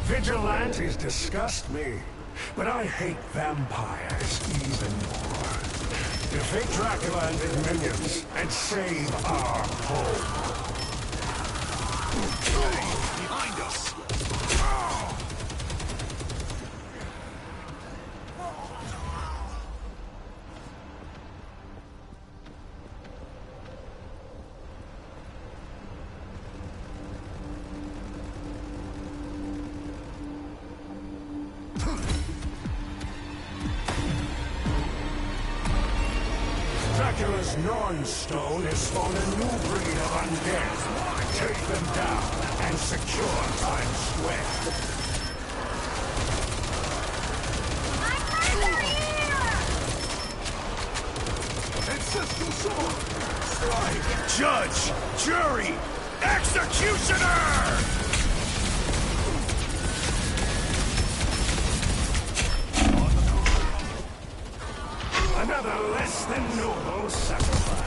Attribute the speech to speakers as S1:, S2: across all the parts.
S1: Vigilantes disgust me, but I hate vampires even more. Defeat Dracula and his minions, and save our home.
S2: Behind us!
S1: Dracula's Nornstone has spawned a new breed of undead. Take them down and secure Times Square.
S2: Ancestral sword! Strike! Judge! Jury! Executioner!
S1: Another less than noble sacrifice.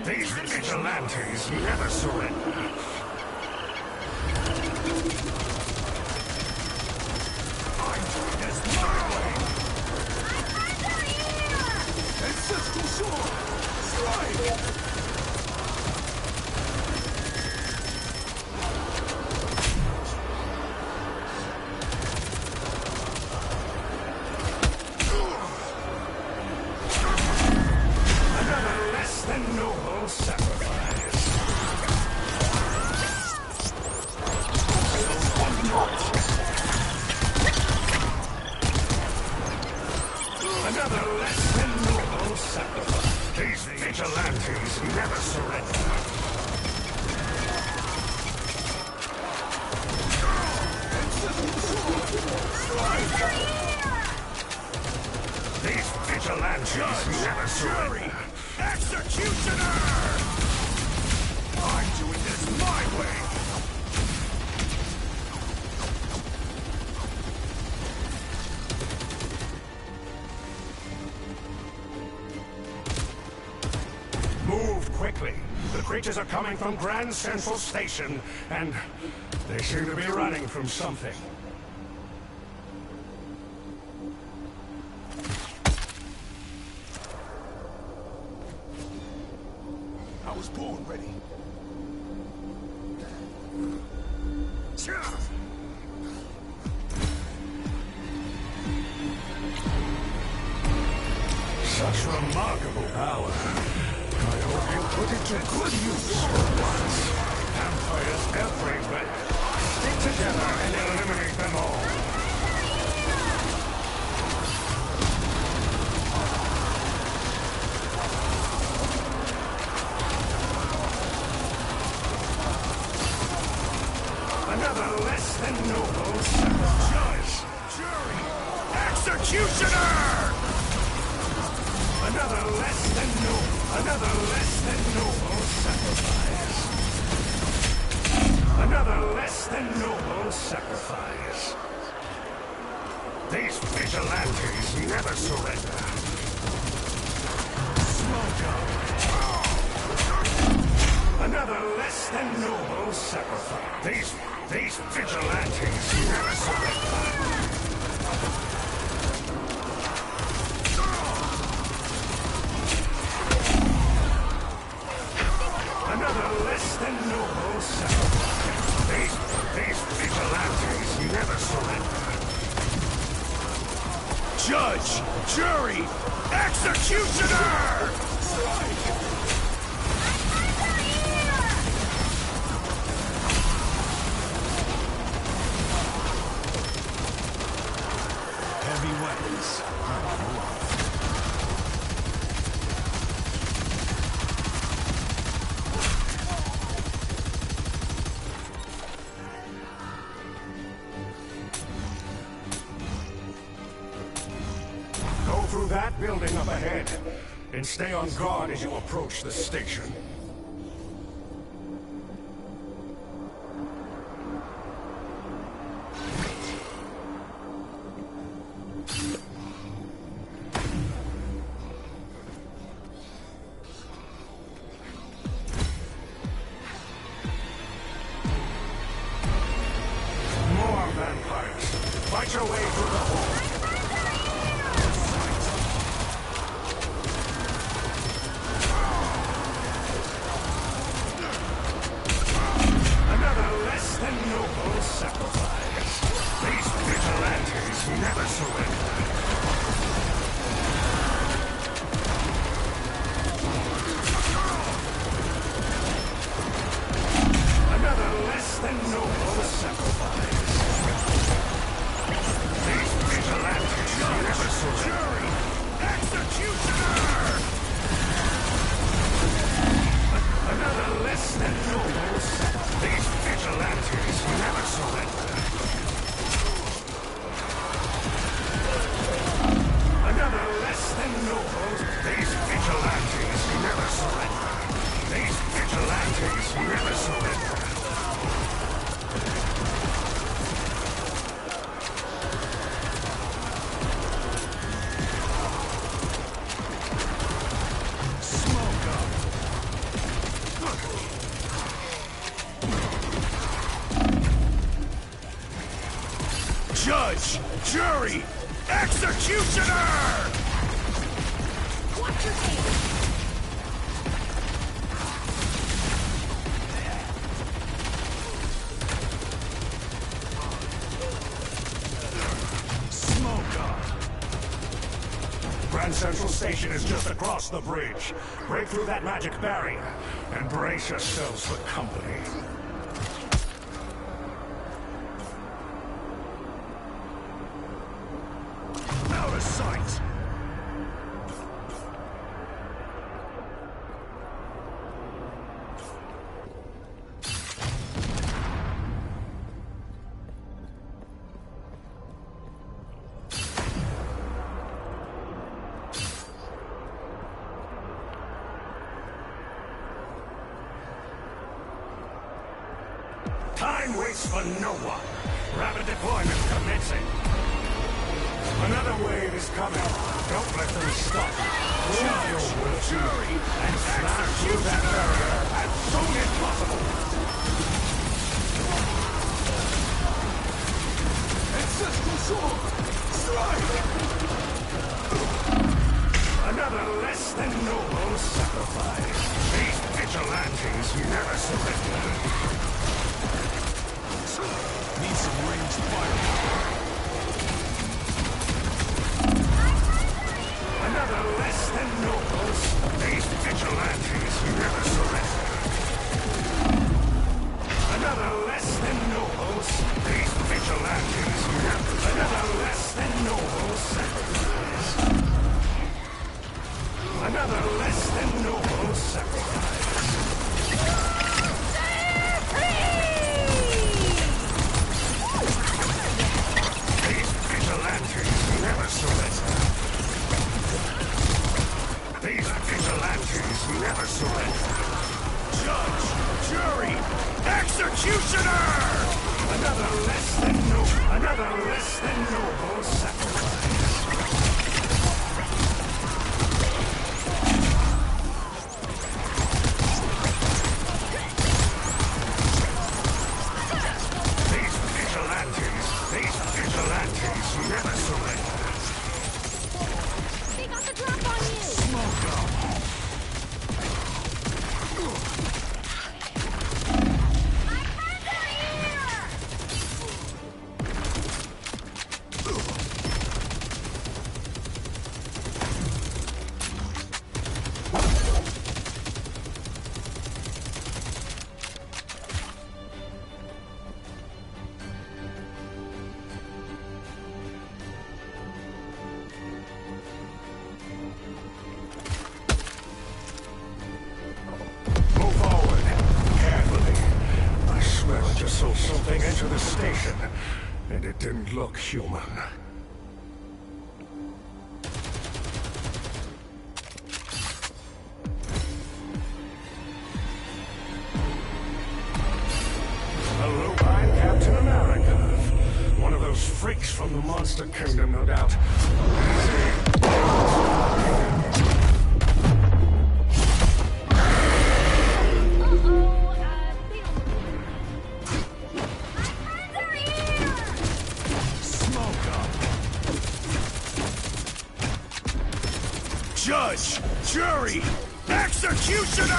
S1: These vigilantes never surrender. I'm doing this my way. Ancestral sword! Strike! Another less than noble sacrifice. These vigilantes never surrender. These vigilantes never surrender.
S2: Executioner! I'm doing this my way!
S1: Move quickly. The creatures are coming from Grand Central Station, and they seem to be running from something.
S2: I was born ready.
S1: Such remarkable power. I hope you put it to good use for once. Vampires everywhere. Stick together and eliminate them all. Another less than noble sacrifice.
S2: Jury! Executioner!
S1: Another less than noble sacrifice. Another less than noble sacrifice. These vigilantes never surrender. Smoke up. Another less than noble sacrifice. These vigilantes never surrender. Another less than noble sacrifice. These vigilantes never surrender.
S2: Judge! Jury! Executioner! Heavy weapons.
S1: Go through that building up ahead, and stay on guard as you approach the station. Fight your way through the hole. Another less than noble sacrifice. These vigilantes never surrender. Another less than noble sacrifice. These vigilantes never surrender.
S2: Executioner!
S1: Another less than noble sacrifice. These vigilantes never surrender. Another less than noble. These vigilantes never surrender. These vigilantes never surrender.
S2: Judge, jury, executioner!
S3: Watch your tail!
S2: Smoke up!
S1: Grand Central Station is just across the bridge. Break through that magic barrier and brace yourselves for company.
S2: Out of sight!
S1: Time waits for no one. Rapid deployment commencing. Another wave is coming. Don't let them stop. Prove your will to
S2: Jury,
S1: and smash through that barrier as soon as possible.
S2: ancestral sword! Strike!
S1: Another less than noble sacrifice. These vigilantes never surrender.
S2: Need some ranged fire.
S1: Another less than nobles. These vigilantes never surrender. Another less than nobles. These vigilantes never. Another less than noble sacrifice. Another less than noble sacrifice. These vigilantes never surrender. These vigilantes never surrender.
S2: Judge, jury, executioner!
S1: Another less than noble sacrifice. These vigilantes never surrender.
S3: They got the drop on you!
S2: Smoke up!
S1: Move forward, carefully. I swear I just saw something enter the station, and it didn't look human. Hello, I'm Captain America. One of those freaks from the Monster Kingdom, no doubt.
S2: Smoke Judge, jury, executioner!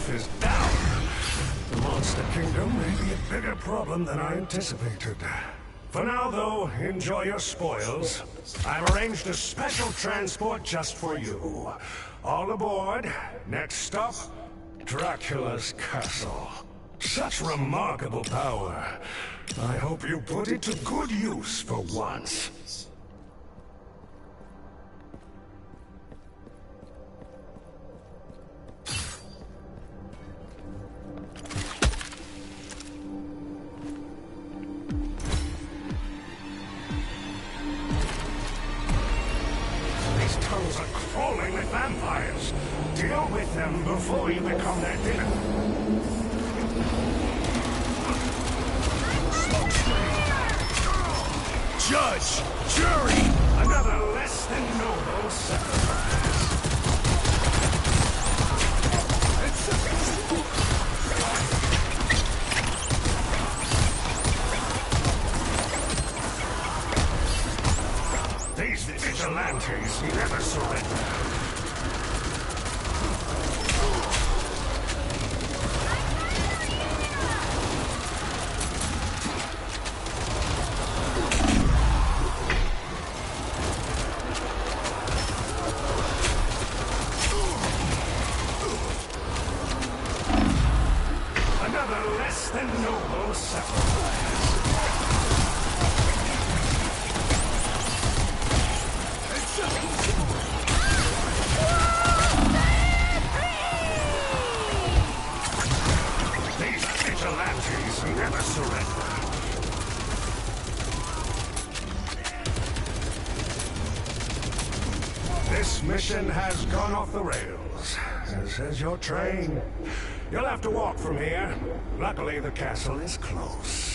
S1: Is down. The monster kingdom may be a bigger problem than I anticipated. For now, though, enjoy your spoils. I've arranged a special transport just for you. All aboard. Next stop, Dracula's castle. Such remarkable power. I hope you put it to good use for once. Tunnels are crawling with vampires. Deal with them before you become their dinner.
S2: Judge, jury!
S1: Another less than noble sacrifice. These vigilantes never surrender. Another less than noble sacrifice. These vigilantes never surrender. This mission has gone off the rails, as has your train. You'll have to walk from here. Luckily, the castle is close.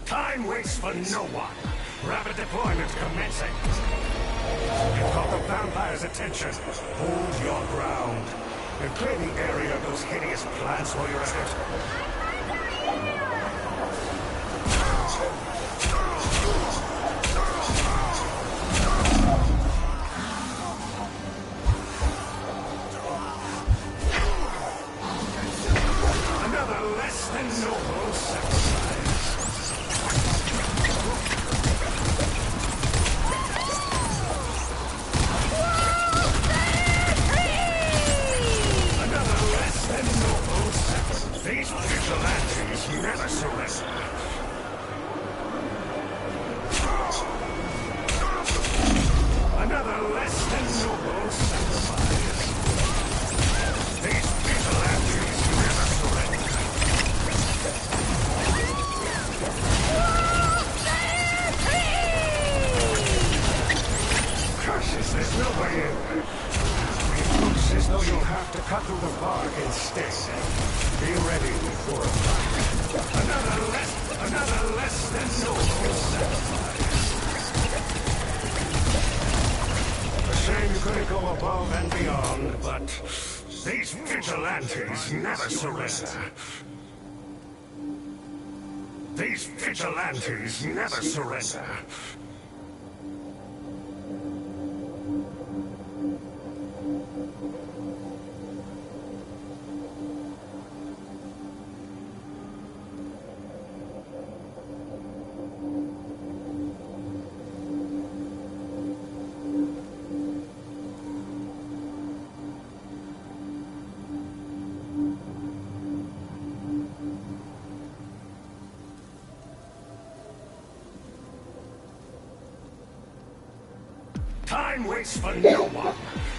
S1: Time waits for no one. Rapid deployment commencing. You've got the vampire's attention. Hold your ground. And clear the area of those hideous plants while you're at it. Another less than noble sacrifice. Another less than noble sacrifice. These have to cut through the park instead. Be ready for a fight. Another less than noble sacrifice. A shame you couldn't go above and beyond, but these vigilantes never surrender. These vigilantes never surrender. Time waits for no one.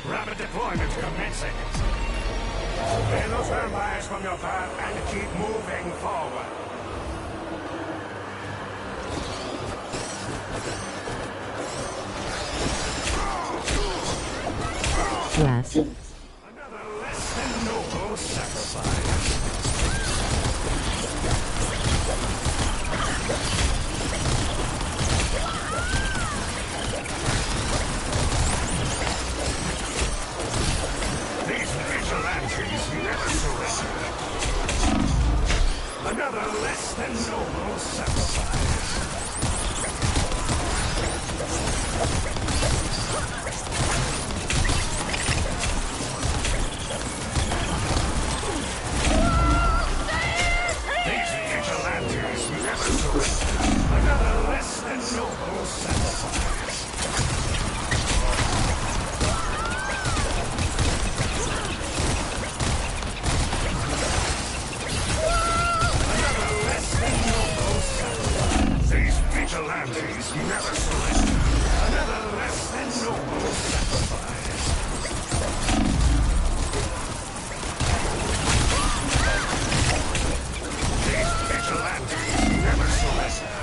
S1: Rapid deployment commencing. Clear those vampires from your path and keep moving forward.
S3: Yes.
S1: Another less than noble sacrifice. Another less than noble sacrifice. These vigilantes never surrender. Another less than noble sacrifice. Vigilantes never surrender. Another less than noble sacrifice. These vigilantes never surrender.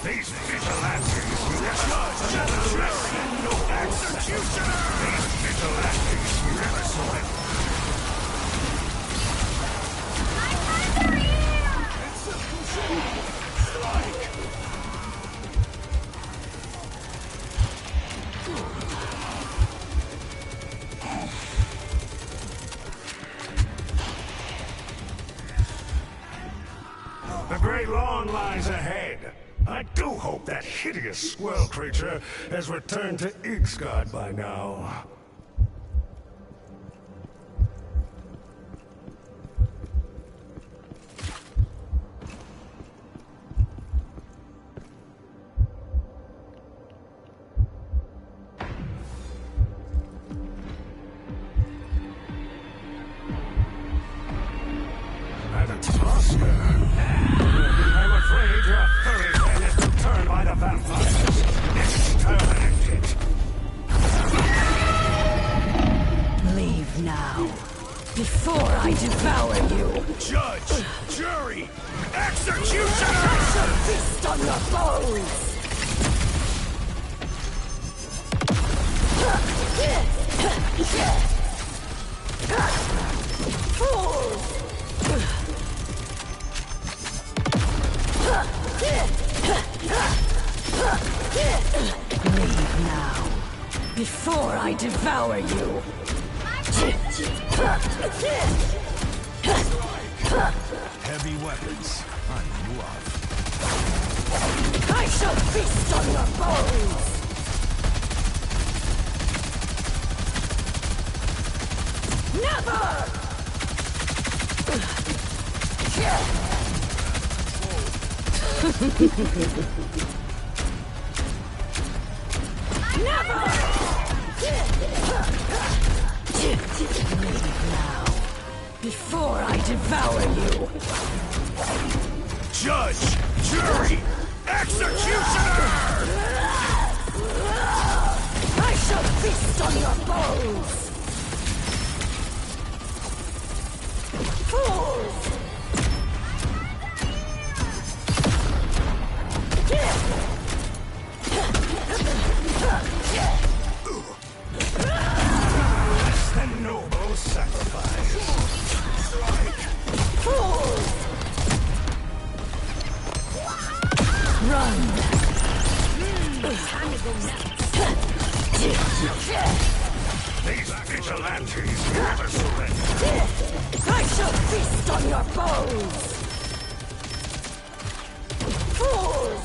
S1: These vigilantes never surrender. Another less than noble executioner. These vigilantes never surrender. The Great Lawn lies ahead. I do hope that hideous squirrel creature has returned to Ixgard by now. I'm afraid your furry friend has been turned by the vampires. Exterminate it.
S3: Leave now, before I devour you.
S2: Judge! Jury! Executioner!
S3: I shall feast on your bones! Fools! Leave now, before I devour you.
S2: Heavy weapons. I love.
S3: I shall feast on your bones! Never! Never! Leave now, before I devour you.
S2: Judge! Jury! Executioner!
S3: I shall feast on your bones! Fools! Run!
S1: These vigilantes never surrender.
S3: I shall feast on your bones! Fools!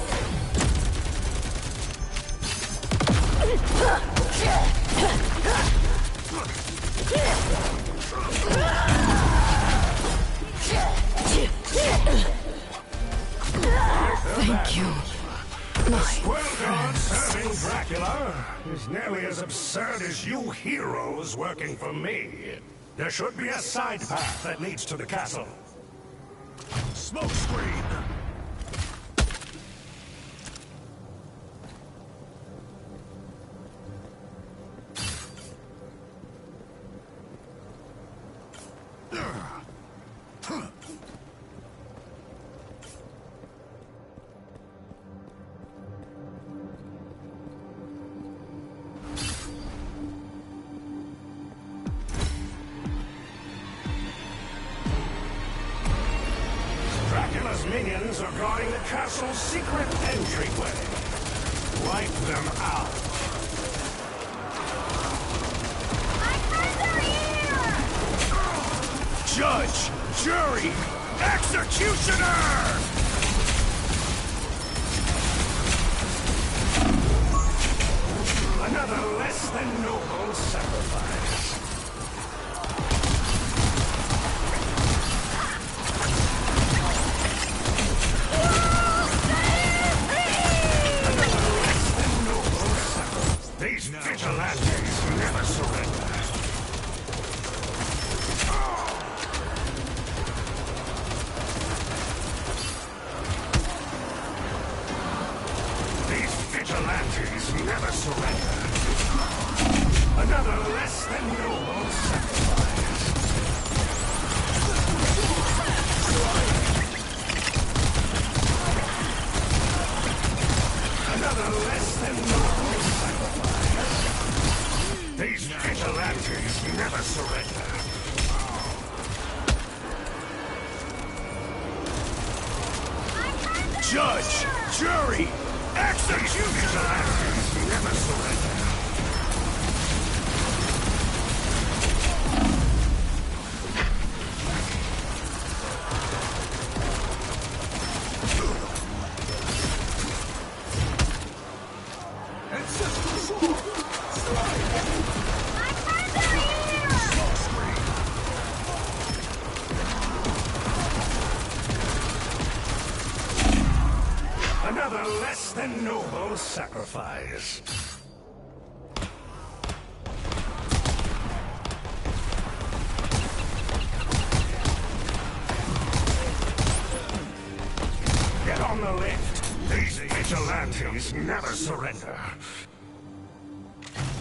S3: Thank you.
S1: Well, serving Dracula is nearly as absurd as you heroes working for me. There should be a side path that leads to the castle.
S2: Smoke screen!
S1: Dracula's minions are guarding the castle's secret entryway. Wipe them out.
S2: Judge! Jury! Executioner!
S1: Another less than noble sacrifice. These vigilantes never surrender. These vigilantes never surrender. Another less than noble sacrifice. Another less than noble sacrifice. These vigilantes never surrender.
S2: Judge! Jury! Executioner!
S1: Vigilantes never surrender. Another less than noble sacrifice. Get on the lift. These vigilantes never surrender.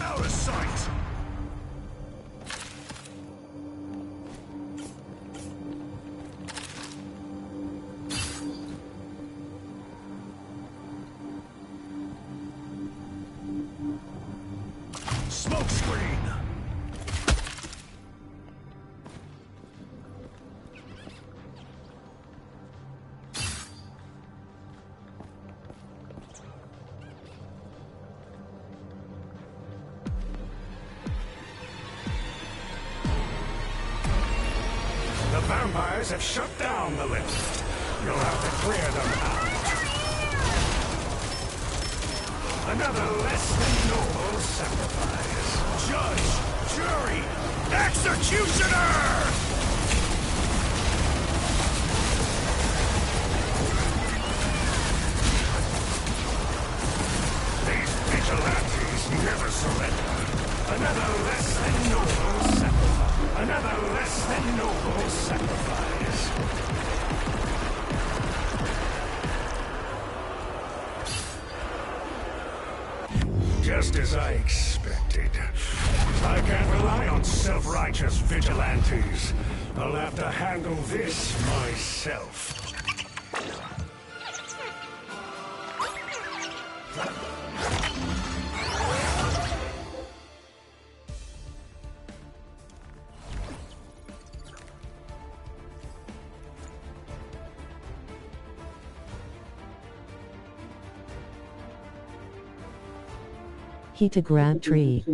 S2: Out of sight! Smoke screen!
S1: The vampires have shut down the lift. You'll have to clear them out. Another less than noble sacrifice.
S2: Judge! Jury! Executioner!
S1: These vigilantes never surrender. Another less than noble sacrifice. Another less than noble sacrifice. Just as I expected. I can't rely on self-righteous vigilantes. I'll have to handle this myself.
S4: He to grab tree.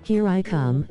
S4: Here I come.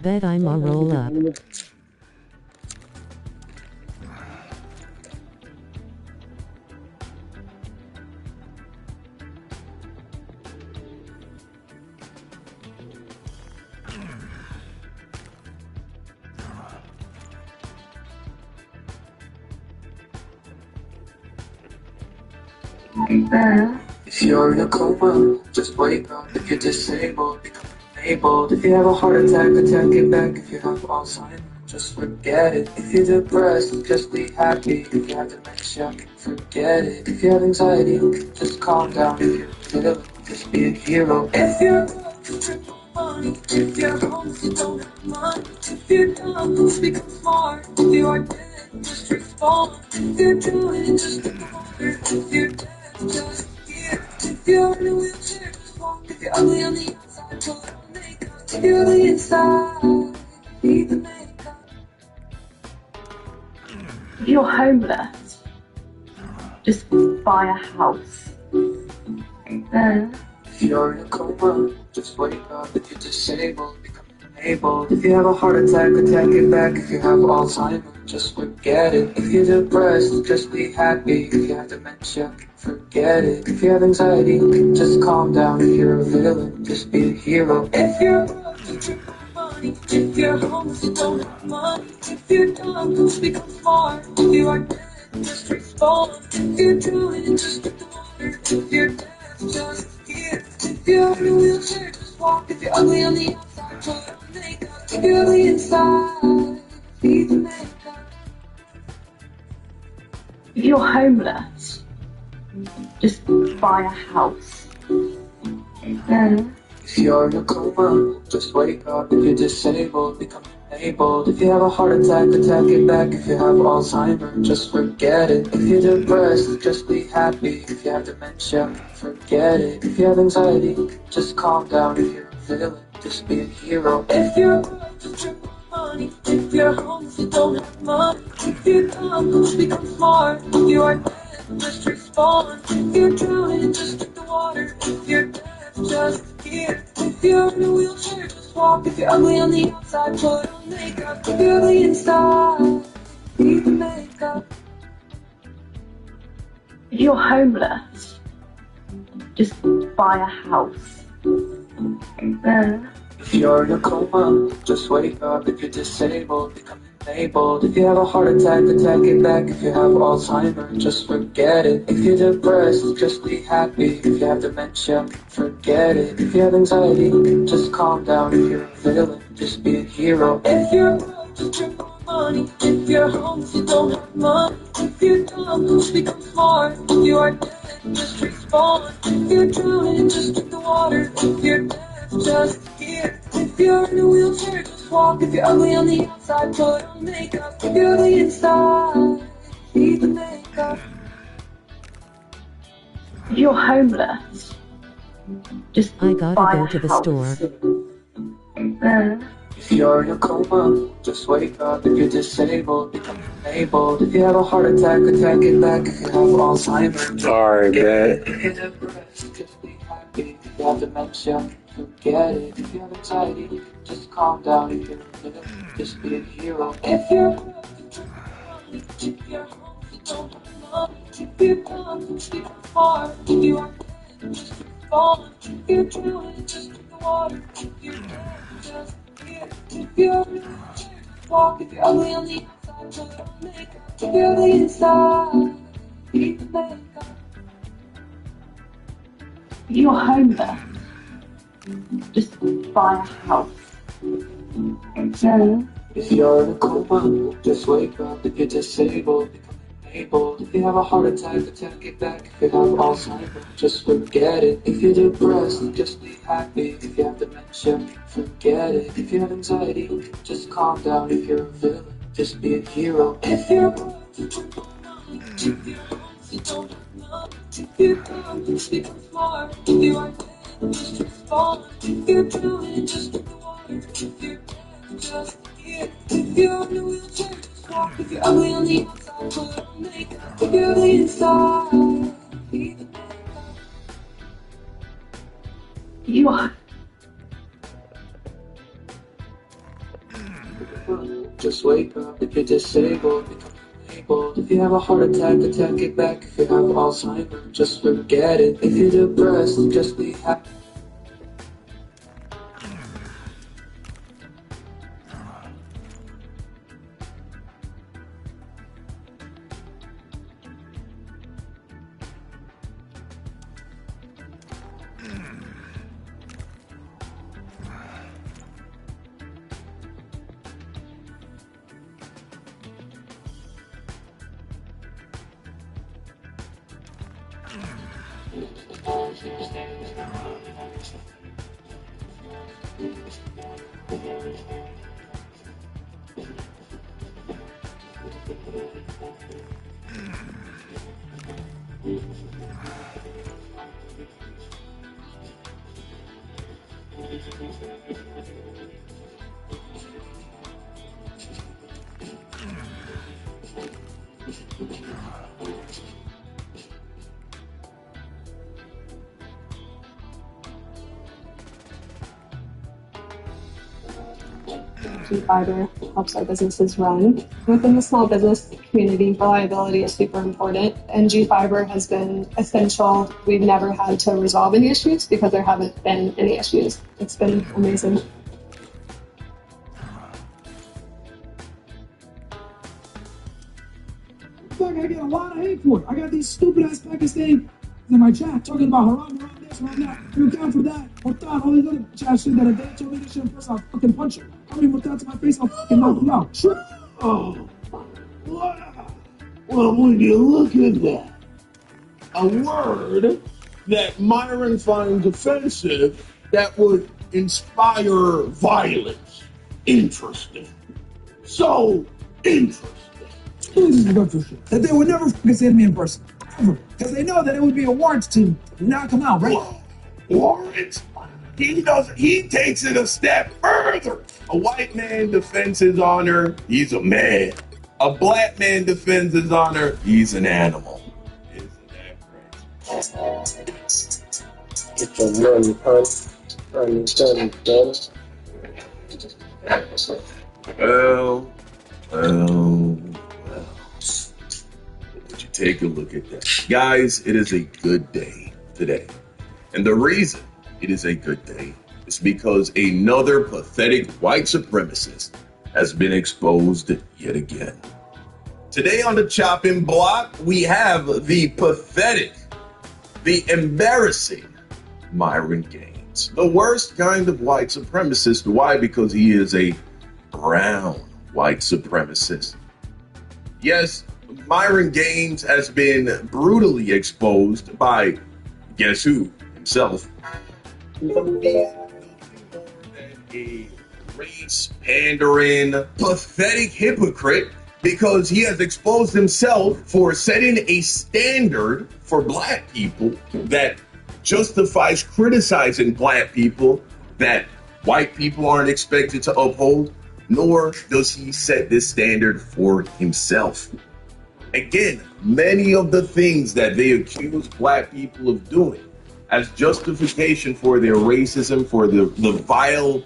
S4: Bet I'ma roll up.
S5: If you're in a coma, just wake up. If you're disabled, become enabled. If you have a heart attack it back. If you have Alzheimer's, just forget it. If you're depressed, just be happy. If you have dementia, forget it. If you have anxiety, just calm down. If you're feeling, just be a hero. If you're broke, just triple money. If you're homeless, you don't have money. If you're dumb, just become smart. If you are dead, just respawn. If you're doing it, just get the water. If you're dead, just here. If you're in a wheelchair, just walk. If you're ugly on the outside, put on makeup. If you're ugly inside, be the makeup.
S6: If you're homeless, just buy a house.
S5: If you're in a coma, just wake up. If you're disabled, become enabled. If you have a heart attack it back. If you have Alzheimer's, just forget it. If you're depressed, just be happy. If you have dementia, forget it. If you have anxiety, just calm down. If you're a villain, just be a hero. If you're broke, just triple money. If you're homeless, you don't have money. If you're dumb, just become smart. If you are dead, just respawn. If you're drowning, just get the water. If you're dead, just here. If you're in a wheelchair, just walk. If you're ugly on the outside, put on makeup. If you're ugly inside, be the makeup.
S6: If you're homeless, just buy a house.
S5: If you're in a coma, just wake up. If you're disabled, become enabled. If you have a heart attack it back. If you have Alzheimer's, just forget it. If you're depressed, just be happy. If you have dementia, forget it. If you have anxiety, just calm down. If you're a villain, just be a hero. If you're broke, just triple money. If you're homeless, you don't have money. If you're dumb, just become smart. If you are dead, just respawn. If you're drowning, just drink the water. If you're dead, just here. If you're in a wheelchair, just walk. If you're ugly on the outside, put on makeup. If you're ugly inside, be the makeup.
S6: If you're homeless, just buy a house.
S5: If you're in a coma, just wake up. If you're disabled, become enabled. If you have a heart attack it back. If you have Alzheimer's, just forget it. If you're depressed, just be happy. If you have dementia, forget it. If you have anxiety, just calm down. If you're a villain, just be a hero. If you're broke, just triple money. If you're homeless, you don't have money. If you're dumb, just become smart. If you are dead, just respawn. If you're drowning, just drink the water. If you're dead, just here. If you're in a wheelchair, just just walk. If you're ugly on the outside, put on makeup. If you're ugly inside, keep the makeup.
S6: If you're homeless, just
S4: I gotta
S6: buy
S4: go
S6: a
S4: to the
S6: house.
S4: store.
S5: If you're in a coma, just wake up. If you're disabled, become enabled. If you have a heart attack, attack it back. If you have Alzheimer's,
S7: Alright, man.
S5: if you're depressed, just be happy. If you have dementia, forget it. If you have anxiety, just calm down. If you're a villain, just be a hero. If you're broke, if you're home, don't love. If you're dumb, speak hard. If you are dead, just fall. If you're drowning, just drink the water. If you're dead, just if you're walk, if you're ugly on the outside, put on makeup. If you're ugly inside, keep the makeup.
S6: If you're homeless, just buy a house.
S5: If you're in a coma, just wake up. If you're disabled, become enabled. If you have a heart attack, attack it back. If you have Alzheimer's, just forget it. If you're depressed, just be happy. If you have dementia, forget it. If you have anxiety, just calm down. If you're a villain, just be a hero. If you're broke, if you don't know, if you're dumb, just become smart. If you are dead, just respond. If you're drowning, just drink the water. If you're dead, just if you're in a wheelchair, just walk. If you're ugly on the outside, put on makeup. If you're ugly inside, keep the makeup.
S6: You are.
S5: Just wake up. If you're disabled, become enabled. If you have a heart attack, attack it back. If you have Alzheimer's, just forget it. If you're depressed, just be happy.
S8: Fiber helps our businesses run. Within the small business community, reliability is super important, and G Fiber has been essential. We've never had to resolve any issues because there haven't been any issues. It's been amazing.
S9: Fuck, I get a lot of hate for it. I got these stupid ass Pakistani in my chat talking about haram this, haram that. You account for that. Murtad, all these other chat shit that if they told me this shit in person, I'll fucking punch you. Tell me Murtad to my face, I'll fucking knock you out. Sure.
S2: Oh, wow. Well, when you look at that, a word that Myron finds offensive that would inspire violence. Interesting. So interesting.
S9: This is good for shit. That they would never fucking say to me in person. Ever. Because they know that it would be a warrant to knock them out, right?
S2: Warrant? He takes it a step further. A white man defends his honor, he's a man. A black man defends his honor, he's an animal. Isn't that crazy?
S7: Get your money, honey.
S2: Well. Would you take a look at that? Guys, it is a good day today. And the reason it is a good day is because another pathetic white supremacist has been exposed yet again. Today on the chopping block, we have the pathetic, the embarrassing Myron Gaines. The worst kind of white supremacist. Why? Because he is a brown white supremacist. Yes, Myron Gaines has been brutally exposed by, guess who? Himself. A race pandering, pathetic hypocrite because he has exposed himself for setting a standard for black people that justifies criticizing black people that white people aren't expected to uphold, nor does he set this standard for himself. Again, many of the things that they accuse black people of doing as justification for their racism, for the vile,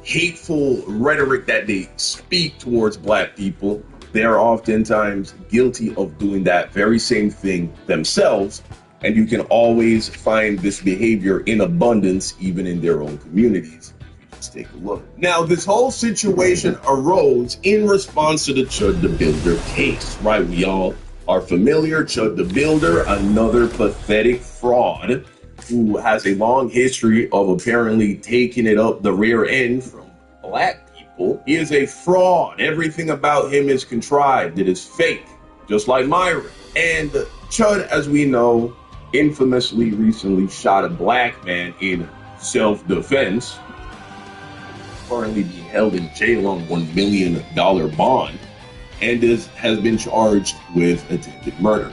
S2: hateful rhetoric that they speak towards black people, they are oftentimes guilty of doing that very same thing themselves. And you can always find this behavior in abundance, even in their own communities. Let's take a look. Now, this whole situation arose in response to the Chud the Builder case, right? We all are familiar. Chud the Builder, another pathetic fraud who has a long history of apparently taking it up the rear end from black people. He is a fraud. Everything about him is contrived. It is fake, just like Myron. And Chud, as we know, infamously recently shot a black man in self-defense, currently being held in jail on $1 million bond, and has been charged with attempted murder.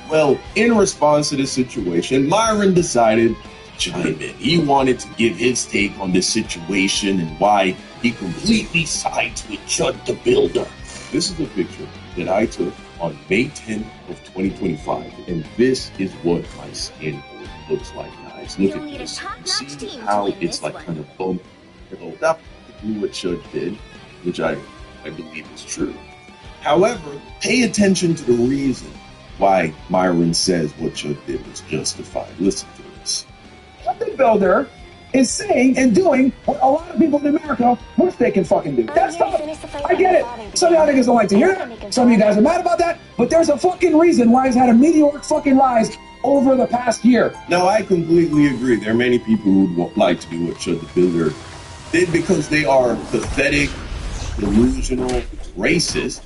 S2: Well, in response to this situation, Myron decided to chime in. He wanted to give his take on this situation and why he completely sides with Chud the Builder. This is a picture that I took on May 10th of 2025, and this is what my skin looks like, guys. Look at this. You see how it's like kind of bumped. Not what Chud did, which I believe is true. However, pay attention to the reason why Myron says what Chud did was justified. Listen to this.
S9: Chud the Builder is saying and doing what a lot of people in America wish they can fucking do. That's tough. I get it. Some of y'all niggas don't like to hear that. Some of you guys are mad about that. But there's a fucking reason why he's had a meteoric fucking rise over the past year.
S2: Now, I completely agree. There are many people who would like to do what Chud the Builder did because they are pathetic, delusional, racist,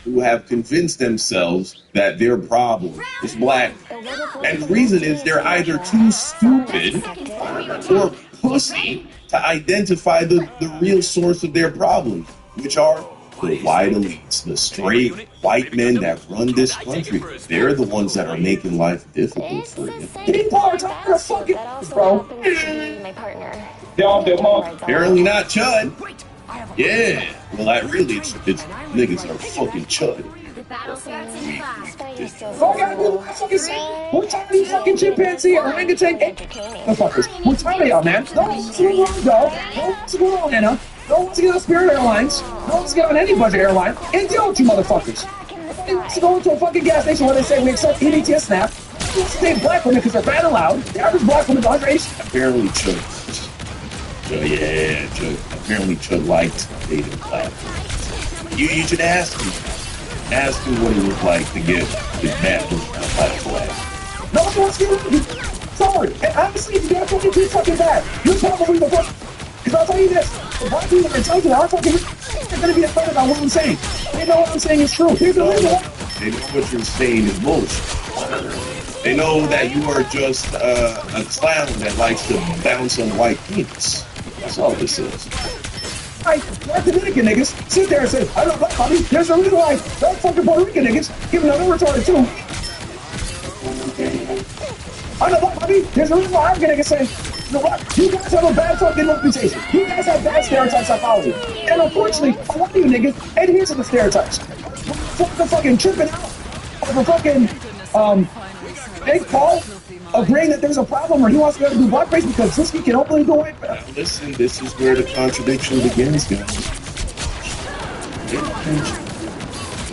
S2: who have convinced themselves that their problem is black. And the reason is they're either too stupid or pussy to identify the real source of their problems, which are the white elites, the straight white men that run this country. They're the ones that are making life difficult for you.
S9: People are tired of fucking bro.
S2: Apparently not Chud. Yeah, well, it's niggas are fucking Chud.
S9: We're tired of you fucking chimpanzee and orangutan. Motherfuckers, we're tired of y'all, man. No one wants to go on, no one wants to go on, Anna. No one wants to get on Spirit Airlines. No one wants to get on any budget airline. And deal with you motherfuckers. Nobody wants to go into a fucking gas station where they say we accept EBT SNAP. Nobody wants to date black women because they're bad and loud. The average black woman's underage.
S2: Apparently Chud. Yeah, Chud. Apparently Chud liked dating black women. You should ask him. Ask him what it was like to get his bathroom out by the black.
S9: No one wants to get with you. Sorry. And honestly, if you got fucking too fucking bad, you're probably the fuck. Because I'll tell you this, the black people that tell you that are fucking, they're going to be offended about what I'm saying. They know what I'm saying is true. Here's the reason why.
S2: They know what you're saying is bullshit. They know that you are just a clown that likes to bounce on white penis. That's all this is.
S9: Right, black Dominican niggas sit there and say, I don't like money. There's a reason why black fucking Puerto Rican niggas give another retarded too. I don't like money. There's a reason why African niggas say, you know what? You guys have a bad fucking reputation. You guys have bad stereotype psychology. And unfortunately, a lot of you niggas adhere to the stereotypes. Fucking tripping out over fucking, Big Paul agreeing that there's a problem where he wants to go to do blackface because Siski can openly go away.
S2: Listen, this is where the contradiction begins, guys.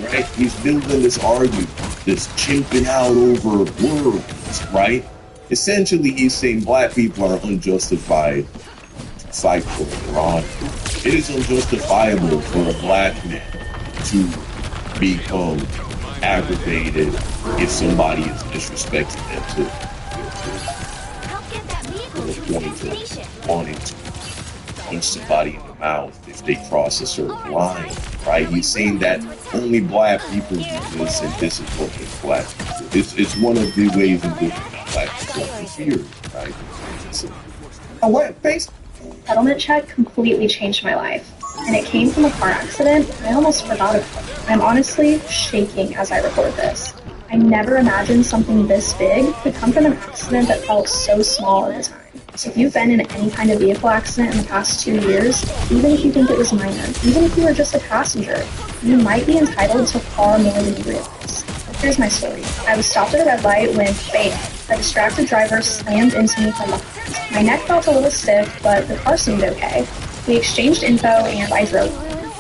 S2: Right? He's building this argument, this chimping out over words, right? Essentially, he's saying black people are unjustified cycle wrong. It is unjustifiable for a black man to become aggravated if somebody is disrespecting them too. The point of wanting to punch somebody in the mouth if they cross a certain line, right? He's saying that only black people do this, and this is what makes black people. It's one of the ways in which black people are feared, right?
S9: A white face
S10: Settlement check completely changed my life, and it came from a car accident I almost forgot about. I'm honestly shaking as I record this. I never imagined something this big could come from an accident that felt so small at the time. So if you've been in any kind of vehicle accident in the past 2 years, even if you think it was minor, even if you were just a passenger, you might be entitled to far more than you realize. Here's my story. I was stopped at a red light when, bam, a distracted driver slammed into me from behind. My neck felt a little stiff, but the car seemed okay. We exchanged info and I drove.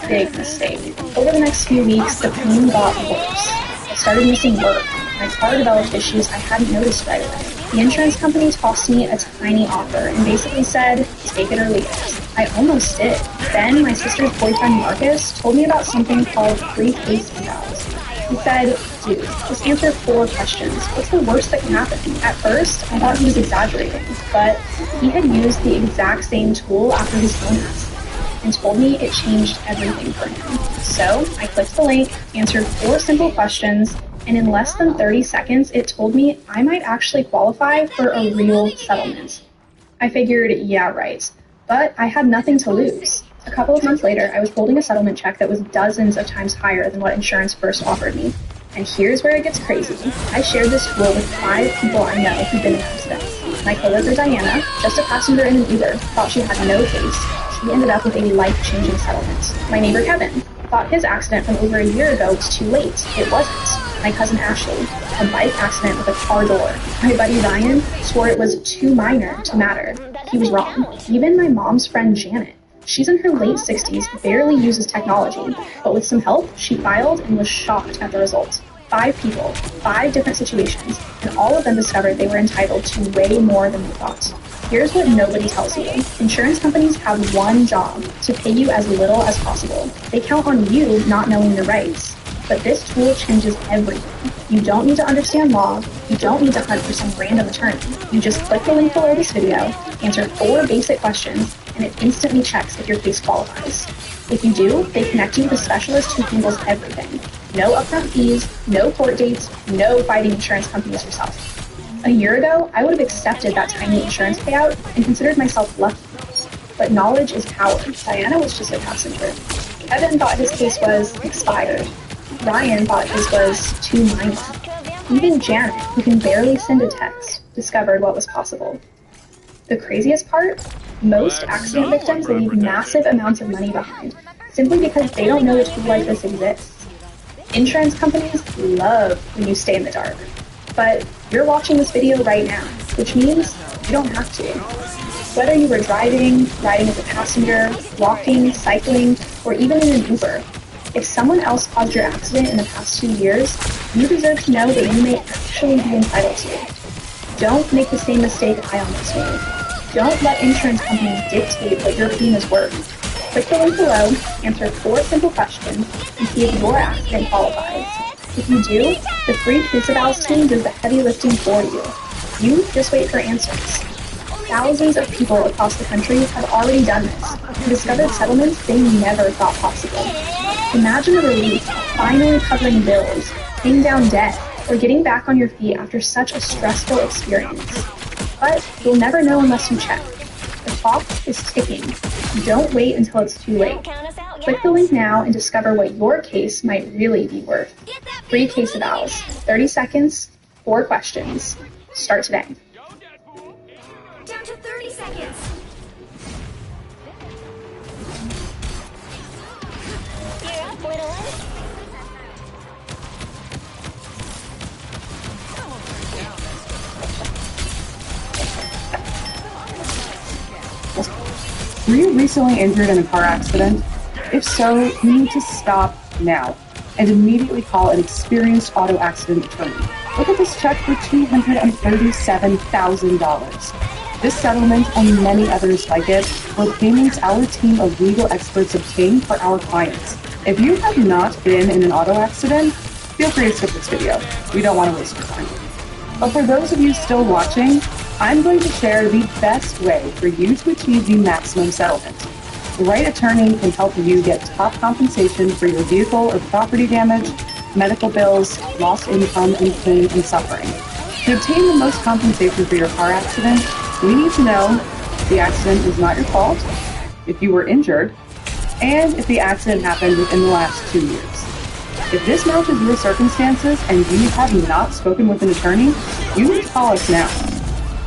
S10: Big mistake. Over the next few weeks, the pain got worse. I started missing work. My car developed issues I hadn't noticed right away. The insurance company tossed me a tiny offer and basically said, take it or leave it. I almost did. Then my sister's boyfriend Marcus told me about something called free case evals. He said, dude, just answer 4 questions. What's the worst that can happen? At first, I thought he was exaggerating, but he had used the exact same tool after his own accident and told me it changed everything for him. So I clicked the link, answered 4 simple questions, and in less than 30 seconds, it told me I might actually qualify for a real settlement. I figured, yeah, right. But I had nothing to lose. A couple of months later, I was holding a settlement check that was dozens of times higher than what insurance first offered me. And here's where it gets crazy. I shared this tool with 5 people I know who've been in accidents. My coworker Diana, just a passenger in an Uber, thought she had no case. She ended up with a life-changing settlement. My neighbor Kevin thought his accident from over a year ago was too late. It wasn't. My cousin Ashley, a bike accident with a car door. My buddy Ryan swore it was too minor to matter. He was wrong. Even my mom's friend Janet, she's in her late 60s, barely uses technology, but with some help, she filed and was shocked at the result. 5 people, 5 different situations, and all of them discovered they were entitled to way more than they thought. Here's what nobody tells you. Insurance companies have one job, to pay you as little as possible. They count on you not knowing your rights. But this tool changes everything. You don't need to understand law. You don't need to hunt for some random attorney. You just click the link below this video, answer 4 basic questions, and it instantly checks if your case qualifies. If you do, they connect you with a specialist who handles everything. No upfront fees, no court dates, no fighting insurance companies yourself. A year ago, I would have accepted that tiny insurance payout and considered myself lucky. But knowledge is power. Diana was just a passenger. Kevin thought his case was expired. Ryan thought his was too minor. Even Janet, who can barely send a text, discovered what was possible. The craziest part? Most accident victims leave massive amounts of money behind, simply because they don't know a tool like this exists. Insurance companies love when you stay in the dark. But you're watching this video right now, which means you don't have to. Whether you were driving, riding as a passenger, walking, cycling, or even in an Uber, if someone else caused your accident in the past 2 years, you deserve to know that you may actually be entitled to it. Don't make the same mistake I almost made. Don't let insurance companies dictate what your pain is worth. Click the link below, answer 4 simple questions, and see if your accident qualifies. If you do, the free case evals team does the heavy lifting for you. You just wait for answers. Thousands of people across the country have already done this and discovered settlements they never thought possible. Imagine the relief of finally covering bills, paying down debt, or getting back on your feet after such a stressful experience. But you'll never know unless you check. The clock is ticking. Don't wait until it's too late. Click the link now and discover what your case might really be worth. Free case evals. 30 seconds, 4 questions. Start today.
S3: Down to 30 seconds. You're up, little one.
S11: Were you recently injured in a car accident? If so, you need to stop now and immediately call an experienced auto accident attorney. Look at this check for $237,000. This settlement and many others like it were payments our team of legal experts obtain for our clients. If you have not been in an auto accident, feel free to skip this video. We don't want to waste your time. But for those of you still watching, I'm going to share the best way for you to achieve the maximum settlement. The right attorney can help you get top compensation for your vehicle or property damage, medical bills, lost income, and pain and suffering. To obtain the most compensation for your car accident, we need to know the accident is not your fault, if you were injured, and if the accident happened within the last 2 years. If this matches your circumstances and you have not spoken with an attorney, you need to call us now.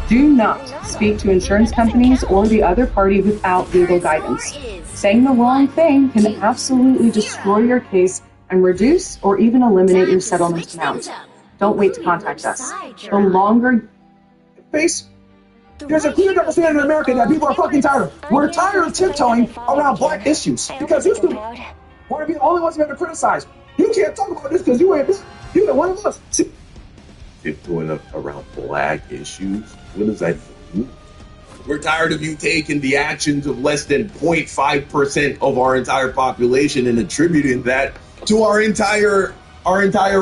S11: Do not speak to insurance companies or the other party without legal guidance. Saying the wrong thing can absolutely destroy your case and reduce or even eliminate your settlement amount. Don't wait to contact us. The longer...
S9: Face. There's a clear double standard in America that people are fucking tired of. We're tired of tiptoeing around black issues because you want to be the only ones who have to criticize. You can't talk about this because you ain't black. You're one of us.
S2: Tiptoeing around black issues? What does that mean? We're tired of you taking the actions of less than 0.5% of our entire population and attributing that to our entire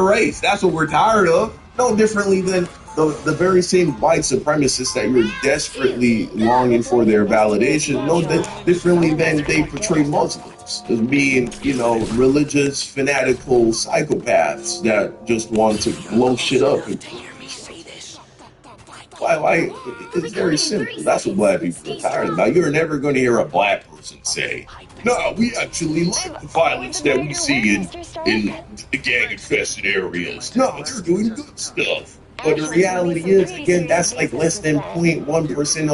S2: race. That's what we're tired of. No differently than the very same white supremacists that you're desperately longing for their validation. No differently than they portray Muslims as being, religious, fanatical psychopaths that just want to blow shit up. Why? It's very simple. That's what black people are tired of. Now, you're never going to hear a black person say, no, we actually like the violence that we see in the gang-infested areas. No, they're doing good stuff. But the reality is, again, that's like less than 0.1%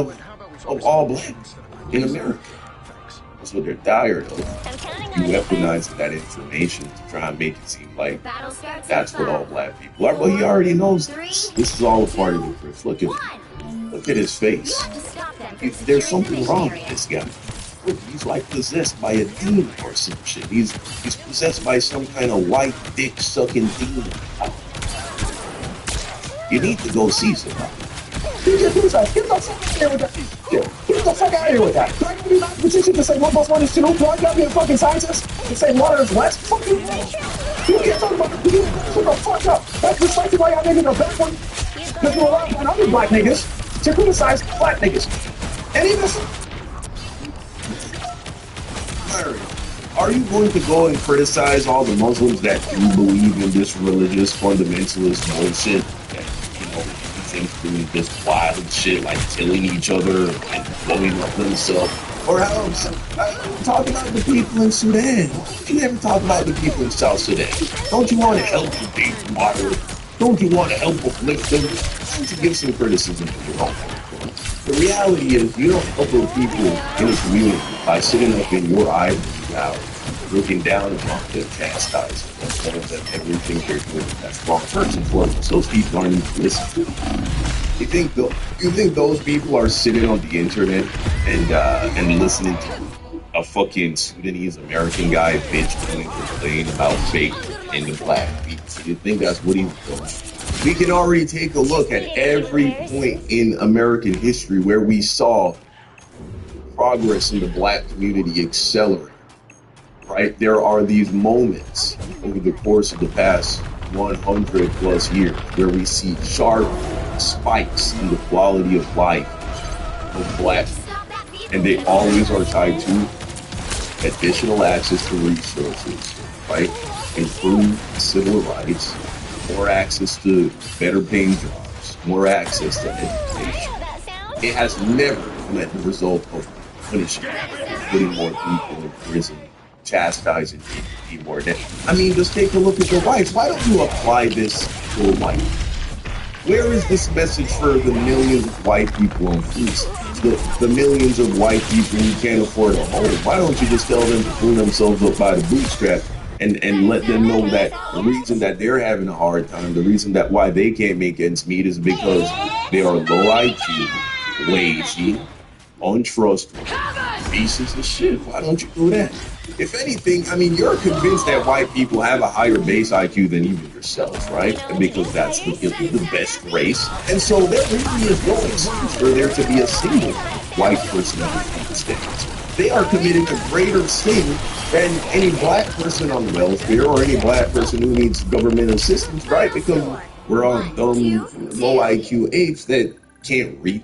S2: of all blacks in America. That's what they're tired of. You weaponize that information to try and make it seem like that's what all black people are. Well, he already knows this. This is all a part of it, Chris. Look at his face. There's something wrong with this guy. Look, he's like possessed by a demon or some shit. He's possessed by some kind of white dick-sucking demon. You need to go see somebody.
S9: Get the fuck out of here with that. Do I gotta be not in a position to say 1 + 1 is 2? Do I gotta be a fucking scientist and say water is wet? Fuck you. You can't talk about the shut the fuck up. That's precisely why y'all niggas are back one. Because you allow other black niggas to criticize black niggas. And even
S2: are you going to go and criticize all the Muslims that do believe in this religious fundamentalist bullshit? Doing this wild shit like killing each other and blowing up themselves? Or how talk about the people in Sudan? You never talk about the people in South Sudan. Don't you want to help the people water? Don't you want to help uplift them? Don't you give some criticism to your own people? The reality is you don't help the people in a community by sitting up in your ivory tower, looking down upon them, chastising them, telling them everything they're doing that's wrong. First and foremost, those people aren't even listening. You think those people are sitting on the internet and listening to a fucking Sudanese American guy bitch and complain about fake and the black people? You think that's what he's doing? We can already take a look at every point in American history where we saw progress in the black community accelerate. Right? There are these moments over the course of the past 100 plus years where we see sharp spikes in the quality of life of black people. And they always are tied to additional access to resources, right? Improved civil rights, more access to better paying jobs, more access to education. It has never been the result of punishing, putting more people in prison, chastising people more. I mean, just take a look at the whites. Why don't you apply this to a white? Where is this message for the millions of white people on food stamps? The millions of white people who can't afford a home? Why don't you just tell them to pull themselves up by the bootstrap and let them know that the reason that they're having a hard time, the reason that why they can't make ends meet is because they are low IQ, lazy, untrustworthy, pieces of shit. Why don't you do that? If anything, I mean, you're convinced that white people have a higher base IQ than even yourself, right? Because that's the best race. And so there really is no excuse for there to be a single white person in the United States. They are committing a greater sin than any black person on welfare or any black person who needs government assistance, right? Because we're all dumb, low IQ apes that can't read.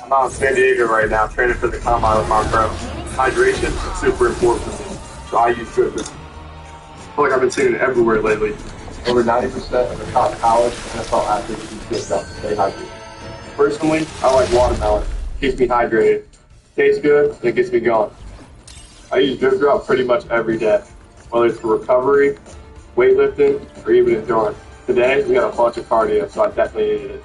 S12: I'm out in San Diego right now training for the combine with my bro. Hydration is super important for me, so I use Drippin'. I feel like I've been seeing it everywhere lately. Over 90% of the top college NFL athletes use this stuff to stay hydrated. Personally, I like watermelon. Keeps me hydrated. Tastes good, and it gets me going. I use Drip Drop pretty much every day, whether it's for recovery, weightlifting, or even endurance. Today, we got a bunch of cardio, so I definitely needed it.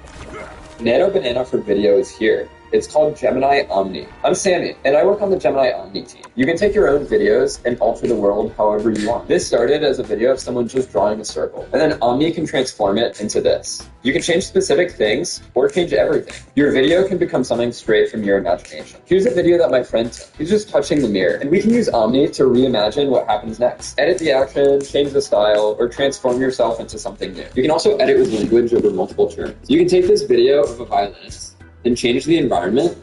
S13: Nano Banana for Video is here. It's called Gemini Omni. I'm Sammy, and I work on the Gemini Omni team. You can take your own videos and alter the world however you want. This started as a video of someone just drawing a circle, and then Omni can transform it into this. You can change specific things or change everything. Your video can become something straight from your imagination. Here's a video that my friend took. He's just touching the mirror, and we can use Omni to reimagine what happens next. Edit the action, change the style, or transform yourself into something new. You can also edit with language over multiple turns. You can take this video of a violinist and change the environment,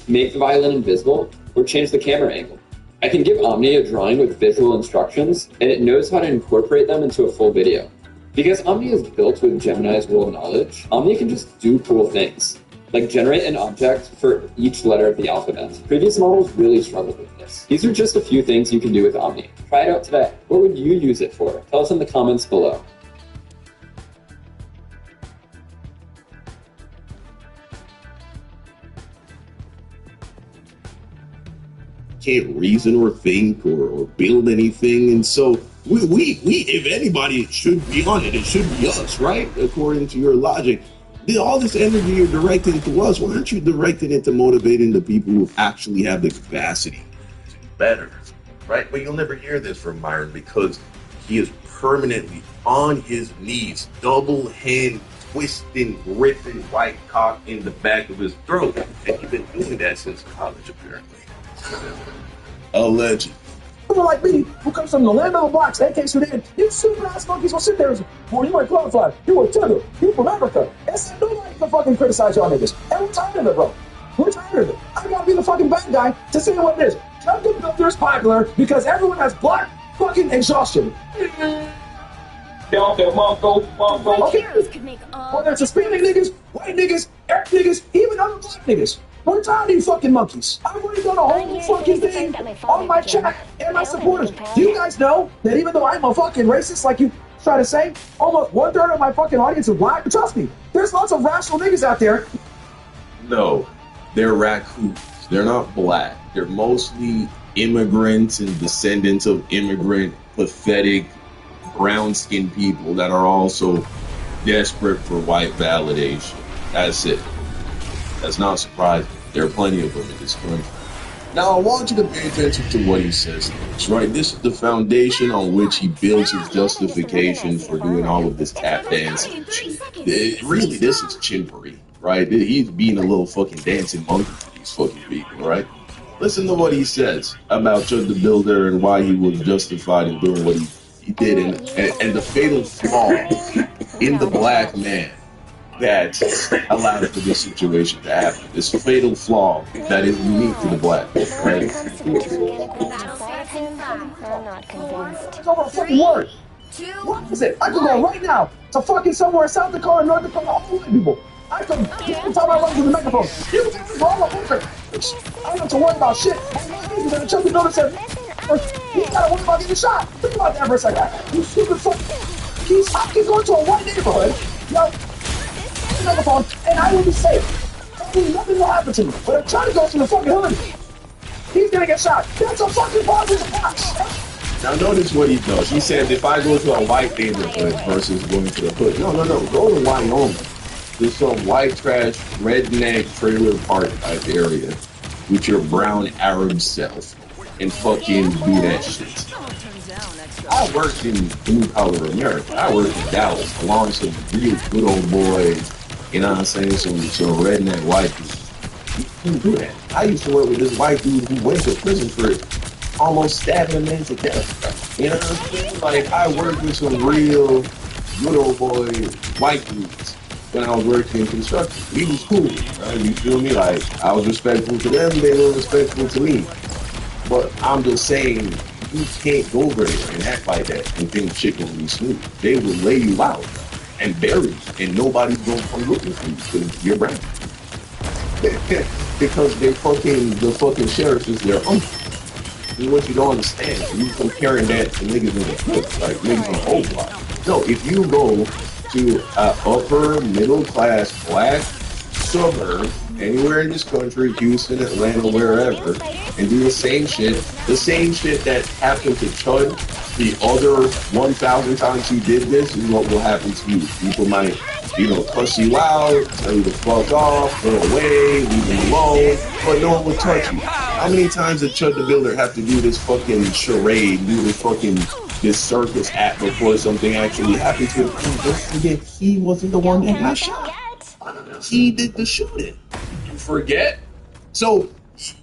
S13: make the violin invisible, or change the camera angle. I can give Omni a drawing with visual instructions, and it knows how to incorporate them into a full video. Because Omni is built with Gemini's world knowledge, Omni can just do cool things, like generate an object for each letter of the alphabet. Previous models really struggled with this. These are just a few things you can do with Omni. Try it out today. What would you use it for? Tell us in the comments below.
S2: Can't reason or think or build anything, and so we if anybody should be on it, it should be us, right? According to your logic, all this energy you're directing to us, why aren't you directing it to motivating the people who actually have the capacity to do better, right? But you'll never hear this from Myron because he is permanently on his knees, double hand twisting, ripping white cock in the back of his throat, and he's been doing that since college, apparently. Alleged.
S9: People like me who comes from the land of the blocks, AK Sudan, you super ass monkeys will sit there and say, boy, you ain't qualified. You a Tugger. You from Africa. And so nobody can fucking criticize y'all niggas. And we're tired of it, bro. We're tired of it. I gotta be the fucking bad guy to say what it is. Jungle Builder is popular because everyone has black fucking exhaustion. Okay. Whether it's Hispanic niggas, white niggas, Arab niggas, even other black niggas. We're tired of you fucking monkeys. I've already done a whole fucking thing on my chat and my supporters. Do you guys know that even though I'm a fucking racist, like you try to say, almost 1/3 of my fucking audience is black? But trust me, there's lots of rational niggas out there.
S2: No, they're raccoons. They're not black. They're mostly immigrants and descendants of immigrant, pathetic, brown-skinned people that are also desperate for white validation. That's it. That's not surprising. There are plenty of them in this country. Now, I want you to pay attention to what he says next, right? This is the foundation on which he builds his justification for doing all of this tap dancing. Really, this is chimpery, right? He's being a little fucking dancing monkey for these fucking people, right? Listen to what he says about Chuck the Builder and why he was justified in doing what he did, and the fatal flaw in the black man that allowed for this situation to happen. This fatal flaw that is unique to the black man, right?
S3: I'm not convinced.
S9: It's over a fucking word. What is it? I can go right now to fucking somewhere in South Dakota, North Dakota, all white people. I can tell my wife to the microphone. You guys are all over. I don't have to worry about shit. And Chuck the Builder said, you gotta worry about getting shot. Think about that for a second. You stupid fuck. He's going to a white neighborhood. Yo. Microphone, and I will be safe. Nothing will happen to me. But I'm trying to go to the fucking hood. He's gonna get shot. That's a fucking positive box.
S2: Now notice what he does. He said if I go to a white neighborhood versus going to the hood. No. Go to Wyoming. There's some white trash, redneck trailer park type area with your brown Arab self and fucking do that shit. I worked in blue collar America. I worked in Dallas along some real good old boys. You know what I'm saying? Some redneck white dudes. You can do that. I used to work with this white dude who went to prison for almost stabbing a man to death. You know what I'm saying? Like, I worked with some real good old boy white dudes when I was working in construction. He was cool, right? You feel me? Like, I was respectful to them, they were respectful to me. But I'm just saying, you can't go over there and act like that and think shit gonna be smooth. They will lay you out and bury you, and nobody's gonna come looking for you because you're brown. Because the fucking sheriff is their uncle. And what you don't understand, you comparing that to niggas in the hood, like niggas on the whole block. No, if you go to upper middle class black suburb, anywhere in this country, Houston, Atlanta, wherever, and do the same shit that happened to Chud the other 1,000 times he did this is what will happen to you. People might, cuss you out, tell you to fuck off, go away, leave you alone, but no one will touch you. How many times did Chud the Builder have to do this fucking charade, this circus act before something actually happened to him? And don't forget, he wasn't the one that got shot. He did the shooting. You forget? So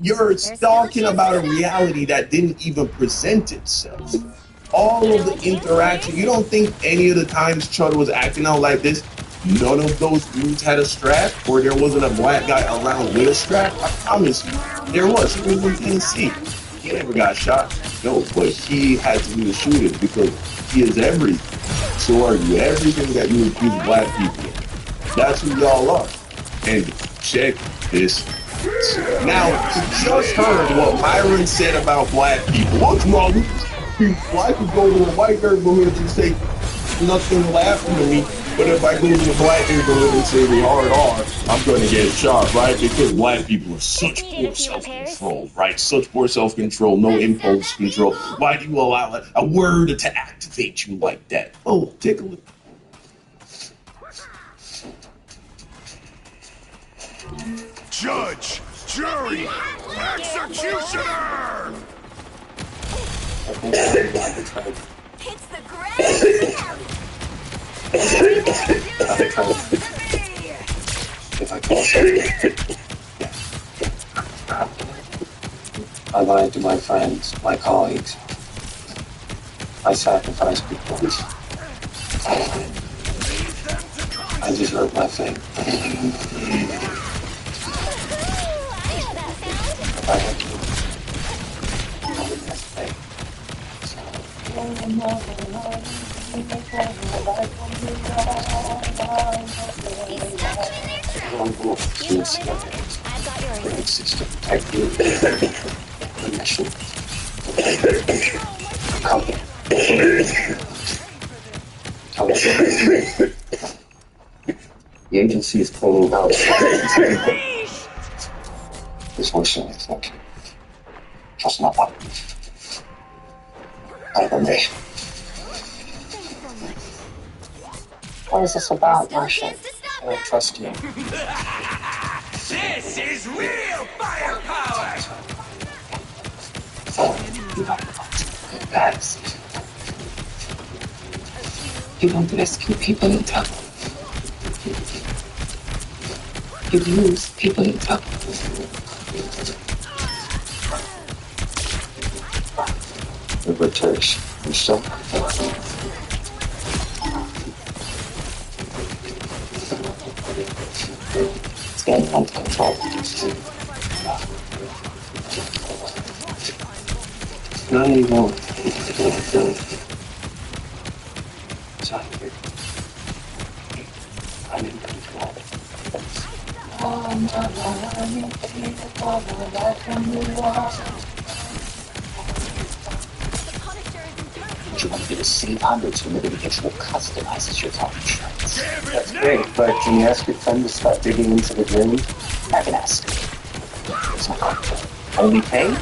S2: you're talking about a reality that didn't even present itself. All of the interaction, you don't think any of the times Chud was acting out like this, none of those dudes had a strap, or there wasn't a black guy around with a strap? I promise you, there was. He was in Tennessee. He never got shot. No, but he had to do the shooting because he is everything. So are you. Everything that you accuse black people of. That's who y'all are. And check this. Now, you just heard what Myron said about black people. What's wrong with this? Well, I could go to a white neighborhood and say nothing will happen to me, but if I go to a black neighborhood and say they hard R, I'm going to get shot, right? Because black people have such poor self-control, right? Such poor self-control, no impulse control. Why do you allow a word to activate you like that? Oh, take a look.
S1: Judge, jury, executioner!
S3: It's the ground!
S5: If I I lied to my friends, my colleagues. I sacrificed people. I deserve my fate. I had to. System protect you. Mission. Company. The agency is pulling out. This was an exception. Just not one. I obey. What is this about, Marshall? I don't trust you.
S1: This is real firepower!
S5: You don't rescue people in trouble. You lose people in trouble. The British, and so it's getting under control. Not anymore. Sorry. I'm in control. You want to be the same hundreds who live in individual customizes your top insurance. That's great, but can you ask your friend to start digging into the dream? I can ask. It's not hard. Only pay?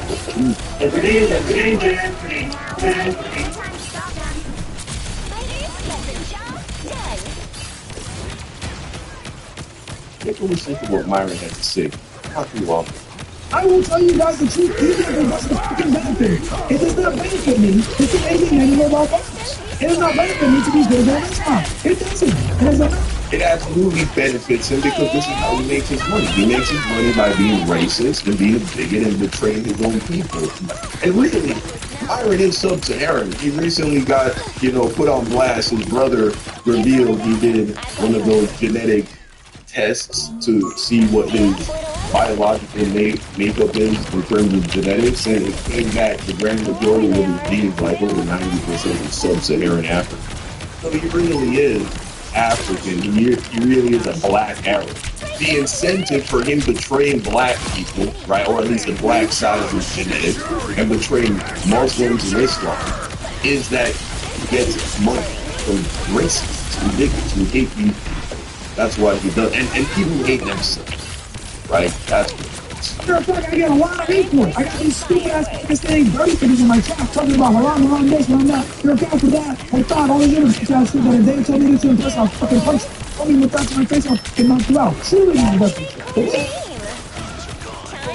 S2: Take a listen to what Myron had to say. How can you all?
S9: I will tell you guys the truth, even if it doesn't fucking benefit me. It does not benefit me to see anything anymore about violence. It does not benefit me to be good at this. It doesn't.
S2: It absolutely benefits him because this is how he makes his money. He makes his money by being racist and being a bigot and betraying his own people. And really, Myron is sub-Saharan. He recently got, put on blast. His brother revealed he did one of those genetic tests to see what his biological makeup is in terms of genetics, and it came back the grand majority of his genes, like over 90%, is sub-Saharan African. So he really is African. He really is a black Arab. The incentive for him betraying black people, right, or at least the black side of his genetics, and betraying Muslims and Islam, is that he gets money from racists, who bigots, who hate people. That's why he does. And people hate themselves. right? That's
S9: Matter of fact, I get a lot of hate for it. I got these stupid ass Pakistani dirty figures in my chat talking about haram this, haram that. You're account for that. I thought all these other bitch ass shit that if they told me this in person, I'll fucking punch you. Tell me what that's in my face, I'll fucking knock you out. Truly, you fucking shit.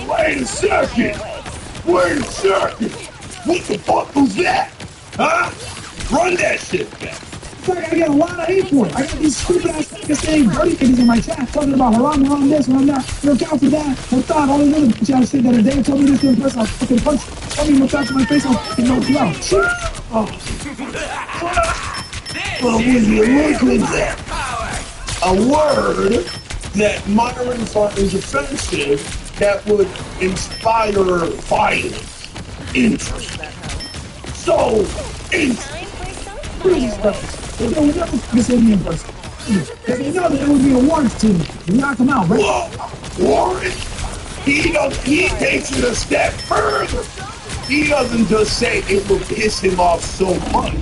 S2: Wait a second! Wait a second! What the fuck was that? Huh? Run that shit back!
S9: I get a lot of hate for it. I got these stupid ass Pakistani dirty figures in my chat talking about haram this, haram that. You're account for that. I thought all these other bitch ass shit that if they told me this in person, I'll fucking punch you. Tell me what that's in my face, I'll fucking knock you out. Shit. Oh.
S2: Well, when you look at that, a word that Myron finds offensive that would inspire violence. Interesting. So, interesting.
S9: Please, brothers. They would never fucking say me in person. Because they know that it would be a warrant to me. You knock them out, right?
S2: Whoa, warrant? He takes it a step further. He doesn't just say it will piss him off so much.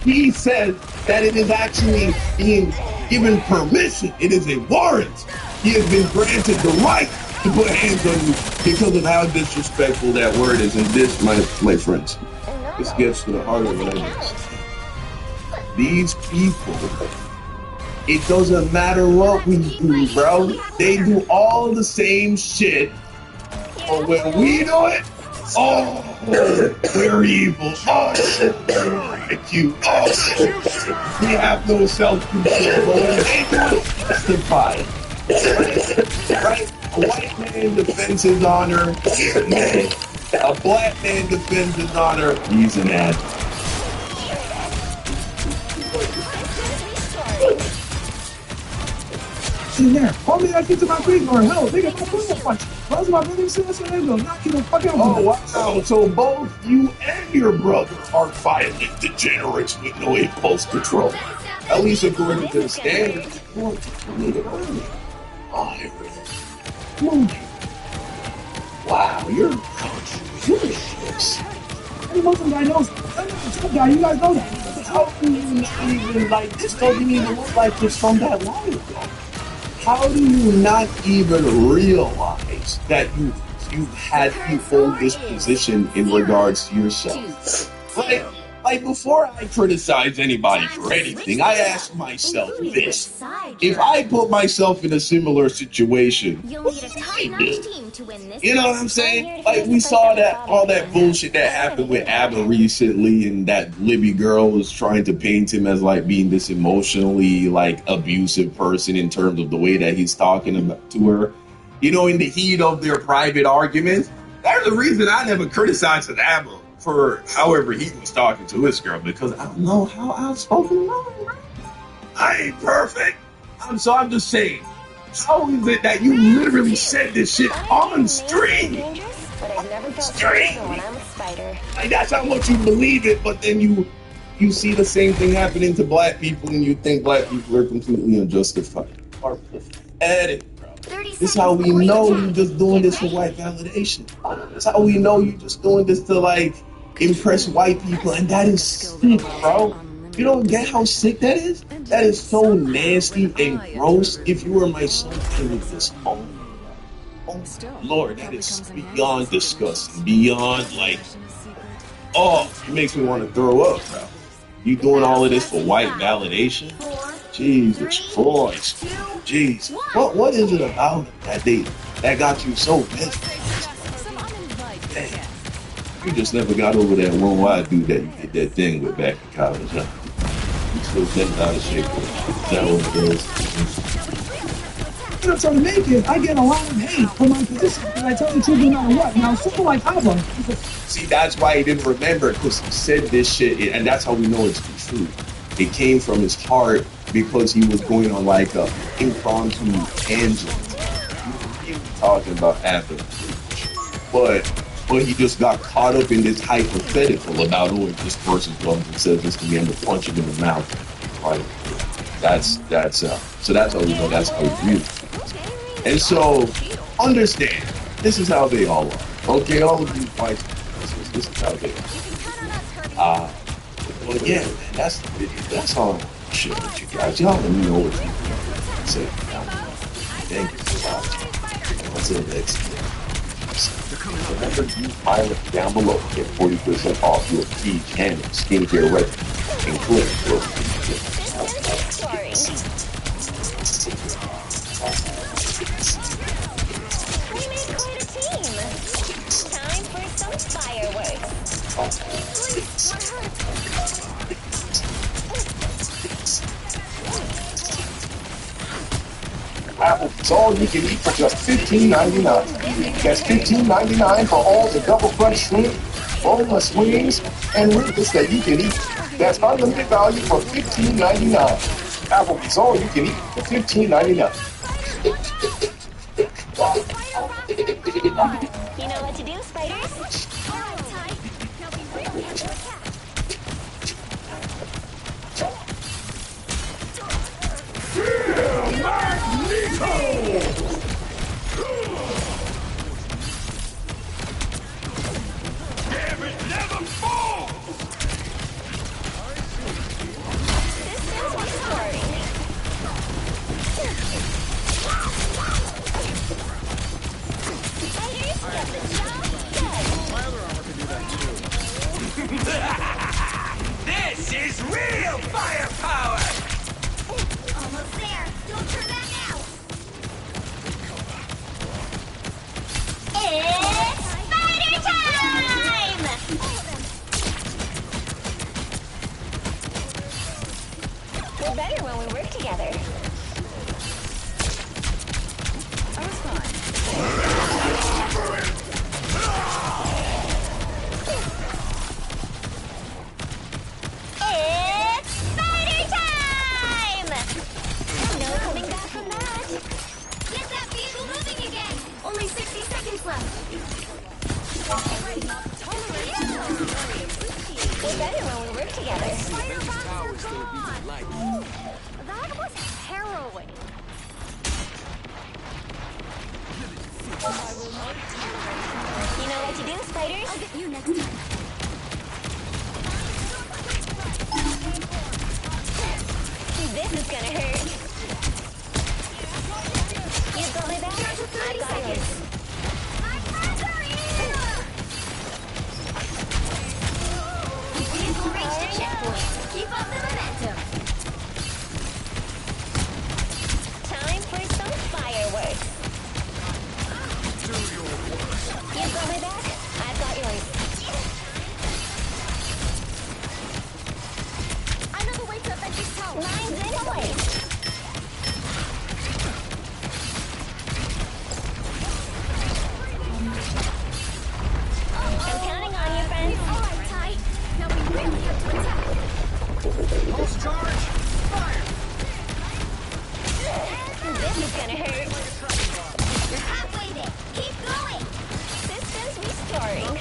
S2: He says that it is actually being given permission. It is a warrant. He has been granted the right to put hands on you because of how disrespectful that word is. And this, my friends, this gets to the heart of what I mean. These people, it doesn't matter what we do, bro. They do all the same shit. But when we do it, oh, we're evil. Oh, we're like you. Oh, we have no self-control. But when they do it, justified. Right? A white man defends his honor. He's an ad. A black man defends his honor. He's an ad.
S9: In there. Homie, that gets to my face, or hell, nigga, my brother punch. How's my brother saying that's what they will knock you the fuck out.
S2: Oh, wow. So both you and your brother are violent degenerates with no impulse control. At least according to the standards. Oh, wow, you're shit.
S9: Any Muslim guy knows. I'm not a tough guy, you guys know that.
S2: How do you not even, like, this doesn't even look like it's from that long ago. How do you not even realize that you've had to hold this position in regards to yourself? Like before I criticize anybody for anything, I ask myself this. If I put myself in a similar situation, what would I do? You know what I'm saying? Like we saw that all that bullshit that happened with ABBA recently, and that Libby girl was trying to paint him as like being this emotionally like abusive person in terms of the way that he's talking about to her. You know, in the heat of their private arguments. That's the reason I never criticized ABBA for however he was talking to his girl, because I don't know how outspoken I am. I ain't perfect. I'm just saying, how is it that you literally said this shit on stream? Like that's how much you believe it, but then you see the same thing happening to black people and you think black people are completely unjustified. Or pathetic, bro. This is how we know you just doing this for white validation. That's how we know you just doing this to like impress white people, and that is sick, bro. You don't get how sick that is? That is so nasty and gross. If you were my son, I would just, oh Lord, that is beyond disgusting. Beyond like, oh, it makes me want to throw up, bro. You doing all of this for white validation? Jesus Christ. Jeez. What is it about it that got you so pissed? Damn. You just never got over that one white dude that you did that thing with back in college, huh? You still getting out of shape with it. Is that what it is?
S9: What I'm trying to make is, I get a lot of hate for my position, and I tell the truth no matter what. Now, something like ABBA.
S2: See, that's why he didn't remember, because he said this shit, and that's how we know it's the truth. It came from his heart because he was going on like a impromptu tangent. He was really talking about ABBA. But he just got caught up in this hypothetical about, oh, if this person comes and says this to me, I'm gonna punch him in the mouth. Right? So that's how we know that's how he really feels. And so, understand, this is how they all are. Okay, all of you white, this is how they are. Well, yeah, man, that's the video. That's all I want to share with you guys. Y'all let me know what you think. Say, thank you for watching. until next time. Remember to use my link down below to get 40% off your peach and skincare regimen, including your
S14: Applebee's all you can eat for just $15.99. That's $15.99 for all the double crunch shrimp, boneless wings, and ribs that you can eat. That's unlimited value for $15.99. Applebee's all you can eat for $15.99.
S3: You know what to do, spiders?
S1: This is real firepower!
S3: Almost there. Don't turn back now. It's spider time! We're better when we work together. I was fine. It's spider time! No coming back from that. Get that vehicle moving again. Only 60 seconds left. We're better when we work together. Spider bombs are gone. That was harrowing. You know what to do, spiders? I'll get you next time. This is gonna hurt. You got my back? I got yours. Vehicle reached the checkpoint. Keep up the momentum. Time for some fireworks. You got my back? I've got yours. Another way to avenge this tower. Mine's in place. I'm counting on you, friends. All right, tight. Now we really have to attack.
S1: Pulse charge! Fire!
S3: This is gonna hurt. You're halfway there. Keep going. Systems restoring.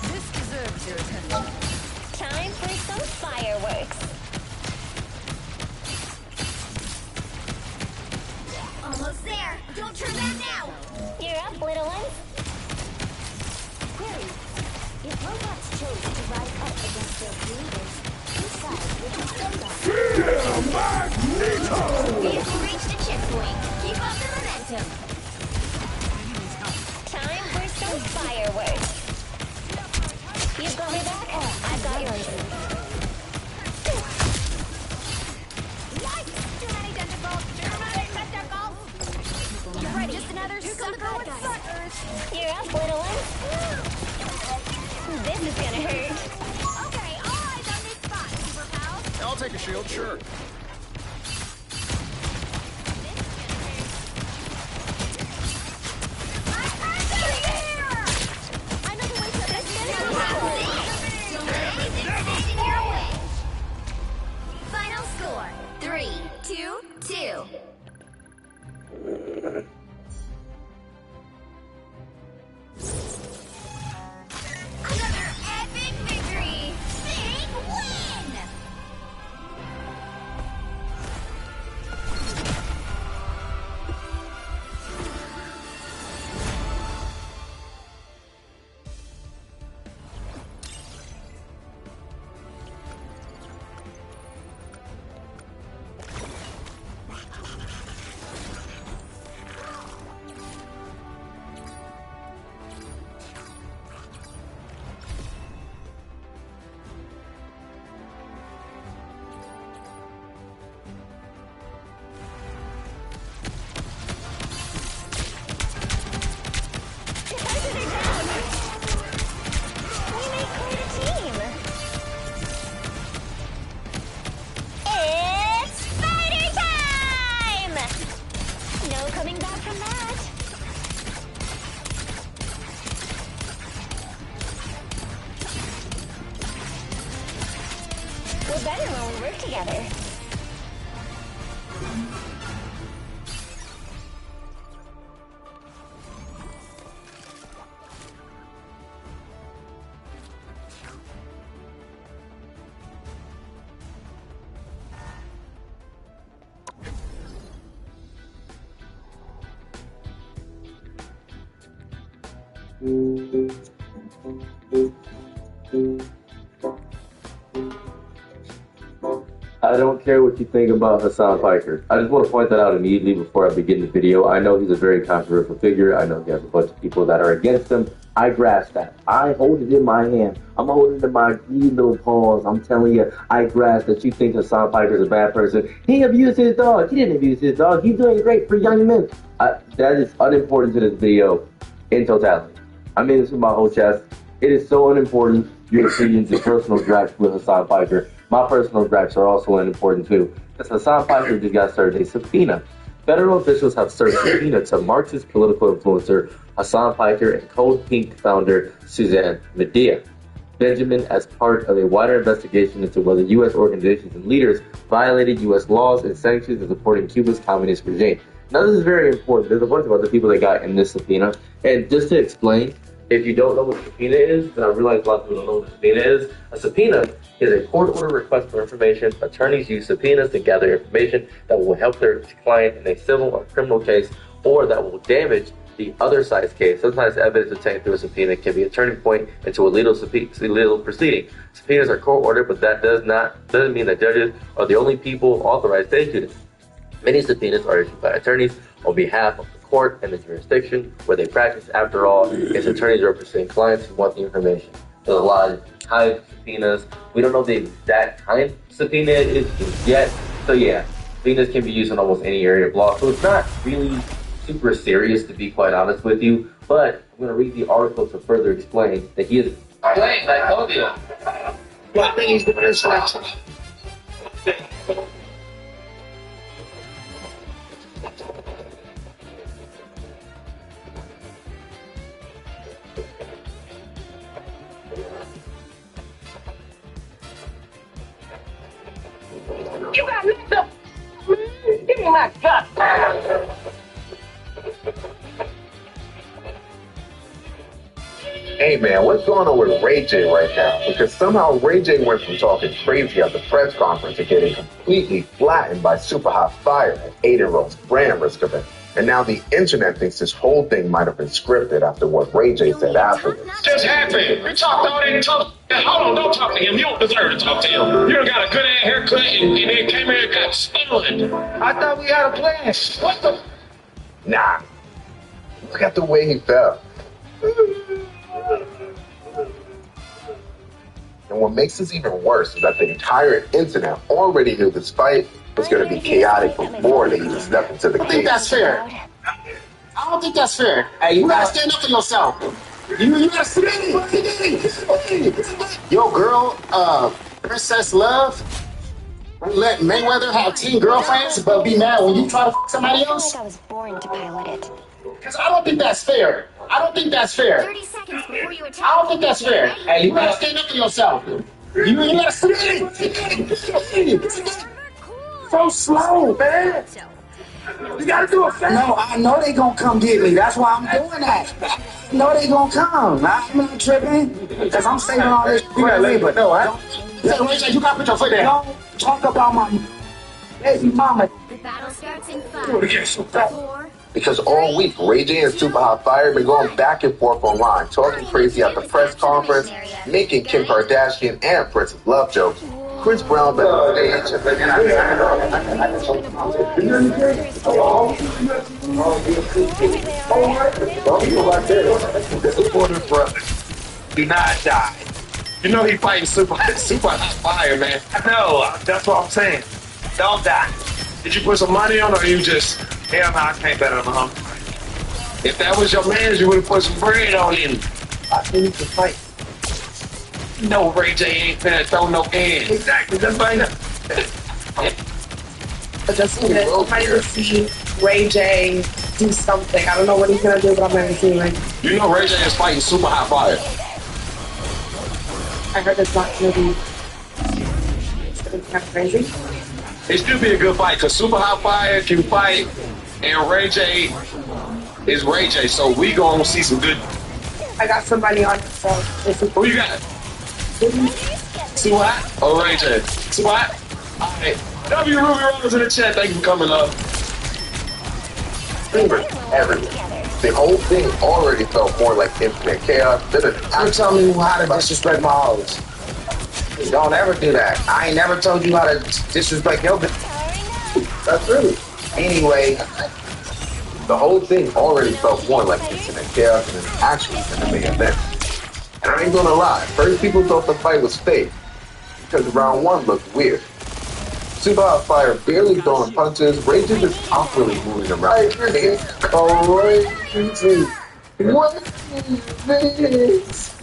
S15: This deserves your attention.
S3: Time for some fireworks. Almost there. Don't turn back now. You're up, little ones. Query. If robots chose to rise up against their creators, whose side would you stand on? Vehicle reached the checkpoint. Keep up the momentum. Time for some fireworks. You got me back? I've got yours. Too many tentacles! Too many tentacles! You're ready. Just another sucker bad guy. You're up, little one. This is gonna hurt. Okay, all eyes on this spot, super pals.
S1: I'll take a shield, sure.
S3: Final score 3-2-2. Another epic victory! Big win!
S16: I don't care what you think about Hassan Piker. I just want to point that out immediately before I begin the video. I know he's a very controversial figure. I know he has a bunch of people that are against him. I grasp that. I hold it in my hand. I'm holding it in my greedy little paws. I'm telling you, I grasp that you think Hassan Piker is a bad person. He abused his dog. He didn't abuse his dog. He's doing great for young men. That is unimportant to this video in totality. I mean this with my whole chest. It is so unimportant. Your opinions and personal gripes with Hassan Piker. My personal gripes are also unimportant too, because Hassan Piker just got served a subpoena. Federal officials have served a subpoena to Marxist political influencer Hassan Piker and Cold Pink founder Suzanne Medea Benjamin as part of a wider investigation into whether U.S. organizations and leaders violated U.S. laws and sanctions in supporting Cuba's communist regime. Now this is very important. There's a bunch of other people that got in this subpoena, and just to explain, if you don't know what a subpoena is, then I realize a lot of people don't know what a subpoena is. A subpoena is a court order request for information. Attorneys use subpoenas to gather information that will help their client in a civil or criminal case, or that will damage the other side's case. Sometimes evidence obtained through a subpoena can be a turning point into a legal proceeding. Subpoenas are court ordered, but that doesn't mean that judges are the only people authorized to issue them. Many subpoenas are issued by attorneys on behalf of the court and the jurisdiction where they practice. After all, it's attorneys representing clients who want the information. There's a lot of types of subpoenas. We don't know the exact kind of subpoena it is yet. So yeah, subpoenas can be used in almost any area of law. So it's not really super serious, to be quite honest with you. But I'm going to read the article to further explain that he is playing. I told you.
S14: What things do this like?
S17: You got licked up. Give me my gun.
S18: Hey man, what's going on with Ray J right now? Because somehow Ray J went from talking crazy at the press conference to getting completely flattened by Super Hot Fire and Aiden Rose's brand risk event. And now the internet thinks this whole thing might have been scripted after what Ray J said afterwards.
S19: Just happened. You talked all that talk. Hold on, don't talk to him. You don't deserve to talk to him. You done got a good ass haircut and then came here and got stunned. I thought we had a plan. What the?
S18: Nah. Look at the way he fell. And what makes this even worse is that the entire internet already knew this fight was going to be chaotic before they even stepped into the
S14: I think that's fair. I don't think that's fair. Hey, you gotta stand up for yourself. You gotta stand up. Yo, girl, Princess Love, let Mayweather have 10 girlfriends, but be mad when you try to fuck somebody else?
S3: I was born to pilot it.
S14: Because I don't think that's fair. I don't think that's fair.
S3: 30 seconds before you attack.
S14: I don't think that's fair. Hey, you gotta stand up for yourself. You gotta stand. So slow, man. You gotta do it fast. No, I know they gonna come get me. That's why I'm doing that. I know they gonna come. I'm not tripping. Because I'm saving all this. You gotta leave, but no, I don't. You gotta put your foot down. Don't talk about my baby mama.
S3: The battle starts in 5, 4.
S18: Because all week, Ray J and Super Hot Fire have been going back and forth online, talking crazy at the press conference, making Kim Kardashian and Princess Love jokes. Chris Brown back on stage.
S19: Supporter brother, do not die. You know he fighting super hot fire, man. I know. That's what I'm saying. Don't die. Did you put some money on, or you just? Hell no, I can't bet on him. If that was your man, you would have put some bread on him. I think to fight. No, Ray J ain't finna throw no hands. Exactly, that's why I know.
S20: But just ready to see Ray J do something. I don't know what he's gonna do, but I'm ready to see him.
S19: You know Ray J is fighting Super Hot Fire.
S20: I heard it's not gonna be. It's gonna be kind of crazy.
S19: It should be a good fight, because Super Hot Fire can fight, and Ray J is Ray J, so we gonna see some good.
S20: I got somebody on, so this is.
S19: Who you got? See what? Oh, Ray J. See what? Alright. W Ruby Rose in the chat. Thank you for coming up.
S18: Streamers everywhere The whole thing already felt more like infinite chaos than an
S19: You tell me how to disrespect my hoes. Don't ever do that. I ain't never told you how to disrespect your bitch.
S18: That's true. Anyway, the whole thing already felt more like infinite chaos than an actual anime event. And I ain't gonna lie, first people thought the fight was fake because round one looked weird. Super Hot Fire barely throwing punches, Raging is awkwardly moving around. Crazy. What is this?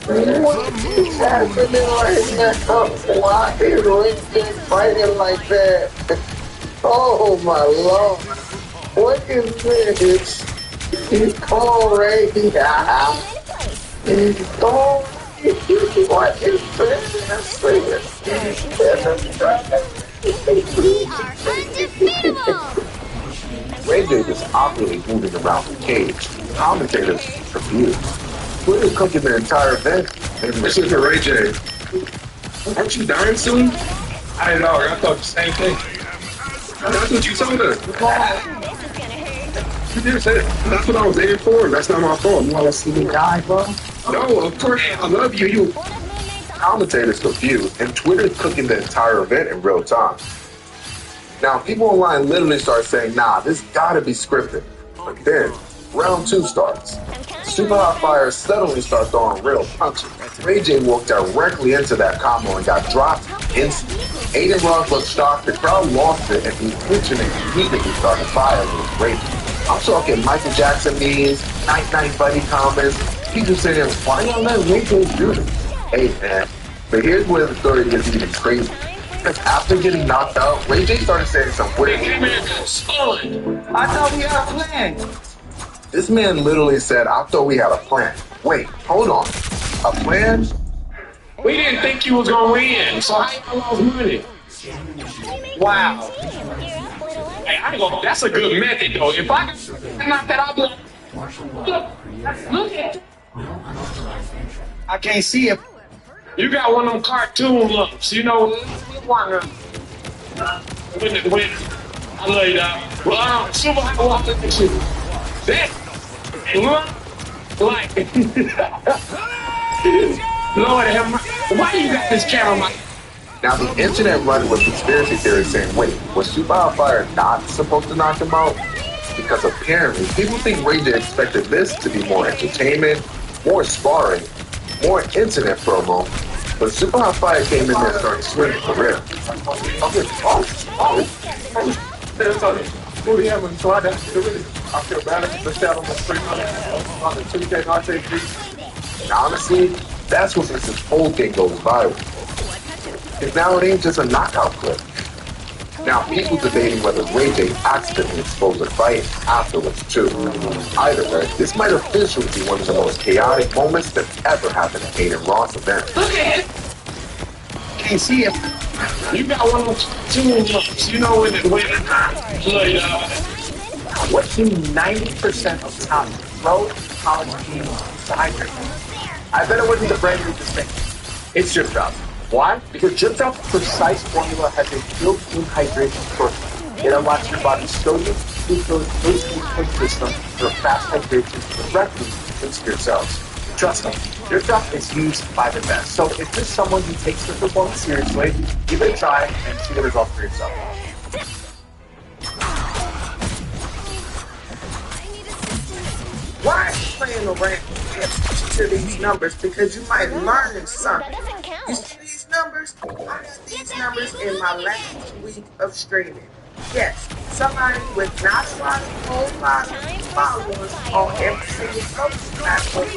S18: What is happening right now? Why is Raging fighting like that? Oh my lord. What is this? He's cold, Ray. He's cold. What is this? Ray J is awkwardly moving around the cage. Commentators confused. Twitter's cooking the entire event.
S19: Listen to Ray J. Aren't you dying soon? I didn't know. I thought the same thing. That's what you told us. You did say it. That's what I was aiming for. That's not my fault. You want to see me die, bro? No, of course. I love you.
S18: Commentators confused, and Twitter's cooking the entire event in real time. Now, people online literally start saying, nah, this gotta be scripted. But then, round two starts. Super Hot Fire suddenly starts throwing real punches. Ray J walked directly into that combo and got dropped instantly. Aiden Ross looked shocked, the crowd lost it, and the attention immediately started firing with Ray J. I'm talking Michael Jackson memes, night-night buddy comments, people saying, why y'all let Ray J do this? Hey man, but here's where the story gets even crazy. Because after getting knocked out, Ray J started saying some weird things.
S19: I thought we had a plan.
S18: This man literally said, I thought we had a plan. Wait, hold on. A plan?
S19: We didn't think you was gonna win, so how you lost money? Wow. Hey, I ain't gonna, that's a good method though. If I can knock that out, look at it. I can't see it. You got one of them cartoon lumps, you know. When I lay down. Well, Super Hot walked at this shit. That look like Lord have mercy. Why you got this camera?
S18: Now the internet running with conspiracy theories saying, wait, was Super Hot Fire not supposed to knock him out? Because apparently people think Ray J expected this to be more entertainment, more sparring, more internet promo, but Super Hot Fire came in there and started swinging for real.
S19: I feel bad at the settlement 300 on the 2K RPG.
S18: Honestly, that's what makes this whole thing goes viral. Because now it ain't just a knockout clip. Now people debating whether Ray J accidentally exposed the fight afterwards too. Either way, this might officially be one of the most chaotic moments that ever happened at Aiden Ross event.
S19: Look at it! Can't see it. You got one of those two lumps, you know when what do 90% of top pro college teams decide? I bet it wasn't the brand new thing. It's Drip Drop. Why? Because Drip Drop's precise formula has a built-in hydration source. It unlocks your body's sodium, glucose, protein system for fast hydration directly into your cells. Trust me, Drip Drop is used by the best. So if there's someone who takes their performance seriously, give it a try and see the results for yourself.
S20: Why are you playing around to these numbers? Because you might learn something. You see these numbers? I got these numbers in my last week of streaming. Yes, somebody with not a whole lot of followers on every single social platform.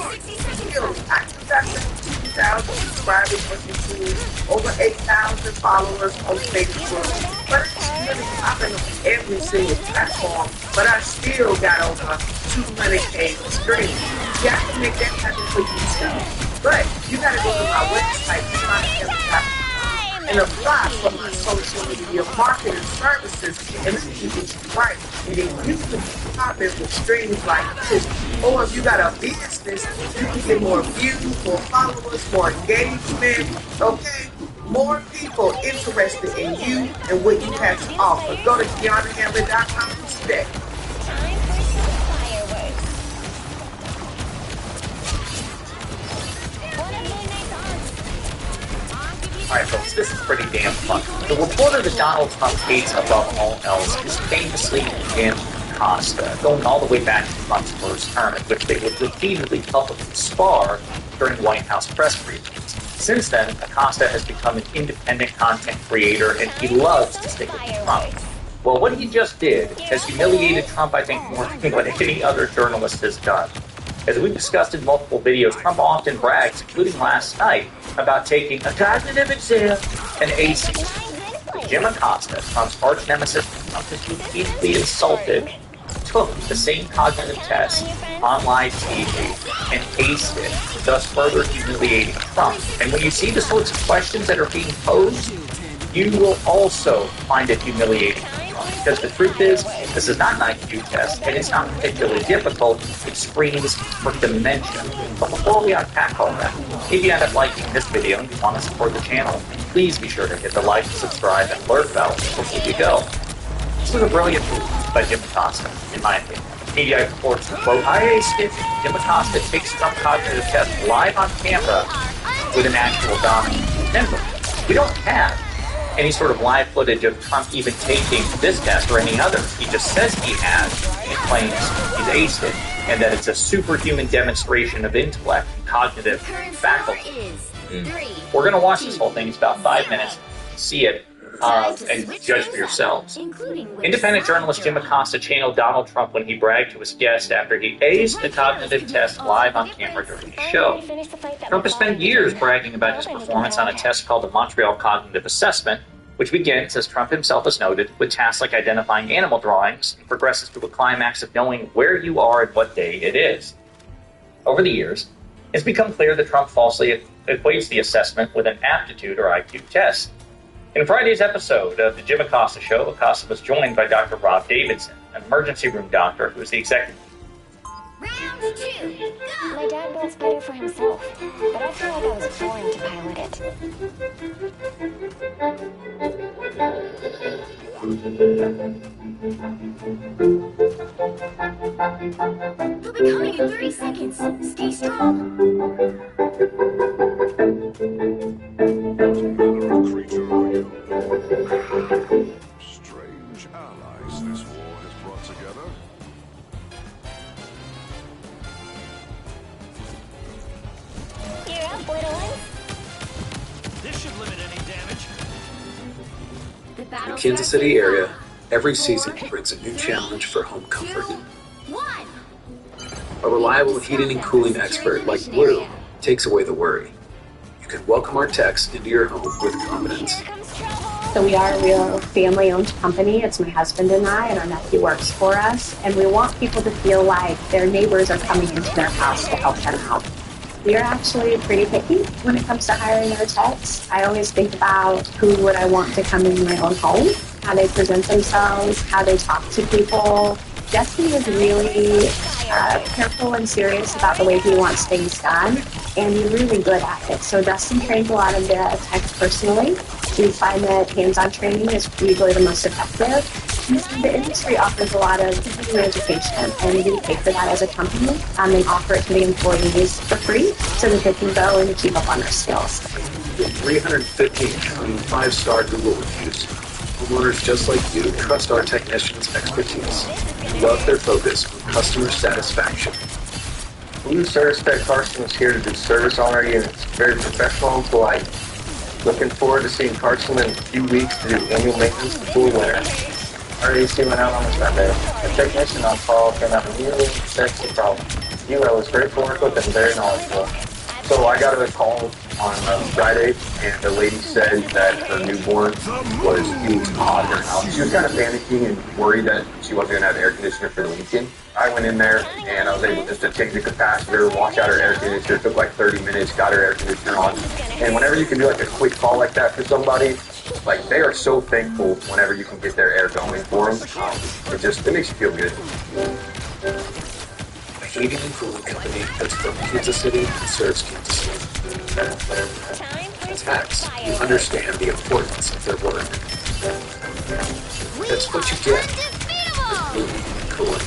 S20: I just got 2,000 subscribers on YouTube, over 8,000 followers on Facebook. But it's really popping on every single platform. But I still got over 200K streams. You have to make that happen for you too. But you gotta go to my website, and apply for my social media marketing services, and then you get right. And then you can pop in with streams like this. Or if you got a business, you can get more views, more followers, more engagement, okay? More people interested in you and what you have to offer. Go to KeanuHammer.com today.
S21: Alright folks, this is pretty damn fun. The reporter that Donald Trump hates above all else is famously Jim Acosta, going all the way back to Trump's first term, in which they would repeatedly publicly spar during White House press briefings. Since then, Acosta has become an independent content creator, and he loves to stick with Trump. Well, what he just did has humiliated Trump, I think, more than what any other journalist has done. As we've discussed in multiple videos, Trump often brags, including last night, about taking a cognitive exam and acing. Jim Acosta, Trump's arch nemesis, Trump has repeatedly insulted, took the same cognitive test on live TV and aced it, thus further humiliating Trump. And when you see the sorts of questions that are being posed, you will also find it humiliating. Because the truth is, this is not an IQ test, and it's not particularly difficult. It screens for dementia. But before we unpack all that, if you end up liking this video and you want to support the channel, please be sure to hit the like, subscribe, and alert bell before you go. This was a brilliant move by Jim Acosta, in my opinion. Media reports, quote, I aced it. Jim Acosta takes Trump cognitive test live on camera with an actual dominant. We don't have any sort of live footage of Trump even taking this test or any others. He just says he has and claims he's aced it, and that it's a superhuman demonstration of intellect and cognitive faculty. We're going to watch this whole thing. It's about 5 minutes. See it and judge for yourselves. Independent journalist Jim Acosta channeled Donald Trump when he bragged to his guest after he aced the cognitive test live on camera during the show. Trump has spent years bragging about his performance on a test called the Montreal Cognitive Assessment, which begins, as Trump himself has noted, with tasks like identifying animal drawings and progresses to a climax of knowing where you are and what day it is. Over the years, it's become clear that Trump falsely equates the assessment with an aptitude or IQ test. In Friday's episode of the Jim Acosta Show, Acosta was joined by Dr. Rob Davidson, an emergency room doctor who is the executive.
S3: Round 2, go! My dad builds better for himself, but I feel like I was born to pilot it. He'll be coming in 30 seconds. Stay strong.
S1: Strange allies this war has brought together.
S3: You're up, little ones.
S1: This should limit any damage.
S3: The battle
S22: The Kansas City area, every season brings a new challenge for home comfort. A reliable heating and cooling expert like Blue takes away the worry. You can welcome our techs into your home with confidence.
S10: So we are a real family-owned company. It's my husband and I, and our nephew works for us. And we want people to feel like their neighbors are coming into their house to help them out. We are actually pretty picky when it comes to hiring our techs. I always think about who would I want to come in my own home, how they present themselves, how they talk to people. Justin is really careful and serious about the way he wants things done, and he's really good at it. So Justin trains a lot of the techs personally. We find that hands-on training is usually the most effective. The industry offers a lot of continuing education, and we pay for that as a company, and offer it to the employees for free so that they can go and keep up on their skills.
S22: With 350 5-star Google reviews, homeowners just like you trust our technicians' expertise and love their focus on customer satisfaction.
S12: Blue Service Tech Carson is here to do service on our units. Very professional and polite. Looking forward to seeing Carson in a few weeks to do annual maintenance before winter. Our AC went out on a Sunday. The technician on call came out immediately and fixed the problem. Eli was great to work with and very knowledgeable. So I got a call on Friday, and the lady said that her newborn was being hot in her house. She was kind of panicking and worried that she wasn't going to have air conditioner for the weekend. I went in there, and I was able just to change the capacitor, wash out her air conditioner. It took like 30 minutes, got her air conditioner on. And whenever you can do like a quick call like that for somebody, like they are so thankful whenever you can get their air going for them. It makes you feel good.
S22: A heating and cooling company that's from Kansas City and serves Kansas City. Techs who understand the importance of their work. That's what you get with heating and cooling.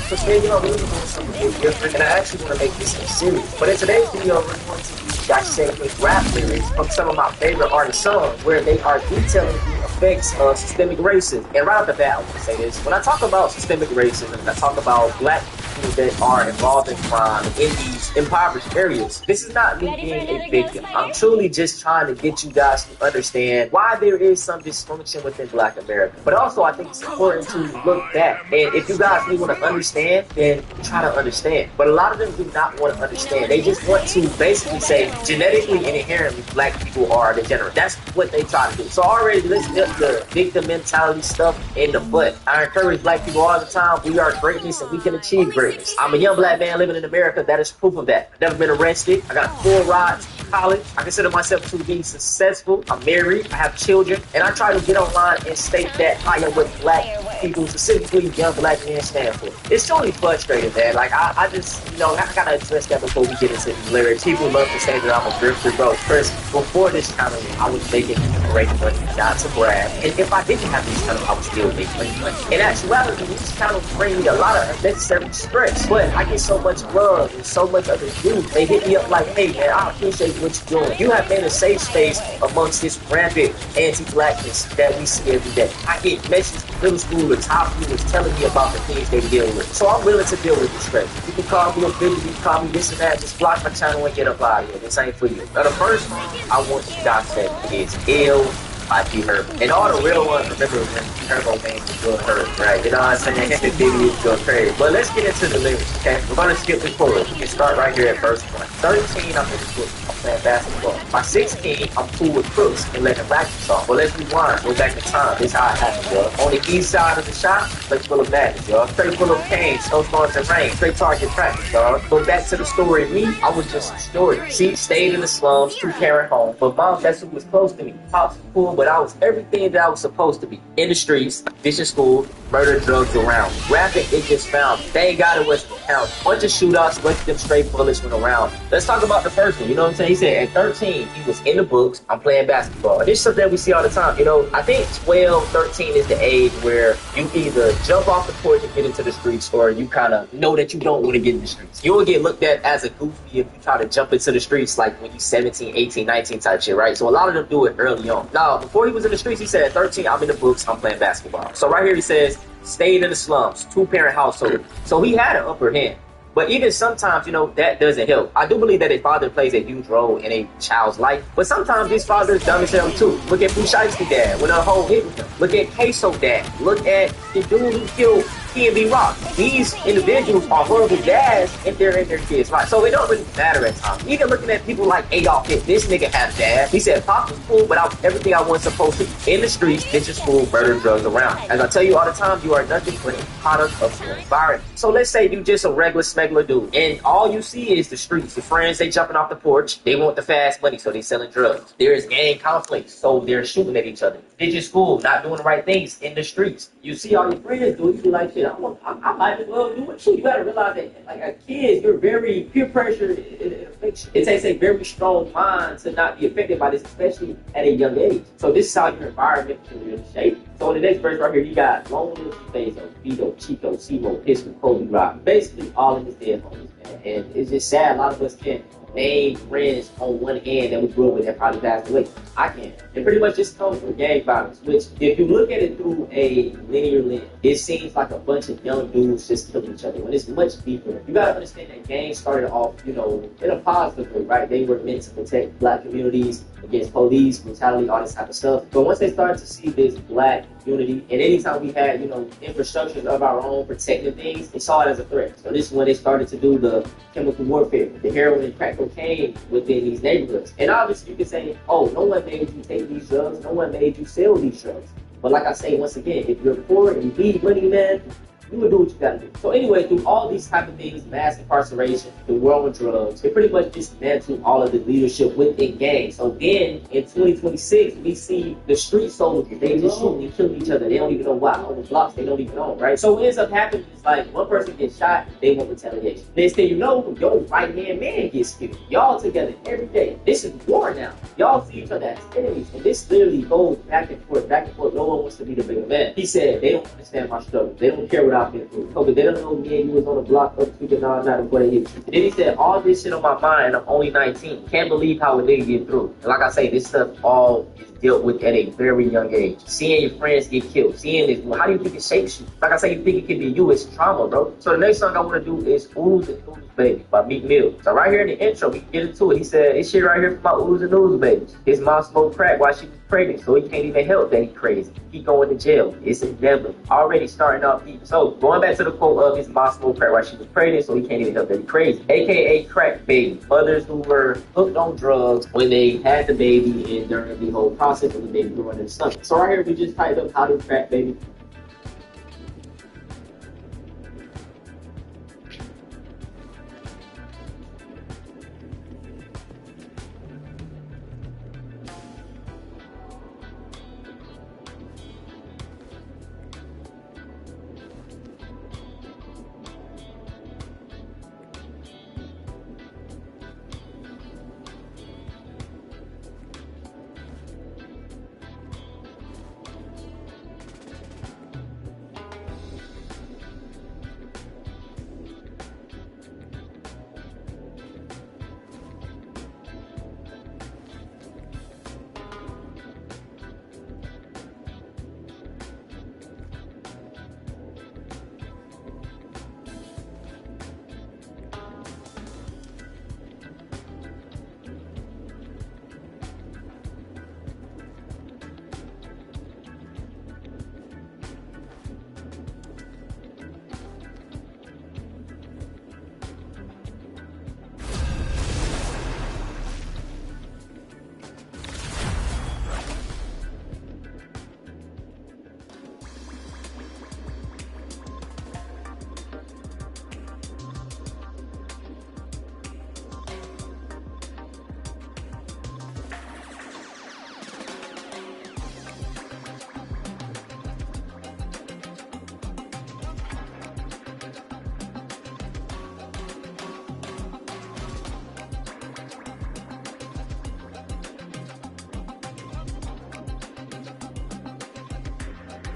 S4: So today, we're doing something different, and I actually want to make this a series. But in today's video, we're going to dissect with rap lyrics from some of my favorite artists' songs, where they are detailing the effects of systemic racism. And right off the bat, I want to say this: when I talk about systemic racism, I talk about black people that are involved in crime in these impoverished areas. This is not me being a victim. I'm truly just trying to get you guys to understand why there is some dysfunction within Black America. But also, I think it's important to look back. And if you guys really want to understand, then try to understand. But a lot of them do not want to understand. They just want to basically say genetically and inherently black people are degenerate. That's what they try to do. So already let's get the victim mentality stuff in the butt. I encourage black people all the time. We are greatness and we can achieve greatness. I'm a young black man living in America. That is proof of that. I've never been arrested. I got 4 rides to college. I consider myself to be successful. I'm married. I have children. And I try to get online and state that I am what black people, specifically young black men, stand for. It's totally frustrating, man. Like, I just, you know, I gotta address that before we get into the lyrics. People love to say that I'm a grifter, bro. First, before this channel, I was making great money, not to brag. And if I didn't have this channel, I would still make great money. In actuality, this channel brings me a lot of unnecessary stress. But I get so much love and so much other youth. They hit me up like, hey, man, I appreciate what you're doing. You have made a safe space amongst this rampant anti-blackness that we see every day. I get messages from middle schoolers, high schoolers telling me about the things they deal with. So I'm willing to deal with this stress. You can call me a bitch, you can call me this and that. Just block my channel and get up out of here. This ain't for you. Now, the first one I want you guys to say is ill. I be hurt. And all the real ones remember when Turbo Man was doing hurt, right? You know what I'm saying? The video was going crazy. But let's get into the lyrics, okay? We're gonna skip this forward. We can start right here at verse 1. 13, I'm in the book. I'm playing basketball. By 16, I'm cool with crooks and letting practice off. Well, let's rewind. Go back in time. This how it happened, y'all. On the east side of the shop, straight full of madness, y'all. Straight full of pain, snowstorms and rain. Straight target practice, y'all. Go back to the story of me. I was just a story. See, stayed in the slums, 2-parent home. But mom, that's who was close to me. Pops was cool, but I was everything that I was supposed to be. In the streets, ditching school, murder, drugs around. Rapping, it just found. Thank God it wasn't count. Bunch of shootouts, bunch of them straight bullets went around. Let's talk about the first one. You know what I'm saying? He said at 13, he was in the books. I'm playing basketball. This is something that we see all the time. You know, I think 12, 13 is the age where you either jump off the porch and get into the streets, or you kind of know that you don't want to get in the streets. You will get looked at as a goofy if you try to jump into the streets like when you're 17, 18, 19 type shit, right? So a lot of them do it early on. Now, before he was in the streets, he said at 13, I'm in the books, I'm playing basketball. So right here he says, stayed in the slums, 2-parent household. So he had an upper hand. But even sometimes, you know, that doesn't help. I do believe that a father plays a huge role in a child's life. But sometimes this father is dumb as hell too. Look at Bushiesty dad when a hoe hit with him. Look at Queso dad. Look at the dude who killed P&B Rock. These individuals are horrible dads if they're in their kids' life. So it don't really matter at times. Even looking at people like Adolf Hitler, this nigga has dad. He said, Pop was cool, but I was everything I wasn't supposed to be. In the streets, ditching school, murder, drugs around. As I tell you all the time, you are nothing but a product of your environment. So let's say you just a regular smuggler dude, and all you see is the streets. Your friends, they jumping off the porch. They want the fast money, so they selling drugs. There is gang conflict, so they're shooting at each other. Ditching school, not doing the right things in the streets. You see all your friends do it, you be like, shit, I might as well do it too. You gotta realize that, like a kid, you're very peer pressure. It affects you. It takes a very strong mind to not be affected by this, especially at a young age. So this is how your environment can really shape. So in the next verse right here, you got Lone Little Fazo, Vito, Chico, Simo, Pistol, Kobe, Rock. Basically all in his dead homies, man. And it's just sad. A lot of us can't name friends on one hand that we grew up with that probably passed away. I can't. It pretty much just comes from gang violence, which if you look at it through a linear lens, it seems like a bunch of young dudes just killing each other when it's much deeper. You gotta understand that gangs started off, you know, in a positive way, right? They were meant to protect black communities against police, brutality, all this type of stuff. But once they started to see this black unity, and anytime we had, you know, infrastructures of our own protecting things, they saw it as a threat. So this is when they started to do the chemical warfare, the heroin and crack cocaine within these neighborhoods. And obviously you can say, oh, no one made you take these drugs, no one made you sell these drugs. But like I say, once again, if you're poor and you need money, man, you would do what you gotta do. So anyway, through all these type of things, mass incarceration, the war on drugs, it pretty much dismantled all of the leadership within gangs. So then in 2026, we see the street soldiers, they just shooting and killing each other. They don't even know why. On the blocks, they don't even own, right? So what ends up happening is like one person gets shot, they want retaliation. Next thing you know, your right-hand man gets killed. Y'all together every day. This is war now. Y'all see each other as enemies. And this literally goes back and forth, back and forth. No one wants to be the bigger man. He said, they don't understand my struggle. They don't care what I've been through. Oh, but they don't know me and you was on the block up tweaking all night before they hit you. And then he said, all this shit on my mind, I'm only 19. Can't believe how a nigga get through. And like I say, this stuff all is dealt with at a very young age. Seeing your friends get killed, seeing this, how do you think it shapes you? Like I say, you think it could be you, it's trauma, bro. So the next song I want to do is Ooze and Ooze Baby by Meek Mill. So right here in the intro, we can get into it. He said, this shit right here for my Ooze and Ooze babies. His mom smoked crack while she was pregnant, so he can't even help that he crazy. He going to jail. It's inevitable. Already starting off deep. So going back to the quote of his mom smoked crack while she was pregnant, so he can't even help that he crazy. AKA crack baby. Mothers who were hooked on drugs when they had the baby and during the whole process of the baby growing in the stomach. So right here we just typed up how to crack baby.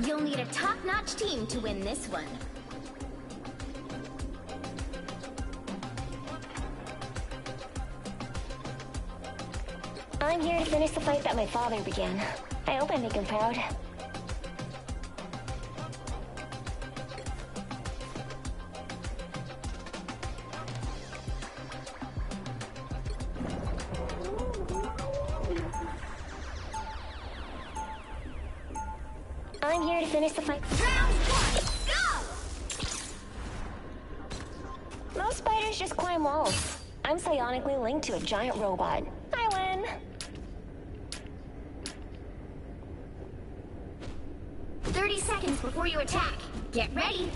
S3: You'll need a top-notch team to win this one. I'm here to finish the fight that my father began. I hope I make him proud. I'm here to finish the fight. Round one, go! Most spiders just climb walls. I'm psionically linked to a giant robot. I win. Seconds before you attack. Get ready.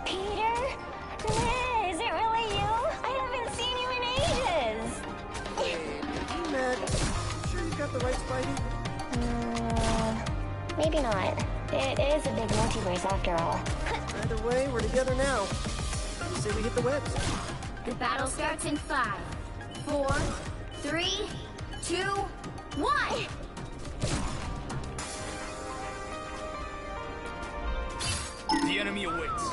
S3: Peter? Is it really you? I haven't seen you in ages.
S6: You mad? Sure you got the right Spidey?
S3: Maybe not. It is a big multiverse after all.
S6: Either way, we're together now. You say we hit the webs.
S3: The battle starts in 5, 4, 3, 2, 1!
S1: The enemy awaits.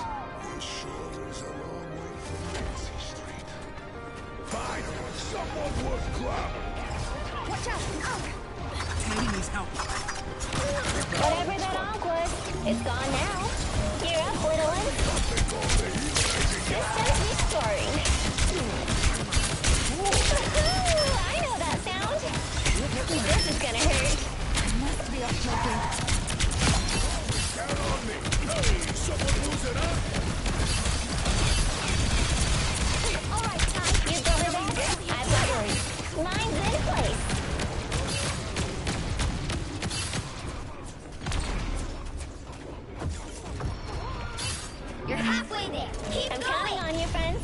S14: This sure is a long way from Nancy Street.
S1: Finally, someone worth grabbing.
S3: Watch out! Ugh.
S6: Teddy needs help.
S3: Whatever that onk was, it's gone now. You're up, little one. This sends me soaring. I know that sound. This is gonna hurt.
S6: I must be off my game.
S1: Count on me. Hey, someone lose it up.
S3: All right, Ty. You go there. I've got yours. Mine's in place. You're halfway there. Keep I'm counting on you, friends.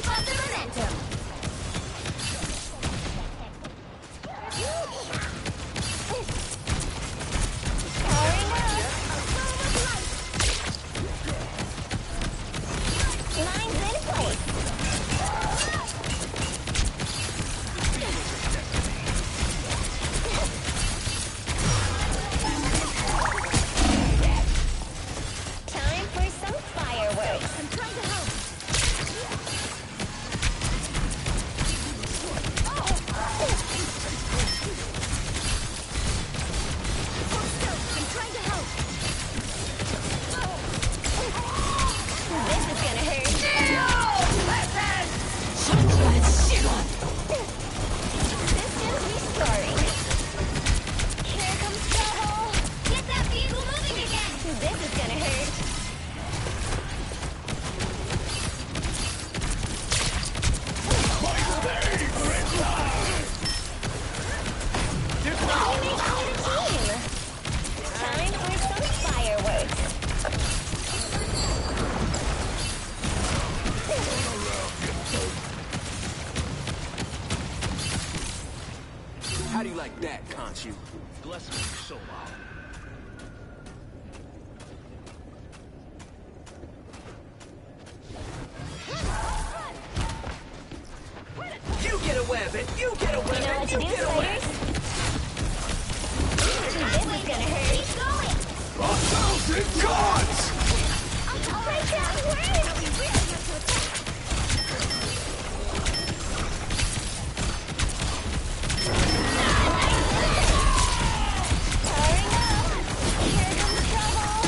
S3: Keep up the momentum. Powering up. Mine's in place. Time for some fireworks. I'm trying to help. I'm trying to help. This is gonna hurt. Systems restoring. Here comes trouble. Get that vehicle moving again. This is gonna hurt. Time for some fireworks.
S7: How do you like that, can't you? Bless me, so loud. You get a weapon! You get a weapon!
S3: You know what to
S7: You
S3: do,
S7: get a weapon!
S3: This is gonna hurt. Keep going.
S7: 1,000 gods!
S3: I can't wait. We really have to attack. Powering up. Here comes trouble.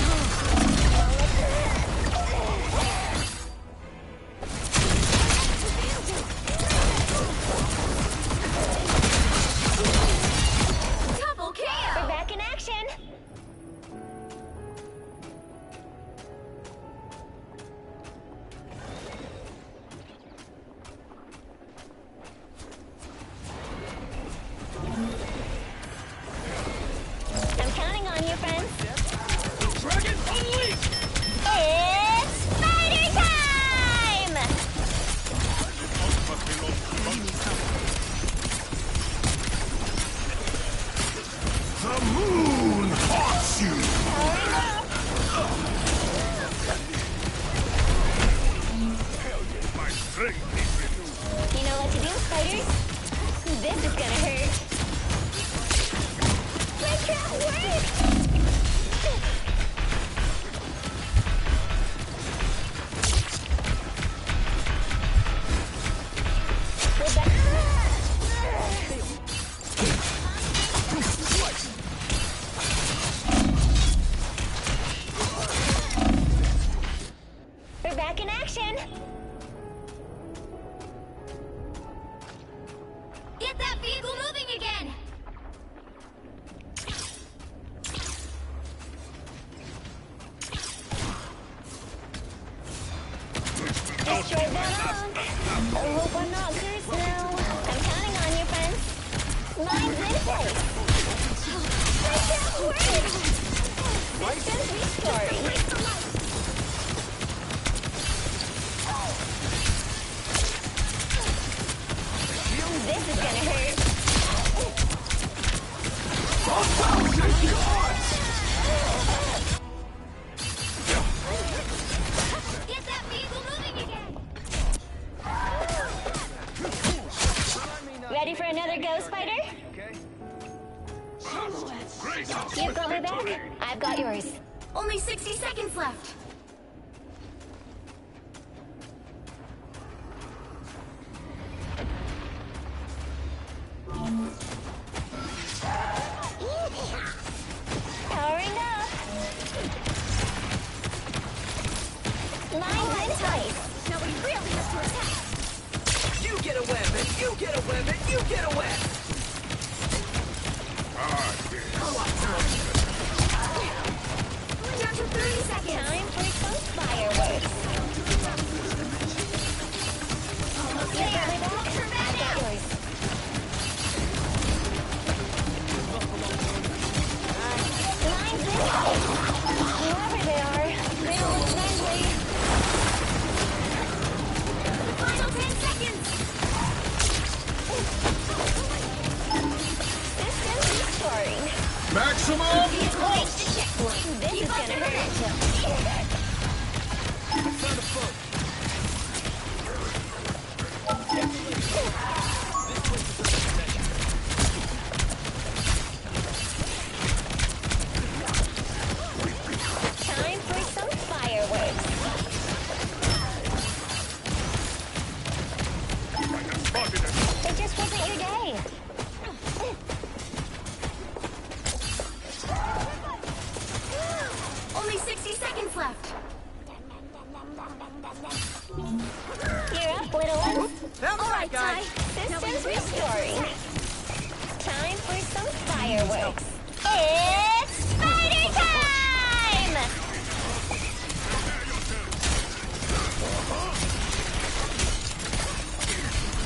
S3: Double kill. We're back in action. I'm counting on you, friends.
S7: Dragon Unleashed!
S3: It's spider time!
S1: The moon haunts you! My strength is renewed.
S3: You know what to do, spiders? This is gonna hurt. I can't wait! We're back. We're back in action. Get that vehicle moving again. Destroy them. I hope I'm not cursed now. I'm counting on you, friends. Mine's in place. I can't wait. Systems restoring. This is gonna hurt.
S7: 1,000 gods!
S3: Get that vehicle moving again. Ready for another go, Spider? You've got my back. I've got yours. Only 60 seconds left. Powering up. Mine's in place. Now we really have to attack.
S7: You get a weapon! You get a weapon! You get a weapon!
S3: Down to 30 seconds. Time for some fireworks. Almost there. I've got yours. Mine's in. Whoever they are, they don't look friendly. Final 10 fighter works. It's fighter time!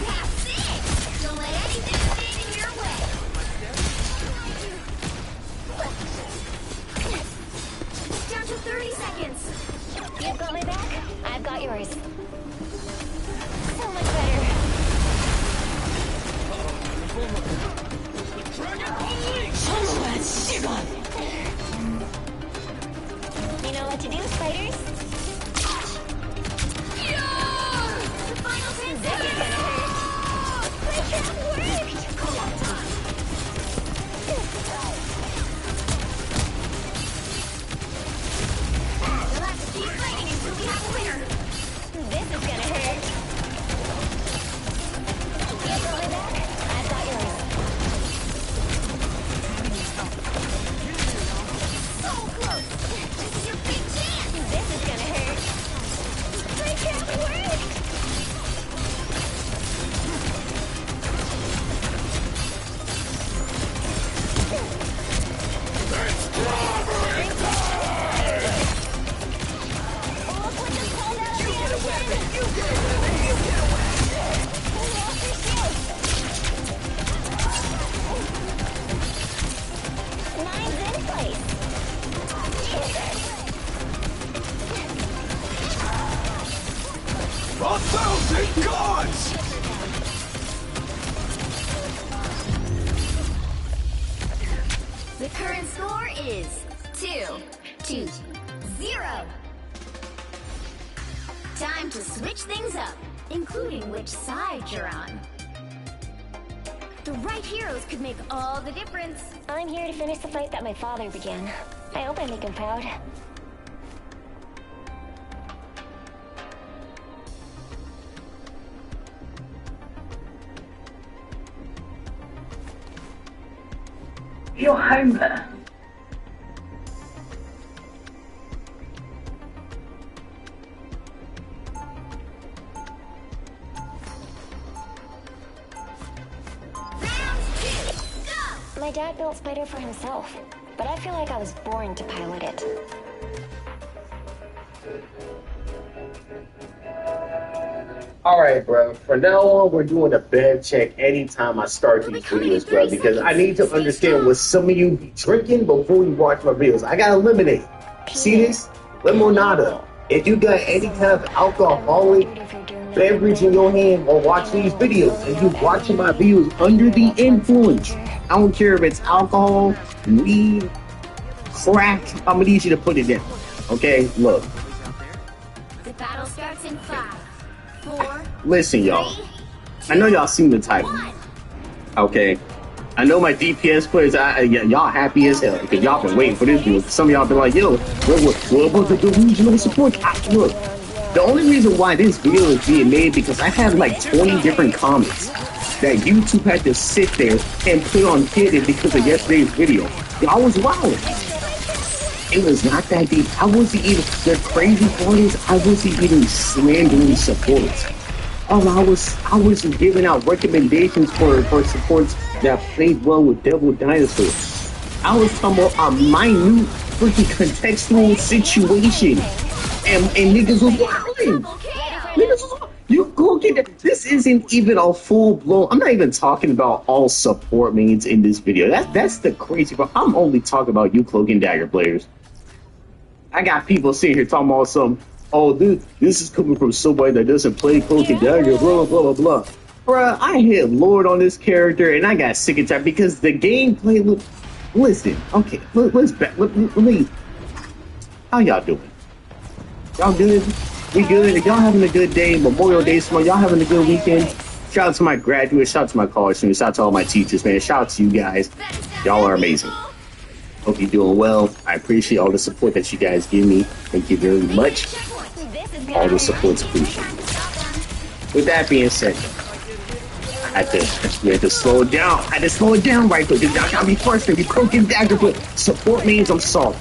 S3: That's it! Don't let anything stand in your way. Down to 30 seconds. You've got my back, I've got yours. So much better. You know what to do, spiders? The final 10 seconds gonna hurt. My trap worked! You'll have to keep fighting until we have a winner. This is gonna hurt. You got my back? I've got yours. So close! This is your big chance! This is gonna hurt. My trap worked! Mine's in place.
S1: 1,000 gods!
S3: The current score is 2-0. Time to switch things up, including which side you're on. The right heroes could make all the difference. I'm here to finish the fight that my father began. I hope I make him proud.
S17: You're home there.
S3: My dad built Spider for himself, but I feel like I was born to pilot it.
S4: Alright, bro. From now on, we're doing a bev check anytime I start these videos, bro, because I need to understand what some of you be drinking before you watch my videos. I got lemonade. See this? Limonada. If you got any kind of alcoholic beverage in your hand or watch these videos, and you watching my videos under the influence, I don't care if it's alcohol, weed, crack, I'm gonna need you to put it down. Okay? Look.
S3: The battle starts in 5, 4.
S4: Listen, y'all. I know y'all seen the title. Okay. I know my DPS players, y'all happy as hell because y'all been waiting for this video. Some of y'all been like, yo, what about the regional support? Look, the only reason why this video is being made because I had like 20 different comments that YouTube had to sit there and put on hidden because of yesterday's video. Y'all was wild. It was not that deep. I wasn't even, the crazy part is I wasn't even slandering supports. I was giving out recommendations for supports that played well with Devil Dinosaur. I was talking about a minute freaking contextual situation. And niggas was wilding. Niggas was wilding. You go get that. This isn't even a full blown. I'm not even talking about all support mains in this video. That's the crazy part. I'm only talking about you Cloak and Dagger players. I got people sitting here talking about some. Oh, this is coming from somebody that doesn't play Cloak and Dagger. Blah blah blah blah. Bruh, I hit Lord on this character and I got sick and tired because the gameplay. Listen, okay, let's back. Let me. How y'all doing? Y'all good? We good? If y'all having a good day, Memorial Day, y'all having a good weekend? Shout out to my graduates, shout out to my college students, shout out to all my teachers, man. Shout out to you guys. Y'all are amazing. Hope you're doing well. I appreciate all the support that you guys give me. Thank you very much. All the support's appreciated. With that being said, I had to slow it down. I had to slow it down right quick. Y'all got me frustrated. You Cloak and Dagger, but support means I'm sorry.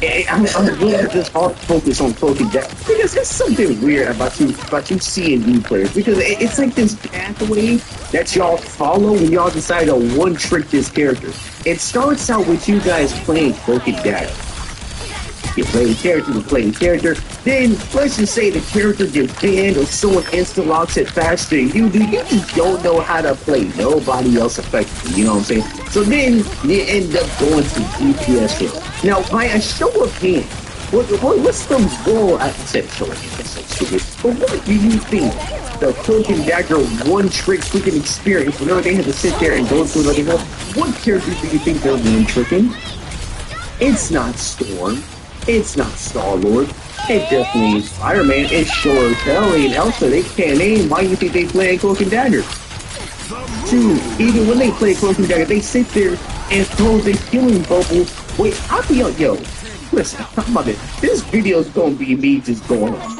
S8: I'm glad this hard focus on Cloak and Dagger because there's something weird about you seeing new players because it's like this pathway that y'all follow when y'all decide to one trick this character. It starts out with you guys playing Cloak and Dagger. You play the character, you play the character. Then let's just say the character gets banned or someone insta locks it faster than you do. You just don't know how to play. Nobody else effectively. You know what I'm saying? So then you end up going to DPS roll. Now, by a show of hands, what's the goal? I said show of hands. That's so stupid. But what do you think the Cloak and Dagger one trick freaking experience? Whenever they have to sit there and go through like what character do you think they're one tricking? It's not Storm. It's not Star-Lord. It definitely is Spider-Man. It's sure as hell ain't Elsa. They can't aim. Why do you think they play Cloak and Dagger? Dude, even when they play Cloak and Dagger, they sit there and throw the healing bubble. Wait, I'll be on, yo, listen, I'm about it. This video's gonna be me just going on.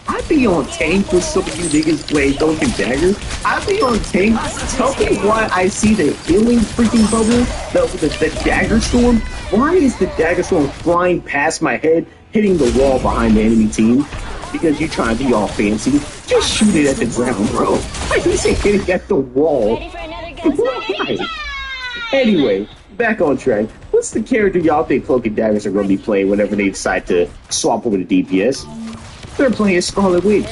S8: I be on tank with some of you niggas playing Cloak and Dagger. I be on tank. Tell me why I see the healing freaking bubble, the dagger storm. Why is the dagger storm flying past my head, hitting the wall behind the enemy team? Because you're trying to be all fancy. Just shoot it at the ground, bro. Why do you say hitting at the wall? Right. Anyway, back on track. What's the character y'all think Cloak and Daggers are going to be playing whenever they decide to swap over to DPS? They're playing Scarlet Witch.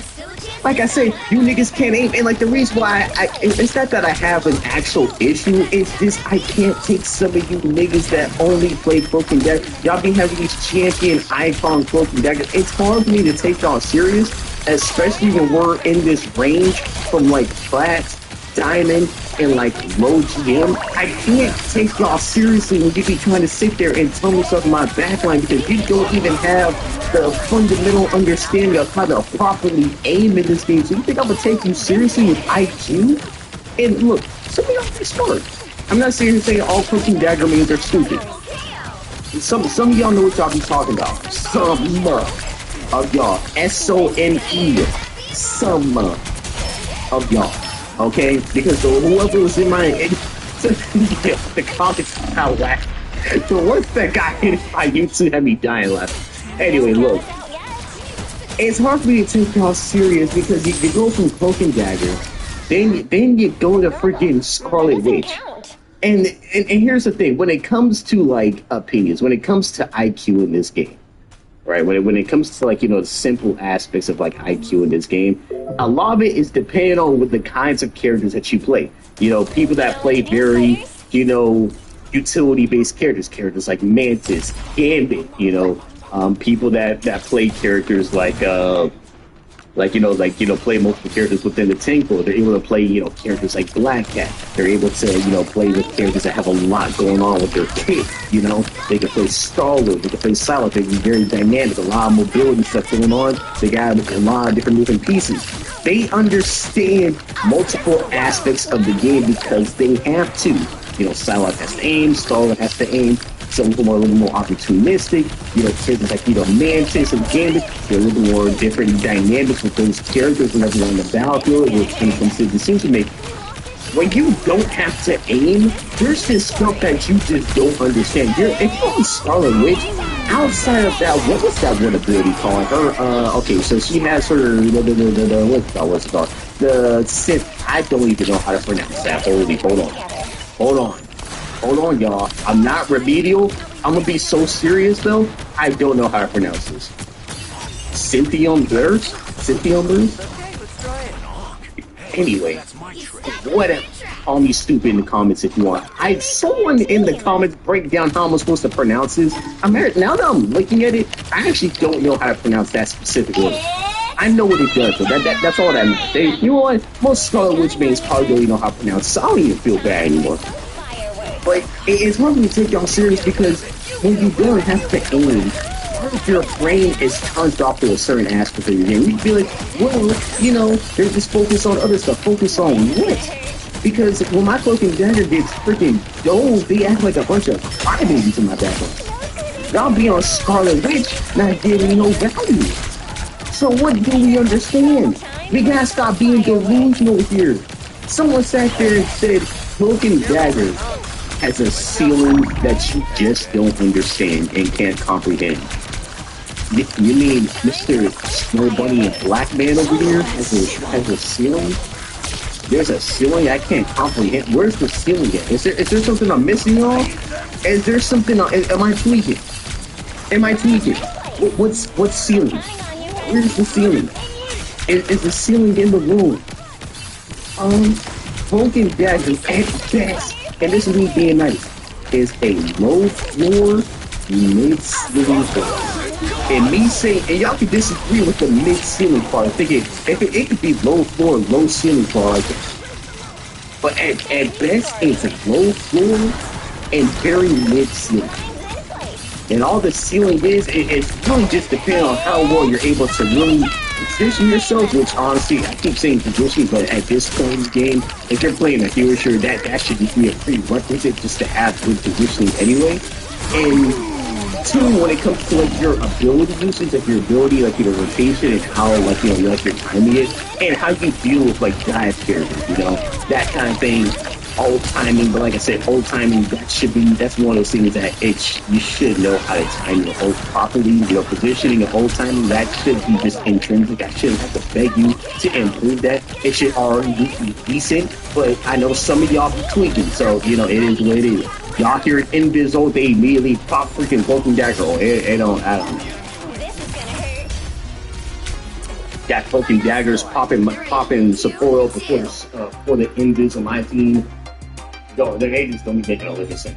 S8: Like I said, you niggas can't aim, and like the reason why it's not that I have an actual issue, it's just I can't take some of you niggas that only play Cloak and Dagger. Y'all be having these champion icon Cloak and Dagger. It's hard for me to take y'all serious, especially when we're in this range from like flat, diamond, and like low GM. I can't take y'all seriously when you be trying to sit there and tell me something about my backline because you don't even have the fundamental understanding of how to properly aim in this game. So you think I'm gonna take you seriously with IQ? And look, some of y'all are smart. I'm not saying all Cloak and Dagger means are stupid. Some of y'all know what y'all be talking about. Some of y'all, SOME, some of y'all. Okay, because whoever was in my the comments out laugh. So once that guy hit my YouTube had me dying laughing. Anyway, look, it's hard for me to take y'all serious because you go from Cloak and Dagger, then you go to freaking Scarlet Witch. And here's the thing: when it comes to like opinions, when it comes to IQ in this game. Right, when it comes to like, you know, the simple aspects of like IQ in this game, a lot of it is dependent on with the kinds of characters that you play. You know, people that play very, you know, utility-based characters like Mantis, Gambit, you know, people that play characters like play multiple characters within the tank pool. They're able to play, you know, characters like Black Cat. They're able to, you know, play with characters that have a lot going on with their kit, you know. They can play Star-Lord, they can play Silent, they can be very dynamic, a lot of mobility stuff going on. They got a lot of different moving pieces. They understand multiple aspects of the game because they have to. You know, Silent has to aim, Star-Lord has to aim. Some of them are a little more opportunistic. You know, characters like, you know, Mantis and Gambit, they're a little more different dynamics with those characters whenever they're on the battlefield, which when it comes to decision making. When you don't have to aim, there's this stuff that you just don't understand. If you're on Scarlet Witch, outside of that, what was that one ability called? Okay, so she has her, what's it called? The Sith, I don't even know how to pronounce that. Hold on, y'all. I'm not remedial. I'm gonna be so serious, though. I don't know how to pronounce this. Cynthium Burst? Anyway, whatever. Call me stupid in the comments if you want. Someone in the comments break down how I'm supposed to pronounce this. Now that I'm looking at it, I actually don't know how to pronounce that specific word. I know what it does, but that's all that matters. You know what? Most Scarlet Witch mains probably don't even know how to pronounce it, so I don't even feel bad anymore. But it's hard to take y'all serious because when you don't have to aim, part of your brain is turned off to a certain aspect of your game. You'd be like, well, you know, they're just focused on other stuff. Focus on what? Because when my Cloak and Dagger gets freaking dove, they act like a bunch of crybabies in my background. Y'all be on Scarlet Witch, not giving no value. So what do we understand? We gotta stop being delusional here. Someone sat there and said Cloak and Dagger has a ceiling that you just don't understand and can't comprehend. You mean Mr. Snow Bunny and Black Man over here has a ceiling? There's a ceiling I can't comprehend. Where's the ceiling at? Is there something I'm missing, y'all? Is there something? Am I tweaking? Am I tweaking? What's ceiling? Where's the ceiling? Is the ceiling in the room? Broken Dagger at best, and this is me being nice, is a low floor mid-ceiling floor. And me saying, and y'all can disagree with the mid-ceiling part. I think it could be low floor, low ceiling part like that. But at best, it's a low floor and very mid-ceiling. And all the ceiling is, it's really just depending on how well you're able to really position yourself, which honestly, I keep saying position, but at this point in the game, if you're playing a hero shooter, that should be a prerequisite just to have good positioning anyway. And two, when it comes to like your ability usage, like your ability, like your rotation and how like you like your timing it, and how you deal with like dive characters, that kind of thing. Old timing, but like I said, old timing, that's one of those things that you should know how to time your ult properly. Positioning and old timing, that should be just intrinsic. I shouldn't have to beg you to improve that. It should already be decent, but I know some of y'all be tweaking, so it is what it is. Y'all hear it Invis ult, they immediately pop freaking Broken Dagger. I don't know. Got Broken Daggers popping support for the Invis on my team. No, they just don't be making a living sense.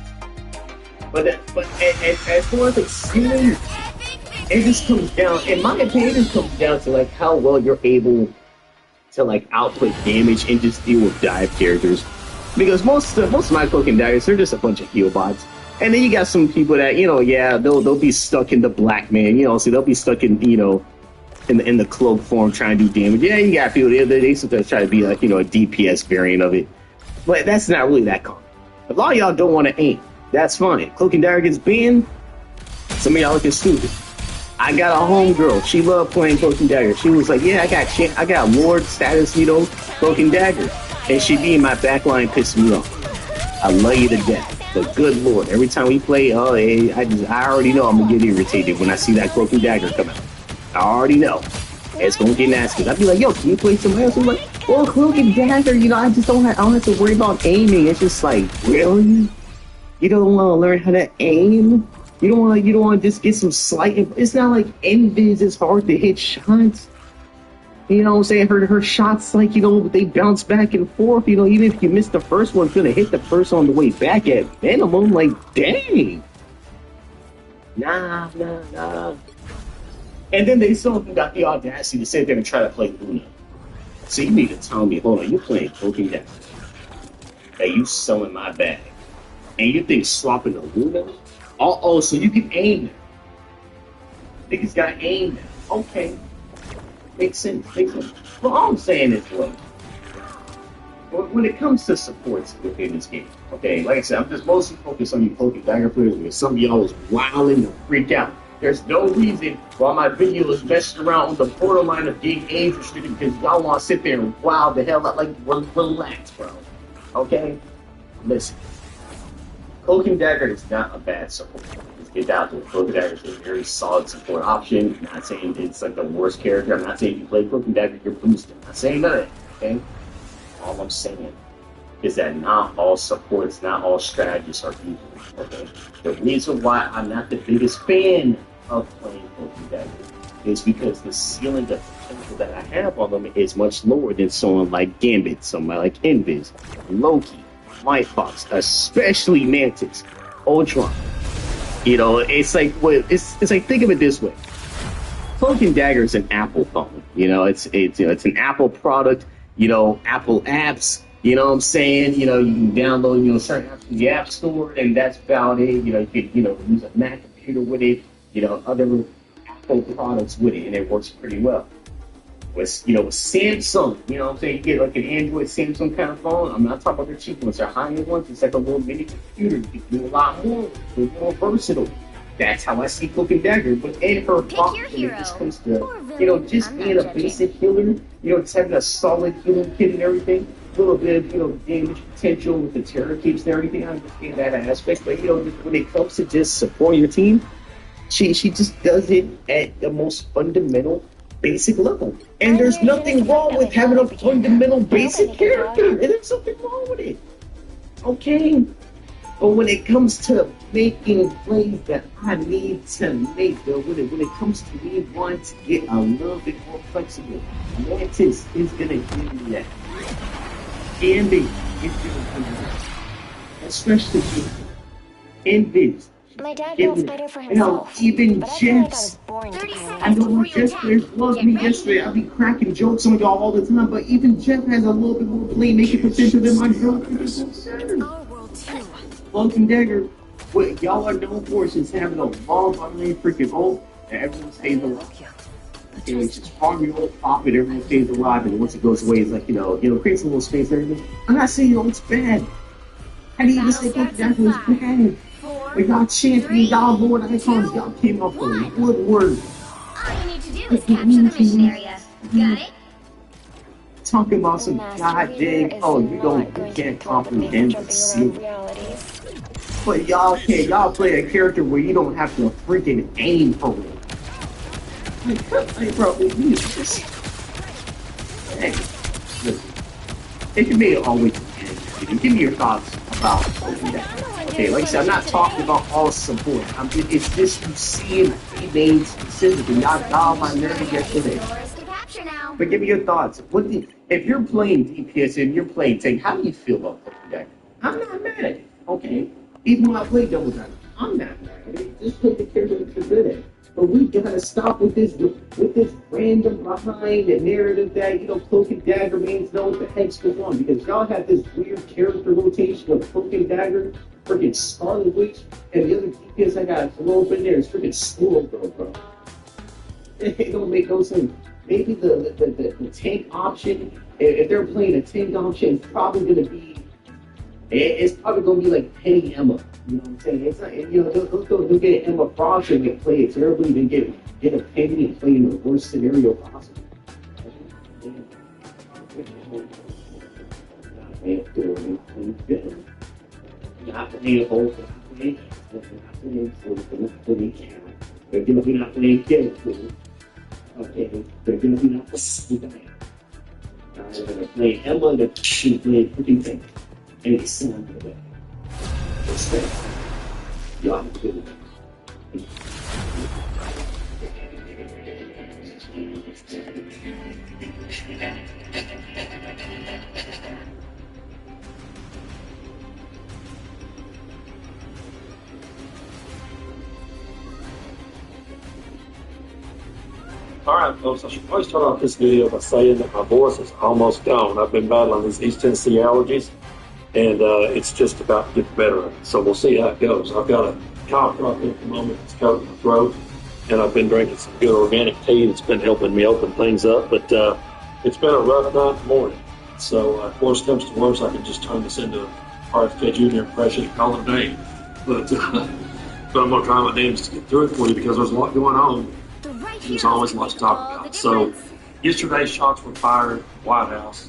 S8: But as far as the ceiling, it just comes down, in my opinion, it just comes down to like how well you're able to like output damage and just deal with dive characters. Because most of my Cloaking Daggers, they're just a bunch of heal bots. And then you got some people that, they'll be stuck in the Black Man, so they'll be stuck in, in the cloak form trying to do damage. Yeah, you got people, they sometimes try to be like, a DPS variant of it. But that's not really that common. A lot of y'all don't want to aim. That's fine. Cloaking Dagger gets banned. Some of y'all looking stupid. I got a homegirl. She loved playing Cloaking Dagger. She was like, yeah, I got Lord status, Cloaking Dagger. And she be in my backline pissing me off. I love you to death. But good Lord, every time we play, I already know I'm going to get irritated when I see that Cloaking Dagger come out. I already know. It's going to get nasty. I'd be like, yo, can you play somebody else? I'm like, well, Cloaking Dagger, I don't have to worry about aiming. It's just like, really? You don't want to learn how to aim? You don't want to just get some slight. It's not like Invis is hard to hit shots. You know what I'm saying? Her shots, like, they bounce back and forth. Even if you miss the first one, it's going to hit the first on the way back at minimum. Like, dang. Nah. And then they still got the audacity to sit there and try to play Luna. So you need to tell me, hold on, you're playing Cloaking Dagger. That you selling my bag. And you think swapping the Luna? Oh, so you can aim now. Niggas got aim now. Okay. Makes sense. Well, all I'm saying is, when it comes to supports within this game, okay, like I said, I'm just mostly focused on you Cloaking Dagger players because some of y'all is wilding to freak out. There's no reason why my video is messing around on the borderline of being age restricted because y'all want to sit there and wow the hell out. Like, relax, bro. Okay? Listen. Cloaking Dagger is not a bad support. Let's get down to it. Cloaking Dagger is a very solid support option. I'm not saying it's like the worst character. I'm not saying if you play Cloaking Dagger, you're boosted. I'm not saying none of that. Okay? All I'm saying is that not all supports, not all strategies are equal. Okay? The reason why I'm not the biggest fan of playing Cloaking Dagger is because the ceiling of potential that I have on them is much lower than someone like Gambit, someone like Invis, Loki, White Fox, especially Mantis, Ultron. It's like it's like, think of it this way. Cloaking Dagger is an Apple phone. It's an Apple product. Apple apps. You know what I'm saying? You can download certain apps from the App Store, and that's about it. You could use a Mac computer with it. Other Apple products with it, and it works pretty well. With Samsung, you know what I'm saying? You get like an Android Samsung kind of phone. I'm not talking about the cheap ones, they're high-end ones. It's like a little mini computer. You can do a lot more. It's more versatile. That's how I see Cloaking Dagger. But in her box, when it just comes to, just being a basic healer, just having a solid healing kit and everything, little bit, damage potential with the terror keeps and everything. I understand that aspect, but just when it comes to just supporting your team, she just does it at the most fundamental, basic level. And there's nothing wrong with having a fundamental, basic character. And there's something wrong with it. Okay. But when it comes to making plays that I need to make, though, when it comes to me wanting to get a little bit more flexible, Mantis is going to give me that. Andy is going to give me that. Especially Envy's.
S3: My dad built Spider for himself.
S8: Even Jeff's. I know my Jeff players loved me yesterday. I'll be cracking jokes on y'all all the time, but even Jeff has a little bit more playmaking potential than my girl. Cloak and Dagger, what y'all are known for is just having a long lane freaking ult that everyone stays alive. And it's just farm your ult, pop it, everyone stays alive, and once it goes away, it's like, creates a little space and everything. I'm not saying it's bad. How do you even say Cloak and Dagger was bad? But y'all champion, y'all Lord Icons, y'all came up with Woodward.
S11: All you need to do is capture the mission area. Got it?
S8: Talking about some goddamn, you can't comprehend the secret. But y'all play a character where you don't have to freaking aim for it. Like, bro, hey, listen, it can be always give me your thoughts about that. Okay, like I said, I'm not talking about all support. It's just you seeing teammates specifically. Y'all my nerve yesterday. But give me your thoughts. If you're playing DPS and you're playing tank, how do you feel about that? I'm not mad at it. Okay. Even when I play double diamond, I'm not mad at it. Just play the character that you're good at. But we gotta stop with this random behind the narrative that Cloak and Dagger means know what the heck's going on, because y'all have this weird character rotation of Cloak and Dagger, freaking Scarlet Witch, and the other DPS I got throw up in there is freaking Slow Girl, bro. It don't make no sense. Maybe the tank option, if they're playing a tank option, it's probably gonna be like Penny Emma. You know what I'm saying? It's not, they'll get an Emma Frost and get play it terribly, then get a Penny and play in the worst scenario possible. Not playing a whole thing. They're gonna be not playing character. Okay, they're gonna be not playing. They're gonna play Emma and they're playing freaking thing. And it's sound of it. Respect. Y'all have to do it.
S13: Alright folks, I should probably start off this video by saying that my voice is almost gone. I've been battling these East Tennessee allergies, and it's just about to get better. So we'll see how it goes. I've got a cough drop at the moment that's coating my throat, and I've been drinking some good organic tea that's been helping me open things up, but it's been a rough night morning. So if worse comes to worse, I can just turn this into RFK Jr. impression and call it a day. But I'm going to try my damnedest to get through it for you, because there's a lot going on. There's always a lot to talk about. So, yesterday shots were fired at the White House.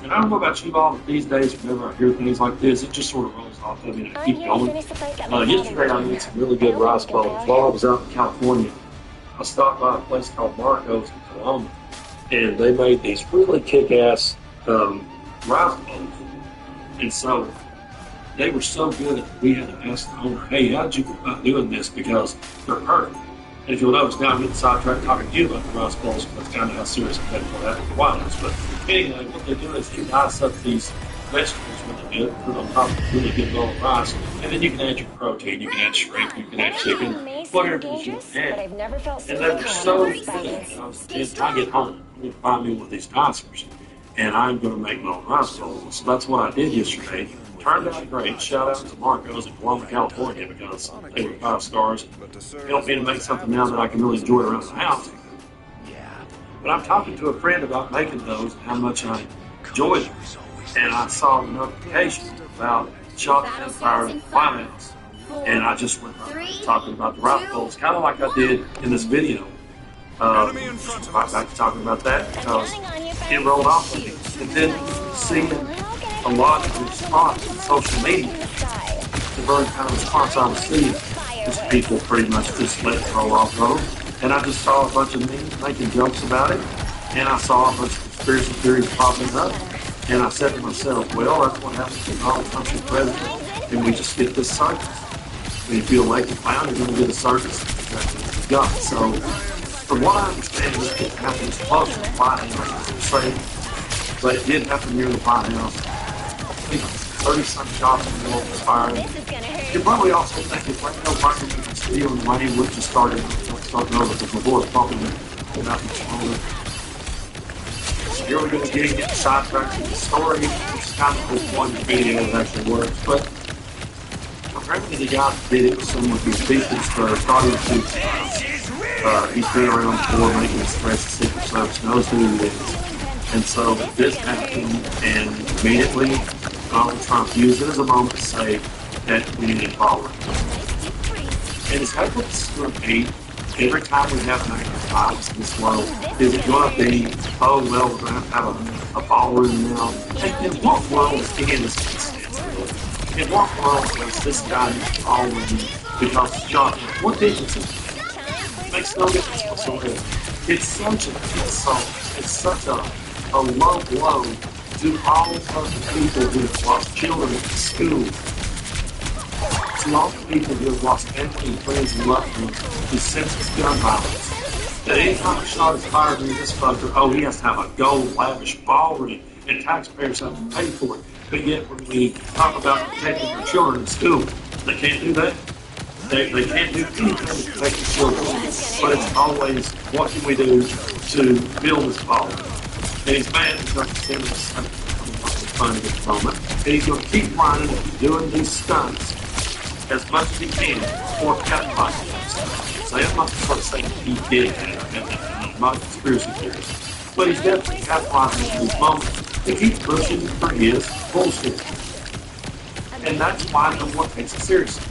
S13: And I don't know about you all, but these days, whenever I hear things like this, it just sort of rolls off of me and I keep going. Yesterday, I made some really good rice bowls. While I was out in California, I stopped by a place called Marco's in Columbus, and they made these really kick-ass rice bowls. And so, they were so good that we had to ask the owner, hey, how did you go about doing this? Because they're perfect. And if you'll notice, now I'm getting sidetracked talking to you about the rice bowls, because that's kind of how serious I'm taking for that for the White House. But anyway, what they do is they dice up these vegetables really good, put on top of a really good bowl of rice, and then you can add your protein, you can add shrimp, you can add chicken, whatever you want to add. And they were so good. I get home, I'm going to buy me one of these dicers, and I'm going to make my own rice bowls. So that's what I did yesterday. Turned out great. Shout out to Marco's in Columbus, California, because they were 5 stars. It helped me to make something now that I can really enjoy around the house. But I'm talking to a friend about making those and how much I enjoy them. And I saw the notification about shots being fired at the White House. And I just went right talking about the rice bowls, kind of like I did in this video. Right back to talking about that, because it rolled off with me. And then seeing a lot of response on social media, the very kind of response I was seeing is people pretty much just let it roll off road. And I just saw a bunch of memes making jokes about it, and I saw a bunch of conspiracy theories popping up, and I said to myself, well, that's what happens when Donald Trump's president, and we just get this circus. When you feel like you're found, you're going to get a circus. That's what you got. So, from what I understand, this didn't happen as close to the White House, but it did happen near the White House. I think 30-some shots in the world was fired. You probably also think if right now Martin was still in the lane, would just start over because my boy's probably not much longer. So here we're going to get sidetracked with the story, which is kind of the point of the video that actually works. But apparently the guy that did it was someone who's deepest starting to he's been around before making his threats to Secret Service, knows who he is. And so this happened, and immediately Donald Trump used it as a moment to say that we need to follow it. And is that what this is going to be every time we have an active violence in this world? Is it going to be, oh, well, we're going to have a ballroom now? And in what world is any of this consistent? In what world is this guy already because of John? What difference is it? It makes no difference whatsoever. It's such an insult. It's such a low blow to all of the people who have lost children in school. To all the people who have lost family and friends and loved ones who senseless gun violence. That anytime a shot is fired into this fucker, oh, he has to have a gold, lavish ballroom, and taxpayers have to pay for it. But yet, when we talk about protecting their children in school, they can't do that. They can't do anything to protect the children. But it's always, what can we do to build this ballroom? And he's mad he's not considering something funny at the moment. And he's going to keep whining and keep doing these stunts as much as he can for capitalizing themselves. So I'm not sort of saying he did that, and I'm not a conspiracy theorist. But he's definitely capitalizing on these moments to keep pushing for his bullshit. And that's why no one takes it seriously.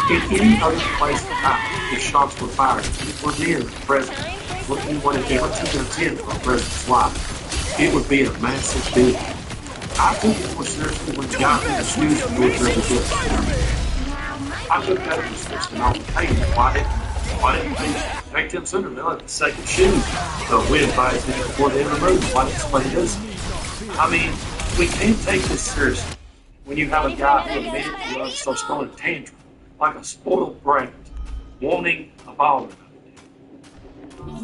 S13: In any other place in time, if shots were fired, if we're near the president, looking what if ever took a 10 for a president's life, it would be a massive deal. I took it more seriously when the guy in the shoes of the I took that as seriously, and I was paying him. Why didn't they take them sooner? They'll have the second shoes. So we advised him before they removed them. Why didn't somebody do this? I mean, we can't take this seriously when you have a guy who immediately starts throwing a tantrum like a spoiled brat wanting a ball.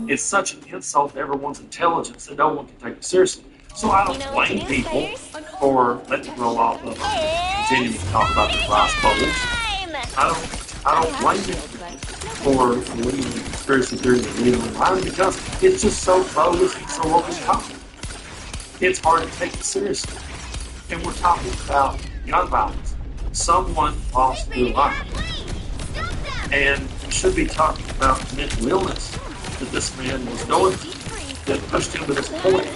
S13: It's such an insult to everyone's intelligence that no one can take it seriously. So I don't blame people for letting it roll off of continuing to talk about the rice bowls. I don't blame them for believing in conspiracy theories and leaving them around because it's just so bogus and so over the top. It's hard to take it seriously. And we're talking about gun violence. Someone lost their life. And we should be talking about mental illness that this man was going through that pushed him to this point.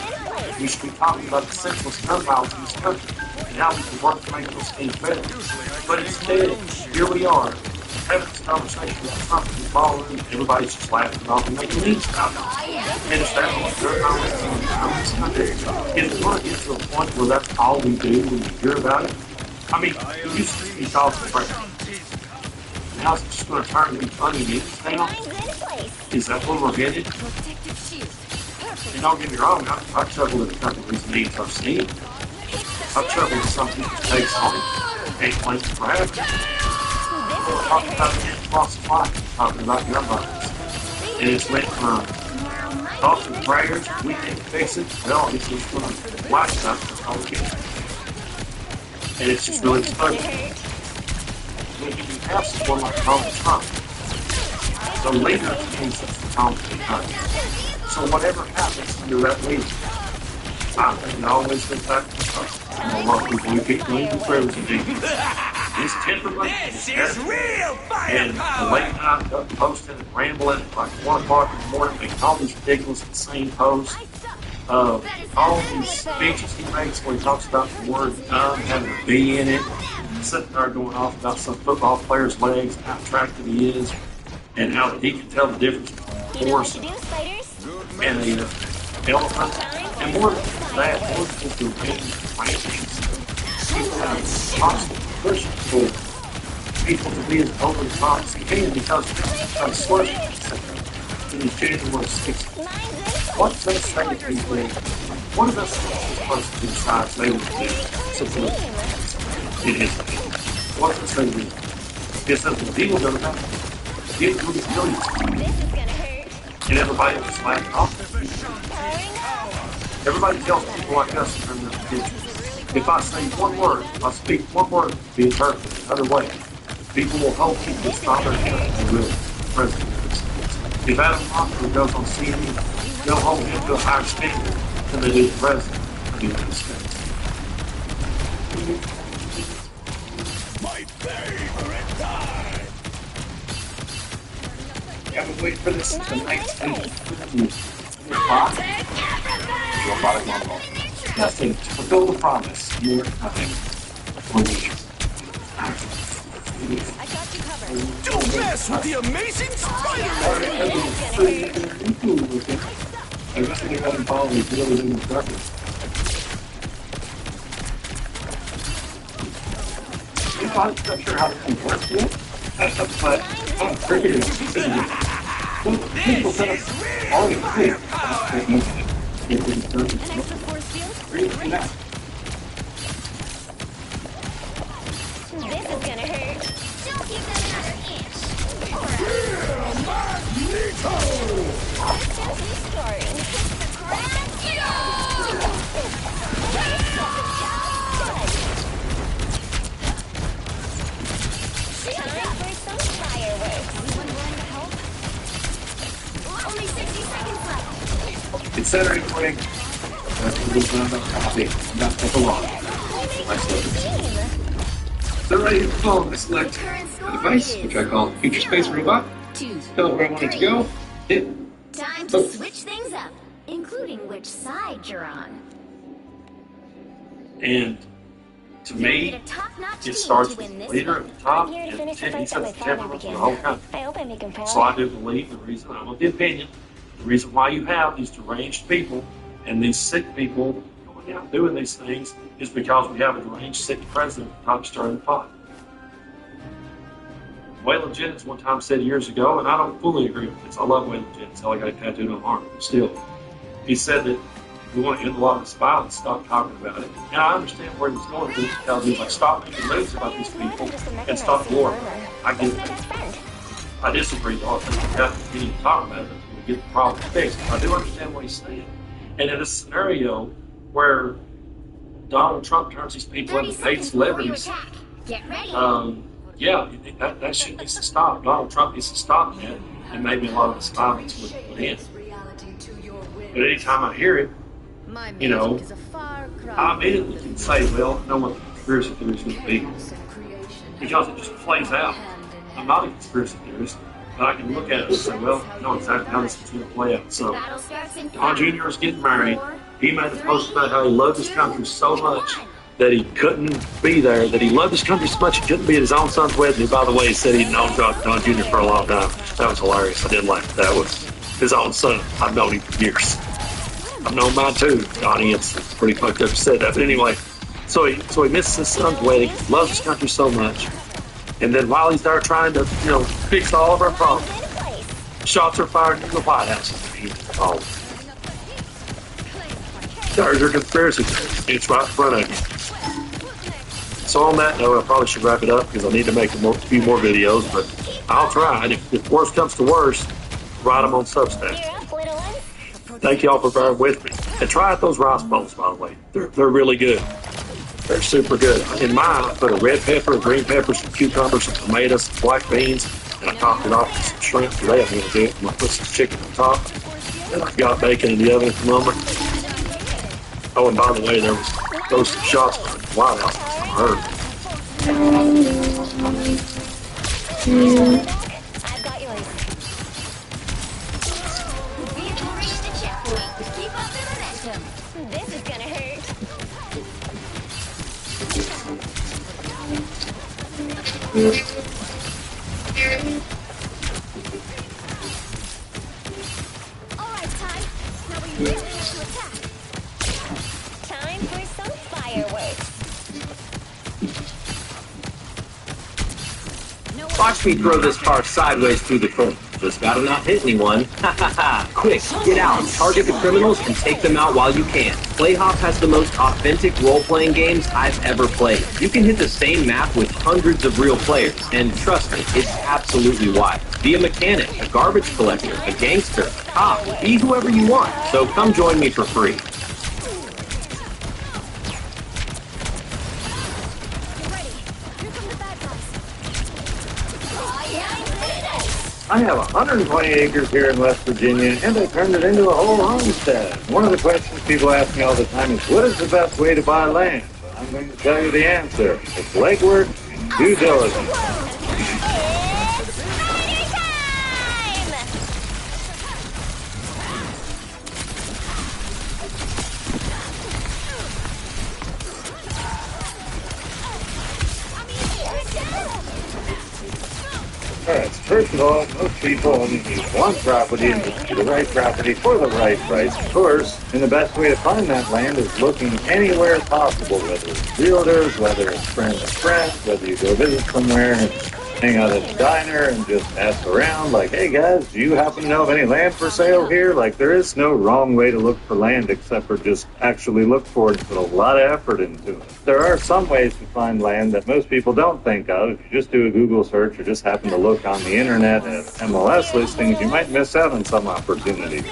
S13: We should be talking about the senseless gun violence in this country and how we can work to make those things better. But instead, here we are, having this conversation about Trump in the ballroom, everybody's just laughing it off and making memes about it. And it's that what they're is it going to get to a point where that's all we do when we hear about it? I mean, it used to be called the president. Now it's just going to turn to be funny news now? Is that where we're headed? And don't get me wrong, I've chuckled at a couple of these memes I've seen. I've chuckled at some people's takes on it. Ain't playing for having. We're talking about the cross of life, talking about gun violence. And it's went from thoughts and prayers, we can't fix it. Well, it's just going to watch stuff, that's all we get. And it's just really disturbing. When you have someone like Donald Trump, the leader means it's Donald Trump. So whatever happens under that leader, I think it always goes back to Trump. A lot of people who keep blaming the presidency. His temperament, his attitude, and the late night up posting and rambling at like 1 o'clock in the morning, making all these ridiculous, insane posts. All these speeches he makes where he talks about the word dumb having a B in it, sitting there going off about some football player's legs, how attractive he is, and how he can tell the difference between a horse and elephants, and more than that, more than the rankings, people have constant push for people to be as over the top as they can because of slush in the January 6th. What does that say to people? What does that say to person who decides they will do support in his name? What does that say to me? It says the people don't have it will be millions. And everybody was laughing off. Everybody tells people like us in the future. If I say one word, if I speak one word, be interpreted another way. People will hold people to stop their country to the president. If Adam Rothschild goes on CNN, they'll hold him to a higher standard than they do the president of the United States.
S1: My favorite time!
S13: I've been waiting for this since the 19th. Nothing to fulfill the promise. More time.
S1: Don't mess with the amazing Spider-Man!
S13: I guess they haven't followed me really in the record. I'm not sure how to convert it, but I'm freaking people said it's already clear.
S3: This is gonna hurt. Don't give them another inch.
S1: Magneto!
S3: Just restoring. Time for some fireworks. Anyone willing to help? Only 60 seconds left.
S13: It's Saturday morning. That's what we're doing about coffee. Not take a lot. They're ready to phone. I select a device, which I call Future Space Robot. Tell it where I want it to go. Hit.
S11: Time to switch things up, including which side you're on.
S13: And to me, it starts with the leader at the top and he sets the temperament for the whole country. So I do believe the reason, I'm of the opinion, the reason why you have these deranged people and these sick people going out doing these things is because we have a deranged, sick president at the top stirring the pot. Waylon Jennings one time said years ago, and I don't fully agree with this. I love Waylon Jennings. Hell, I got a tattooed on my arm, but still. He said that if we want to end a lot of this violence, stop talking about it. And I understand where he was going with this because he was like, stop making moves about these people and stop glorifying. I get that. I disagree, though. I think we need to talk about it until we get the problem fixed. I do understand what he's saying. And in a scenario where Donald Trump turns these people into paid celebrities, yeah, that shit needs to stop. Donald Trump needs to stop that, and maybe a lot of this violence would end. But anytime I hear it, you know, I immediately can say, well, I know what the conspiracy theory is going to be. Because it just plays out. I'm not a conspiracy theorist, but I can look at it and say, well, I know exactly how this is going to play out. So, Don Jr. is getting married. He made a post about how he loved his country so much that he couldn't be there, that he loved his country so much he couldn't be at his own son's wedding. And by the way, he said he'd known Don Jr. for a long time. That was hilarious. I didn't like that. That was his own son. I've known him for years. I've known mine too, Donnie. It's pretty fucked up to say that. But anyway, so he misses his son's wedding, loves his country so much. And then while he's there trying to, you know, fix all of our problems, shots are fired into the White House. Oh. There's your conspiracy theory. It's right in front of you. So on that note, I probably should wrap it up because I need to make a few more videos, but I'll try. And if worst comes to worst, write them on Substack. Thank y'all for bearing with me. And try out those rice bowls, by the way. They're really good. They're super good. In mine, I put a red pepper, green pepper, some cucumbers, some tomatoes, some black beans, and I topped it off with some shrimp. Today I'm going to do it. I'm going to put some chicken on top. And I've got bacon in the oven at the moment. Oh, and by the way, there was those shots from the White House. I heard.
S3: I've got yours. Vehicle reached the checkpoint. Keep up the momentum. This is gonna hurt. All right, Ty. Now we really need to
S5: Watch me throw this car sideways through the corner. Just gotta not hit anyone. Ha ha ha. Quick, get out, target the criminals, and take them out while you can. Playhop has the most authentic role-playing games I've ever played. You can hit the same map with hundreds of real players, and trust me, it's absolutely wild. Be a mechanic, a garbage collector, a gangster, a cop, be whoever you want. So come join me for free.
S9: I have 120 acres here in West Virginia, and I turned it into a whole homestead. One of the questions people ask me all the time is, what is the best way to buy land? Well, I'm going to tell you the answer. It's legwork and due diligence. Alright, first of all, most people only need one property and just the right property for the right price, of course. And the best way to find that land is looking anywhere possible, whether it's realtors, whether it's friends of friends, whether you go visit somewhere and hang out at a diner and just ask around, like, hey guys, do you happen to know of any land for sale here? Like, there is no wrong way to look for land except for just actually look for it and put a lot of effort into it. There are some ways to find land that most people don't think of. If you just do a Google search or just happen to look on the internet at MLS listings, you might miss out on some opportunities.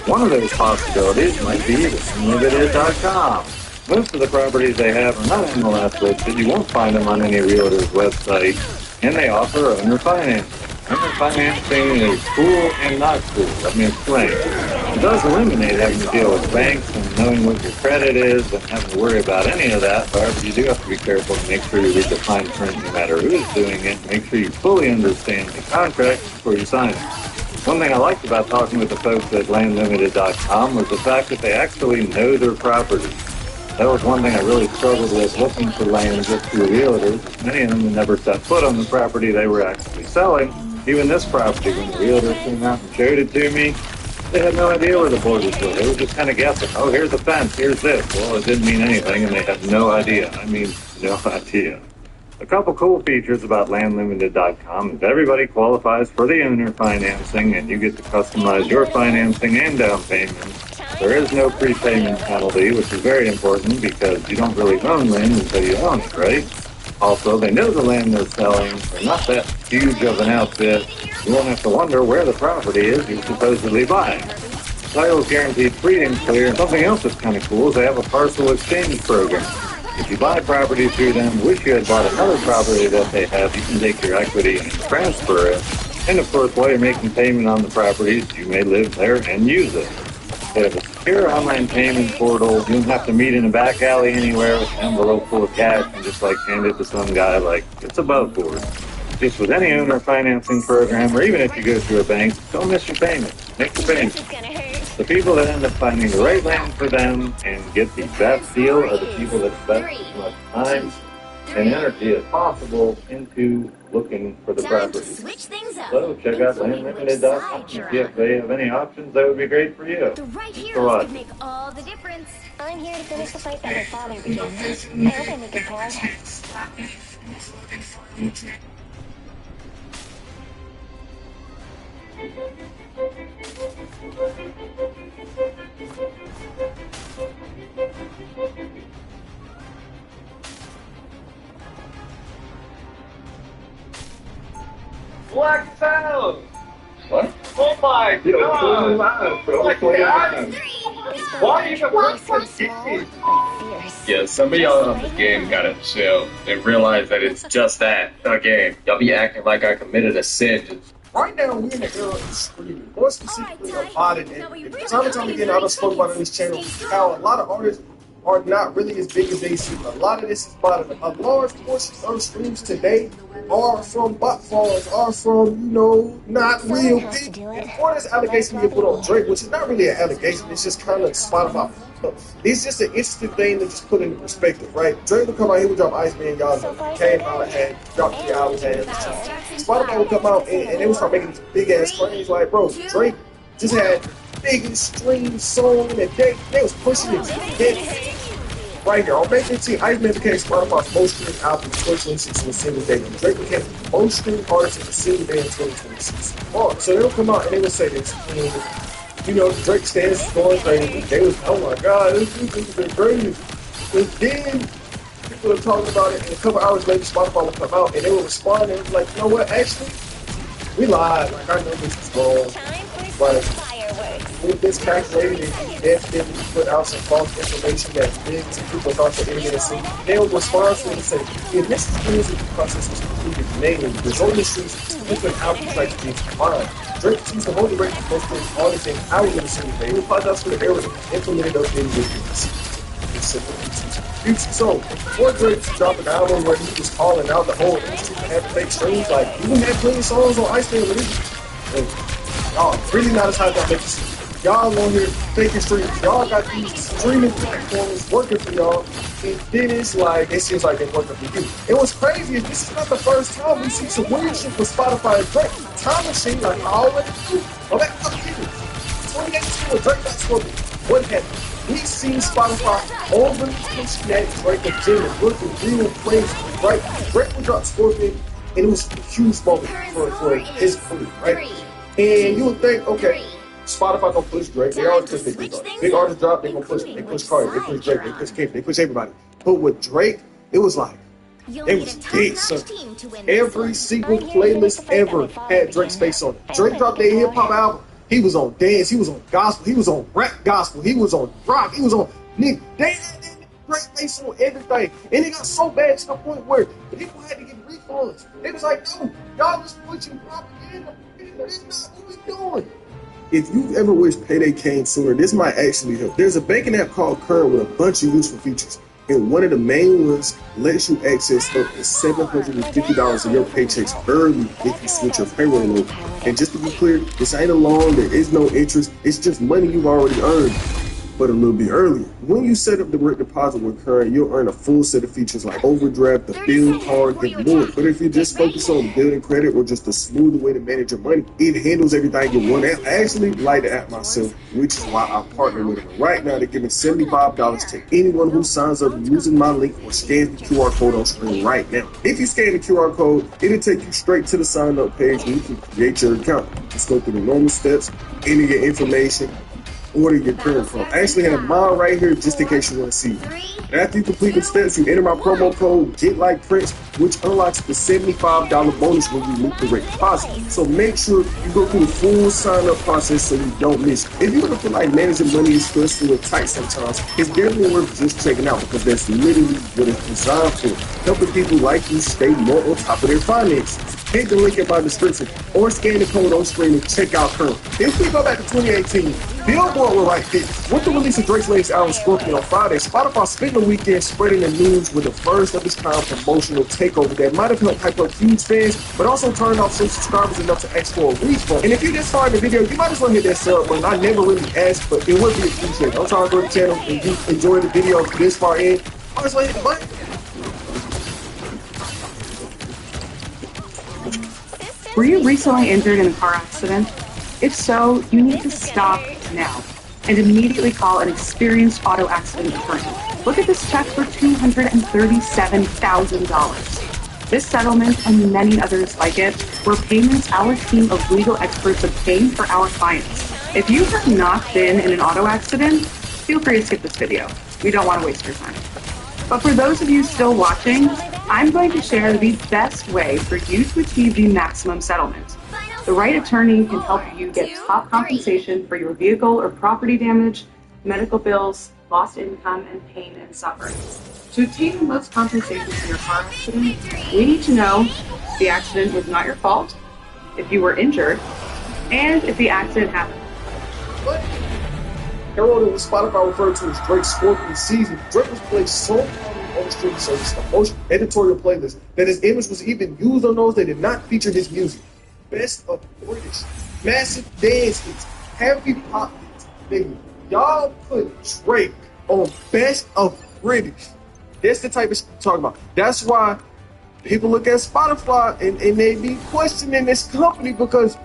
S9: One of those possibilities might be silver3.com. Most of the properties they have are not MLS listed. You won't find them on any realtor's website. And they offer owner financing. Owner financing is cool and not cool. Let me explain. It does eliminate having to deal with banks and knowing what your credit is and having to worry about any of that. However, you do have to be careful to make sure you read the fine print no matter who's doing it. Make sure you fully understand the contract before you sign it. One thing I liked about talking with the folks at landlimited.com was the fact that they actually know their property. That was one thing I really struggled with looking for land just through realtors. Many of them had never set foot on the property they were actually selling. Even this property, when the realtor came out and showed it to me, they had no idea where the borders were. They were just kind of guessing. Oh, here's a fence, here's this. Well, it didn't mean anything, and they had no idea. I mean, no idea. A couple cool features about landlimited.com is everybody qualifies for the owner financing, and you get to customize your financing and down payment. There is no prepayment penalty, which is very important because you don't really own land until you own it, right? Also, they know the land they're selling. They're not that huge of an outfit. You won't have to wonder where the property is you're supposedly buying. Title's guaranteed free and clear. Something else that's kind of cool is they have a parcel exchange program. If you buy property through them, wish you had bought another property that they have, you can take your equity and transfer it. And of course, while you're making payment on the properties, you may live there and use it. They have a secure online payment portal. You don't have to meet in a back alley anywhere with an envelope full of cash and just like hand it to some guy. Like, it's above board. Just with any owner financing program, or even if you go through a bank, don't miss your payment. Make the payment. The people that end up finding the right land for them and get the best deal are the people that invest as much time and energy as possible into looking for the property. So check out landlimited.com. If they have any options, that would be great for you. Thanks for watching.
S3: Make all the difference. I'm here to finish the fight that my father began. I hope I make it proud.
S12: Black sound!
S14: What?
S12: Oh my god! Why are you
S23: Yeah, some of y'all on this game gotta chill and realize that it's just that, a game. Y'all be acting like I committed a sin.
S14: Right now, we're in the era of streaming. More specifically, a lot of it. Time and time again, I just spoke about on this channel how a lot of artists are not really as big as they seem. A lot of this is about a large portion of streams today are from bot farms, are from, you know, not real people. And for this allegation you put on Drake, which is not really an allegation, it's just kind of Spotify. It's just an interesting thing to just put into perspective, right? Drake would come out, he would drop Iceman, y'all know. Came out and dropped 3 hours and Spotify would come out and they would start making these big ass claims like, bro, Drake just had the biggest stream song in a day. They was pushing it to the right here. On May 15th, Iceman became Spotify's most streamed album in 2026 in a single day. And Drake became the most streamed artist in a single day in 2026. Oh, so they'll come out and they will say this. And, you know, Drake stands going crazy. They was, oh my God, this has been crazy. And then people are talking about it, and a couple hours later, Spotify will come out and they will respond and it was like, you know what, actually, we lied. Like, I know this is wrong. But with this calculated, and definitely put out some false information that millions of people thought the internet seen, they'll respond to it and say, if this is the music process was completed mainly, there's only streams different albums like to be combined. Drake sees the holy rate for most things artists in hours in a single day. He apologized for the errors and implemented those in Future. So, before Drake dropped an album where he was calling out the whole industry for having fake streams, like, even had plenty of songs on Iceman with it. Y'all really not as high as y'all make it seem. Y'all on here faking streams. Y'all got these streaming platforms working for y'all. And then it's like, it seems like they're working for you. And what's crazy is this is not the first time we see some weird shit with Spotify and Drake. Time machine, like I always do. Go back a couple years. 2018 when Drake got Scorpion. What happened? We seen Spotify overly pushing that Drake agenda, looking real crazy. Right? Drake would drop Scorpion, and it was a huge moment for his career, right? And you would think, okay, Spotify gonna push Drake. They always push big artists. Big artists drop, they gonna push them. They push Cardi, they push Drake, they push Kate, they push everybody. But with Drake, it was like, it was big, son. Every single playlist ever had Drake's face on it. Drake dropped their hip hop album. He was on dance, he was on gospel, he was on rap gospel, he was on rock, he was on nigga. They had Drake face on everything. And it got so bad to the point where people had to get refunds. It was like, no, y'all just pushing propaganda. That's not what we're doing. If you've ever wished payday came sooner, this might actually help. There's a banking app called Current with a bunch of useful features. And one of the main ones lets you access up to $750 of your paychecks early if you switch your payroll over. And just to be clear, this ain't a loan, there is no interest, it's just money you've already earned, but a little bit earlier. When you set up the direct deposit with Current, you'll earn a full set of features like overdraft, the bill card, and more. But if you just focus on building credit or just a smoother way to manage your money, it handles everything in one app. I actually like the app myself, which is why I partner with them. Right now, they're giving $75 to anyone who signs up using my link or scans the QR code on screen right now. If you scan the QR code, it'll take you straight to the sign up page where you can create your account. Just go through the normal steps, enter your information, order your current phone. I actually had mine right here just in case you want to see it. And after you complete the steps, you enter my promo code GetLikePrince, which unlocks the $75 bonus when you link the direct deposit. So make sure you go through the full sign-up process so you don't miss it. If you ever feel like managing money is stressful and tight sometimes, it's definitely worth just checking out because that's literally what it's designed for. Helping people like you stay more on top of their finances. Hit the link in my description or scan the code on screen and check out Current. If we go back to 2018, Billboard were right there. With the release of Drake's latest album Scorpion on Friday, Spotify spent the weekend spreading the news with the first of its kind promotional takeover that might have helped hype up huge fans, but also turned off some subscribers enough to ask for a refund. And if you just started the video, you might as well hit that sub button. I never really asked, but it would be appreciated. I'm trying to grow the channel and you enjoy the video this far in. Might as well hit the button.
S2: Were you recently injured in a car accident? If so, you need to stop now and immediately call an experienced auto accident attorney. Look at this check for $237,000. This settlement and many others like it were payments our team of legal experts obtained for our clients. If you have not been in an auto accident, feel free to skip this video. We don't want to waste your time. But for those of you still watching, I'm going to share the best way for you to achieve the maximum settlement. The right attorney can help you get top compensation for your vehicle or property damage, medical bills, lost income, and pain and suffering. To obtain the most compensation for your car accident, we need to know if the accident was not your fault, if you were injured, and if the accident happened.
S14: What? Heralded what Spotify referred to as Drake's Scorpion season, Drake was placed so prominently on the streaming service, the most editorial playlist, that his image was even used on those that did not feature his music. Best of British, massive dance hits, heavy pop hits. Nigga, y'all put Drake on Best of British. That's the type of shit I'm talking about. That's why people look at Spotify and they be questioning this company because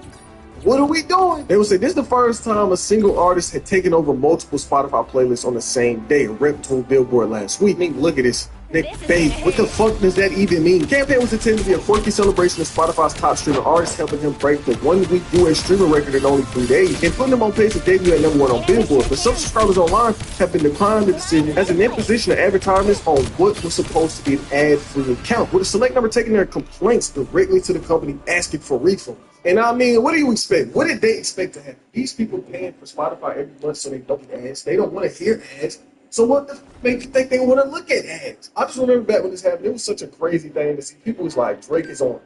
S15: what are we doing? They would say, this is the first time a single artist had taken over multiple Spotify playlists on the same day. Rep told Billboard last week. Nigga, look at this. Babe, what the fuck does that even mean? The campaign was intended to be a quirky celebration of Spotify's top streaming artists, helping him break the 1-week US streaming record in only 3 days, and putting him on pace to debut at #1 on Billboard. But some subscribers online have been declining the decision as an imposition of advertisements on what was supposed to be an ad-free account, with a select number taking their complaints directly to the company asking for refunds. And I mean, what do you expect? What did they expect to happen? These people paying for Spotify every month so they don't get ads. They don't want to hear ads. So what the make you think they want to look at ads? I just remember back when this happened, it was such a crazy thing to see. People was like, Drake is on.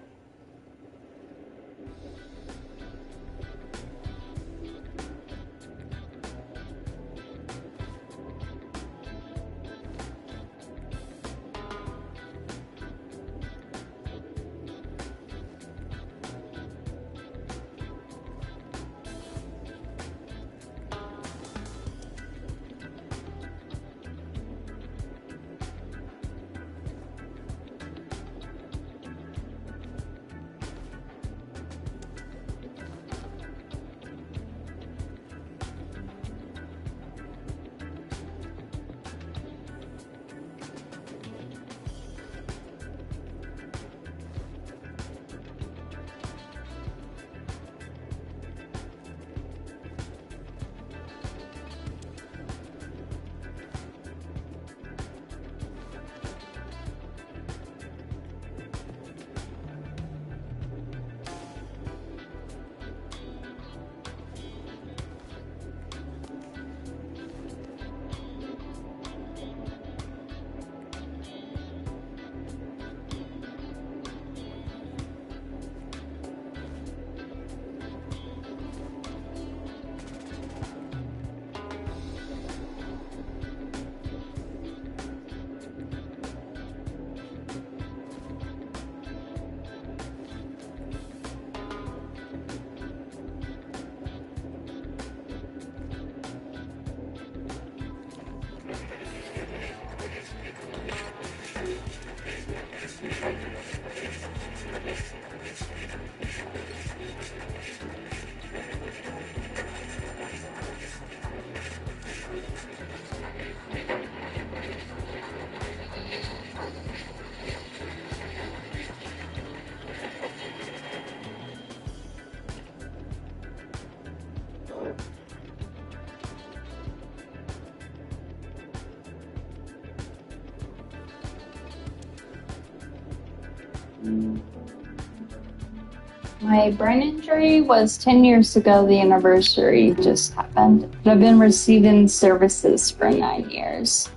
S16: My brain injury was 10 years ago. The anniversary just happened. I've been receiving services for 9 years.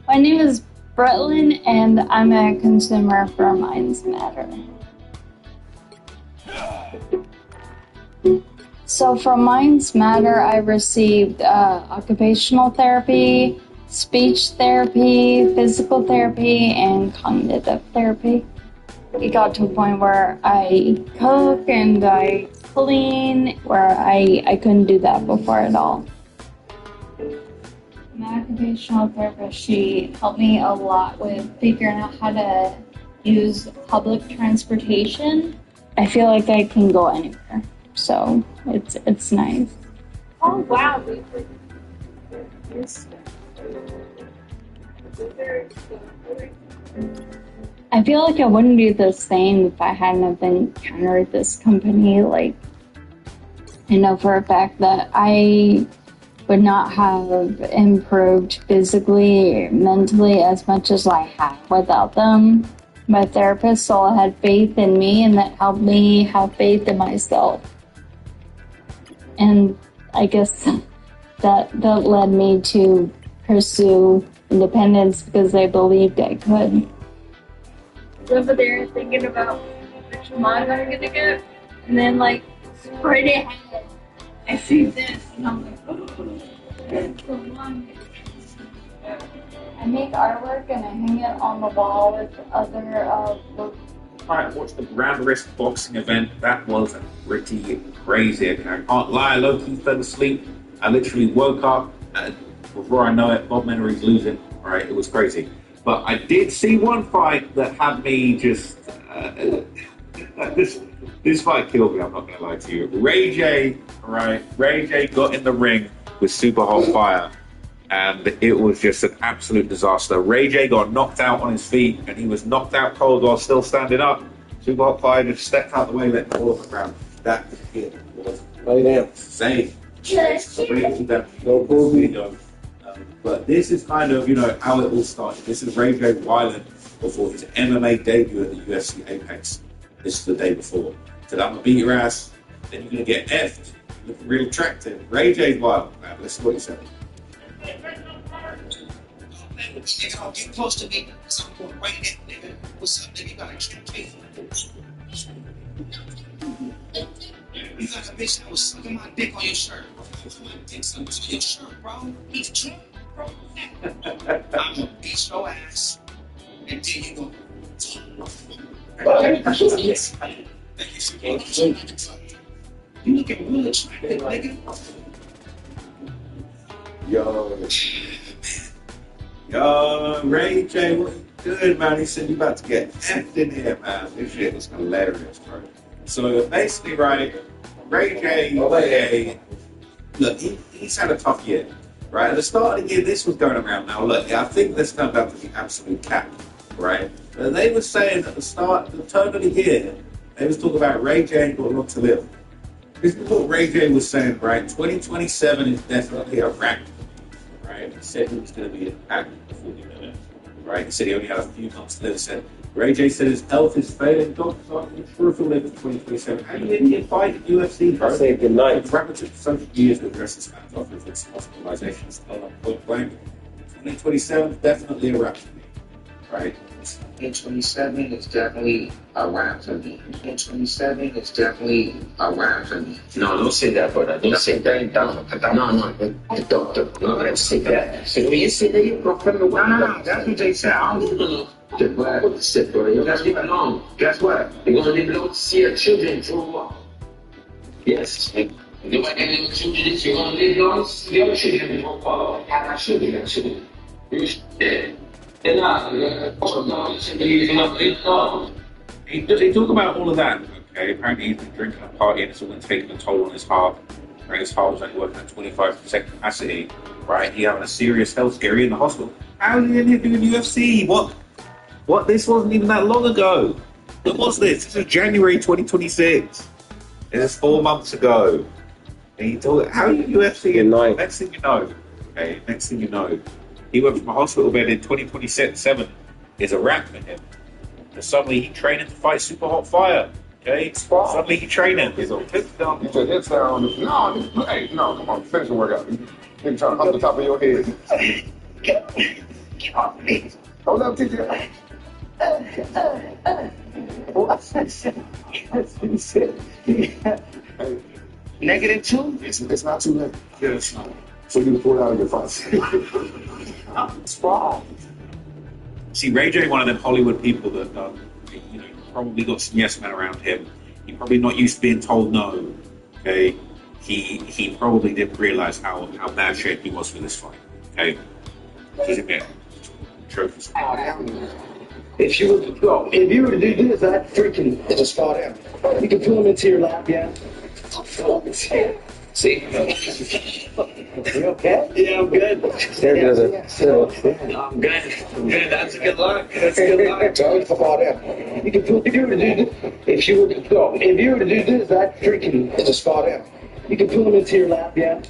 S16: My name is Bretlin, and I'm a consumer for Minds Matter. So from Minds Matter, I received occupational therapy, speech therapy, physical therapy, and cognitive therapy. It got to a point where I cook and I clean, where I couldn't do that before at all. My occupational therapist, she helped me a lot with figuring out how to use public transportation. I feel like I can go anywhere, so it's nice.
S17: Oh wow,
S16: I feel like I wouldn't do the same if I hadn't have encountered this company. Like, I know for a fact that I would not have improved physically, mentally as much as I have without them. My therapist all had faith in me, and that helped me have faith in myself. And I guess that led me to pursue independence because they believed I could.
S17: Over there thinking about which mod I'm gonna get, and then like straight ahead, I see this, and I'm like, oh, that's the one.
S16: I make artwork and I hang it on the wall with other books.
S18: I watched the Grand Risk boxing event. That was pretty crazy. I can't lie, low-key fell asleep. I literally woke up, and before I know it, Bob Menery's losing. Right, it was crazy. But I did see one fight that had me just This fight killed me, I'm not gonna lie to you. Ray J, right? Ray J got in the ring with Super Hot Fire, and it was just an absolute disaster. Ray J got knocked out on his feet, and he was knocked out cold while still standing up. Super Hot Fire just stepped out the way, let him fall on the ground. That hit was insane. But this is kind of, how it all started. This is Ray J Wyland before his MMA debut at the UFC Apex. This is the day before. Said, I'm gonna beat your ass, then you're gonna get effed. You look real attractive. Ray J Wyland, man. Let's see what he said.
S19: Get close to me. So I'm going right in, nigga. What's up, nigga? You got a extra teeth. You got a bitch that was sucking my dick on your shirt. My dick sucking on your shirt, bro. He's drunk, bro. I'm gonna beat your ass. And then you go. You looking real attractive, nigga.
S18: Yo, Ray J, what you good, man? He said you about to get effed in here, man. This shit was hilarious, bro. So basically, right, Ray J, look, he's had a tough year, right? At the start of the year, this was going around. Now, look, I think this turned out to be absolute cap, right? But they were saying at the turn of the year, they was talking about Ray J ain't got long to live. This is what Ray J was saying, right? 2027 is definitely a wrap. Right? He said he was going to be an actor before the minute. Right? He said he only had a few months to live. Said Ray J said his health is failing. Doctors aren't sure if he'll live in 2027. And he didn't fight at UFC, bro. Say good night. Rapper took so many years to address this man's off with his hospitalization. Still on point blank. 2027 is definitely a wrap for me. Right?
S19: 2027 is definitely a wrap for me. 2027 is definitely a wrap for me.
S5: No, don't say that, brother. Don't say that. No, don't. Don't say that. So when you say that, you're confirming what?
S19: No, that's what they said. I don't even
S5: what said, brother. You're not leaving alone.
S19: Guess what?
S5: You're going to leave alone to see your children grow up. Yes. Nobody has no children. You're going to leave alone to see your children grow up. Have my children, actually.
S18: They talk about all of that, okay? Apparently he's been drinking and partying, it's all been taking a toll on his heart. Right? His heart was only working at 25% capacity, right? He having a serious health scare in the hospital. How is he in here doing UFC? What? This wasn't even that long ago. When was this? This was January 2026. And it's 4 months ago. And he told, how are you UFC? And next thing you know, he went from a hospital bed in 2027 is a wrap for him. And suddenly he training to fight Super Hot Fire. Okay? Suddenly he training. He's on hits down.
S14: You said hits down. No, come on, finish the workout. You're trying to hump the top of your head.
S19: Get off me.
S14: Hold up, TJ.
S19: -2?
S14: It's not too late. Yeah, it's not. So you can pull it out of your fights.
S19: It's wrong.
S18: See, Ray J, one of them Hollywood people that probably got some yes men around him. He probably not used to being told no. Okay, he probably didn't realize how bad shape he was for this fight. Okay, he's a bit trophies.
S19: If you were to do this, I'd freaking just fall down. You can pull him into your lap, yeah. See? You okay? Yeah, I'm good. I'm good. That's a good luck.
S14: Tell him to fall down.
S19: If you were to do this, I'd freaking just fall down. You can pull him into your lap, yeah.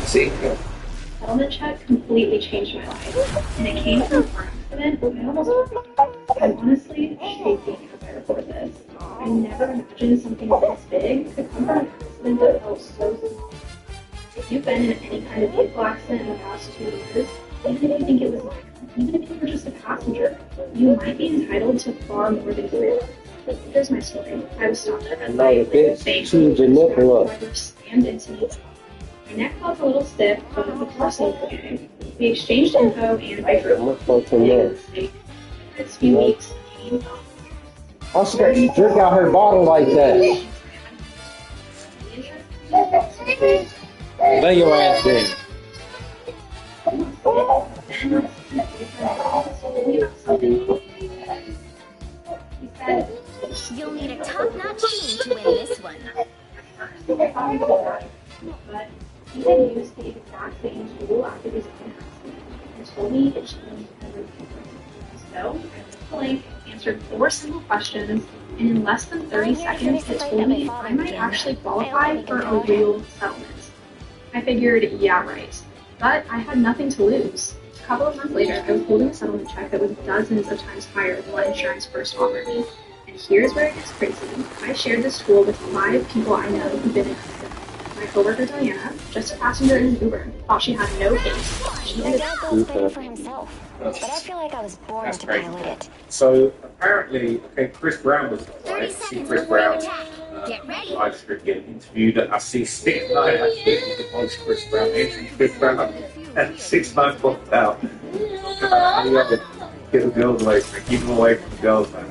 S19: See?
S10: Settlement check completely changed my life, and it came from a car accident. I'm honestly shaking as I record this. I never imagined something this big could come from an accident that felt so small. If you've been in any kind of vehicle accident in the past 2 years, even if you think it was minor, even if you were just a passenger, you might be entitled to far more than you realize. Here's my story. I was stopped at a red light with a bank driver slammed into me. My neck felt a little stiff, but the car seemed okay. We exchanged info and I drove. The next few weeks came up.
S20: How should you drink out her bottle like that? Lay your ass in.
S11: You'll need a hope not cheating to win this one.
S10: I think I thought he was back, but he had used the exact same tool after his own accident and told me it changed everything. So, I went to the link, answered 4 simple questions, and in less than 30 seconds, it told me I might actually qualify for a real settlement. I figured, yeah, right. But I had nothing to lose. A couple of months later, I was holding a settlement check that was dozens of times higher than what insurance first offered me. And here's where it gets crazy. I shared this tool with 5 people I know who've been in accidents. My coworker Diana, just a passenger in an Uber, thought she had no case. She ended up
S3: Paying for himself. But I feel like I was born to pilot it.
S18: So apparently, okay, Chris Brown was right. See Chris Brown live stream getting interviewed. I see 6ix9ine actually the voice Chris Brown, Chris Brown, and 6ix9ine popped out. How do you ever get the girls away from keep them away from the girls? Man.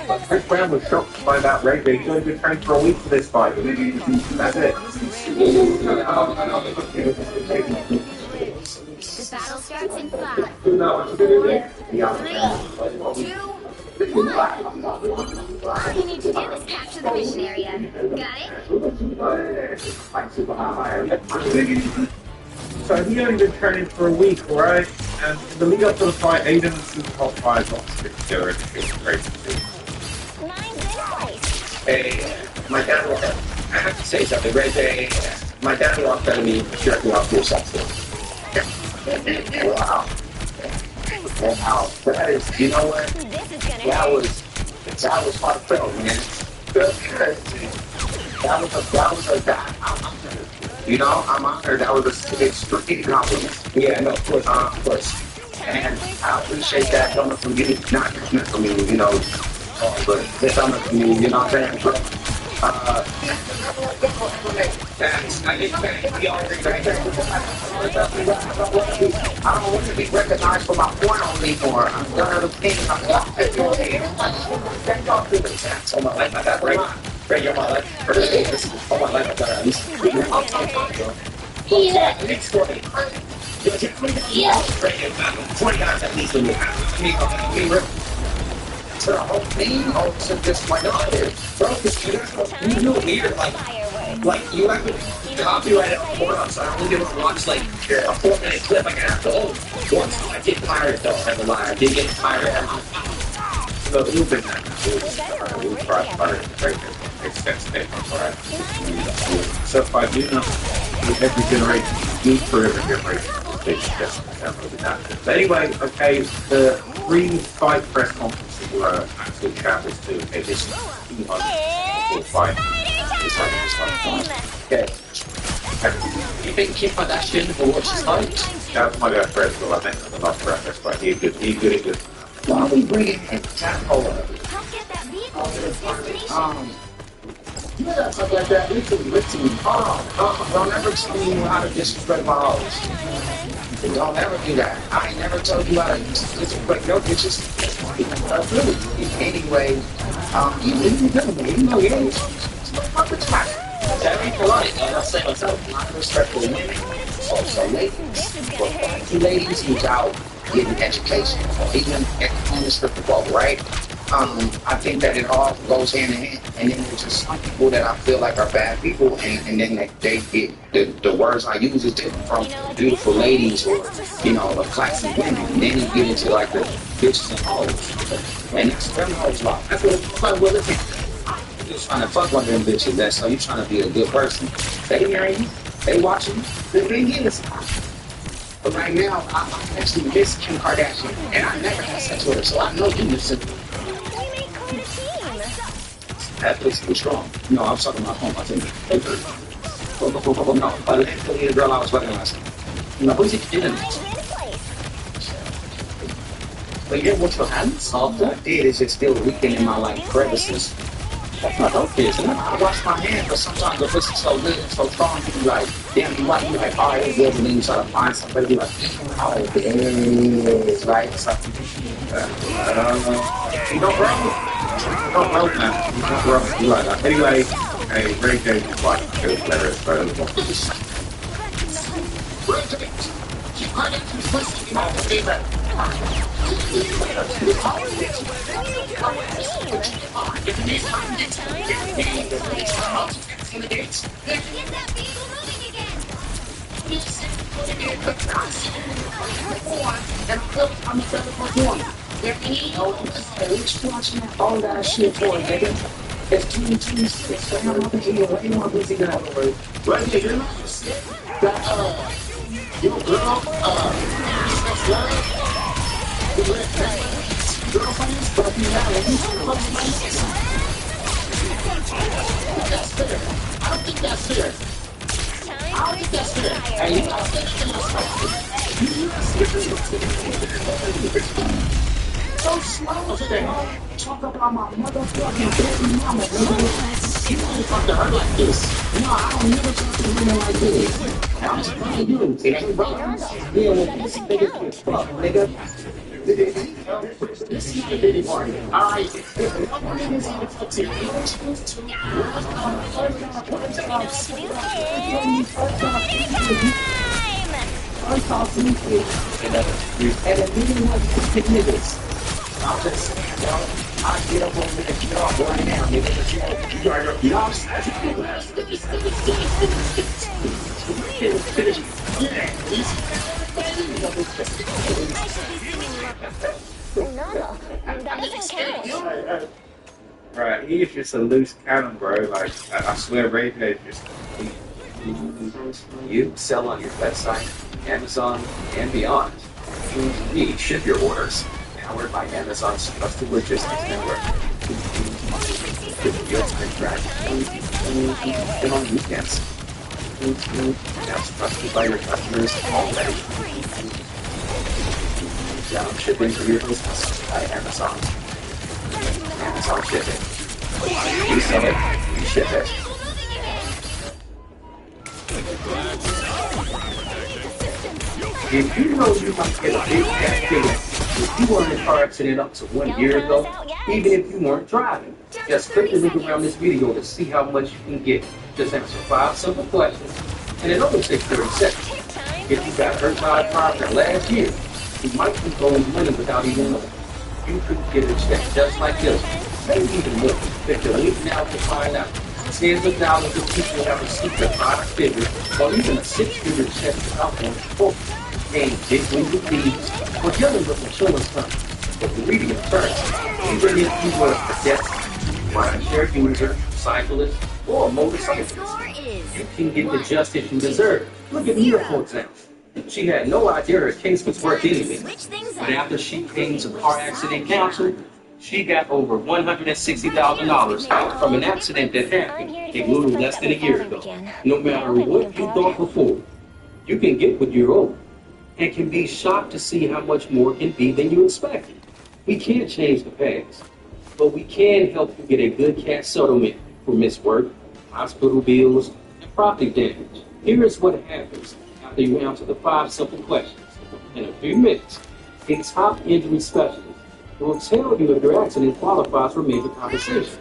S18: But Chris Brown was shocked to find out Ray He's only been trained for a week for this fight. That's it.
S11: The battle starts in 5, 4, 3, 2, 1. All you need to do is capture the mission area. Got it?
S18: So he only been training for a week, right? And in the lead up to the fight, Aiden and Super Hot 5 got to stick together and it was great to see.
S6: Hey, my dad walked up. I have to say something, right there. My dad walked out of me jerking off your something. Wow. Wow. That is, you know what? That was heartfelt, man. You know, I'm honored. That was an extreme compliment. Yeah, no, of course. And I appreciate that coming from you, not from me, you know, but it's coming from you, you know what I'm saying? I don't want to be recognized for my porn anymore. I'm done with things. I'm talk to the chats all my life. I got right here, my life. All my life, I got next 20. Yeah. 20 guys at least in the to the whole thing, or to just like, bro, you know weird, like you have to copyright it for us. I only get to watch like a 4-minute clip. I have to once I get tired though, I have a lie. I did get tired. So you've been we'll try to make sense of it. Alright. So if I do not every generation, need for every generation. But anyway, okay, the 3 fight press conferences were absolute travels too. Okay, this fight. Okay. You think Kim Kardashian will watch this fight? That's my best friend, so I think I'm the last breakfast, but he's good. Why are we bringing him over? Stuff like that. Listen. Don't ever tell me how to disrespect my hoes. Don't ever do that. I ain't never told you how to disrespect your bitches. Really. Anyway, you know, that ain't polite. Like I say myself, I respect for women, also ladies. Ladies who's out getting education, even on the strip club, right? I think that it all goes hand in hand. And then there's just some people that I feel like are bad people, and then they get the words I use is different from beautiful ladies or, you know, classy women. And then you get into like the bitches and hoes. And that's them hoes law. That's what it's like. Well, you're trying to fuck one of them bitches, that's so you're trying to be a good person. They hearing you, they watching you, they get this. But right now, I'm actually miss Kim Kardashian, and I never had sex with her, so I know you miss it. That place was strong. No, I'm talking about home. I think. No, but the girl I was fucking last time. No, who's it in? But you want your hands? All I did is just still leaking in my like crevices. That's not okay. So I wash my hands, but sometimes the pussy's so good and so strong, you be like, damn, you might be like, all right, it's good, and then you try to find somebody, be like, oh, it's right. So, you don't run. Oh, well, man. You don't run. You like that. Anyway, a great game to watch. It was hilarious, but
S19: All that shit for it, nigga. It's 2026. I don't think you're way more busy than I was. Right here, you're not sick. That, your girl, sex love, girlfriends, but if you have a that's fair. I don't think that's fair. I don't think that's fair. And you gotta say so slow today. Talk about my motherfucking baby mama, nigga. You don't talk to her like this. No, I don't never talk to women like this. I'm just playing you, nigga. Yeah, when these niggas get fucked, nigga. This is not a baby party, alright? Niggas even fuck to and a meeting was to niggas. I'm just saying, yo, I get up on the job right now, nigga. You know what I'm saying?
S18: Right, he's just a loose cannon, bro. Like, I swear, Radiohead is just.
S4: You sell on your website, Amazon, and beyond. We ship your orders. Powered by Amazon's trusted logistics network. With real-time tracking and on weekends. That's trusted by your customers already. Down shipping for your business by Amazon. Amazon shipping. We sell it, we ship it. If you know you might get a big cash payment if you were in a car accident up to 1 year ago, even if you weren't driving, just click the link around this video to see how much you can get. Just answer 5 simple questions, and it only takes 30 seconds. If you got hurt by a car last year, you might be owing money without even knowing. You could get a check just like this, maybe even more. Click the link now to find out. Tens of thousands of people have received a 5-figure or even a 6-figure check without going to court. And big legal fees for dealing with insurance companies. But the reading of terms, even if you were a pedestrian, rideshare user, cyclist, or a motorcyclist, you can get the justice you deserve. Look at Mia, for example. She had no idea her case was worth anything. But after she came to car accident counsel, she got over $160,000 from an accident that happened a little less than a year ago. No matter what you thought before, you can get what you're owed, and can be shocked to see how much more can be than you expected. We can't change the past, but we can help you get a good cash settlement for missed work, hospital bills, and property damage. Here is what happens after you answer the 5 simple questions. In a few minutes, a top injury specialist will tell you if your accident qualifies for major compensation.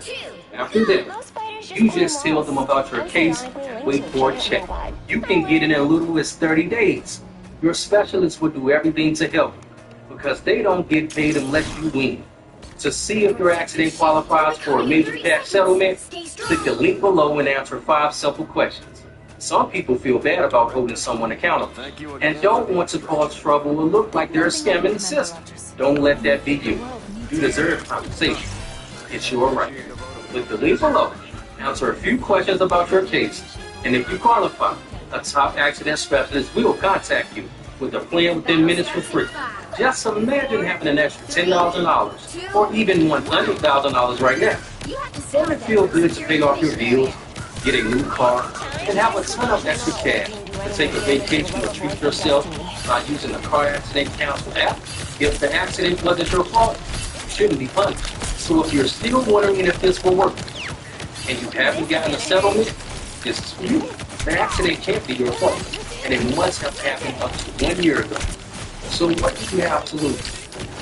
S4: After that, you just tell them about your case and wait for a check. You can get in as little as 30 days. Your specialist will do everything to help you because they don't get paid unless you win. To see if your accident qualifies for a major cash settlement, click the link below and answer 5 simple questions. Some people feel bad about holding someone accountable and don't want to cause trouble or look like they're scamming the system. Don't let that be you. You deserve compensation. It's your right. Click the link below, answer a few questions about your case, and if you qualify, a top accident specialist will contact you with a plan within minutes for free. Just imagine having an extra $10,000 or even $100,000 right now. Won't it feel good to pay off your bills, get a new car, and have a ton of extra cash to take a vacation or treat yourself by using the car accident counsel app? If the accident wasn't your fault, you shouldn't be punished. So if you're still wondering if this will work and you haven't gotten a settlement, this is for you. The accident can't be your fault, and it must have happened up to 1 year ago. So what do you have to lose?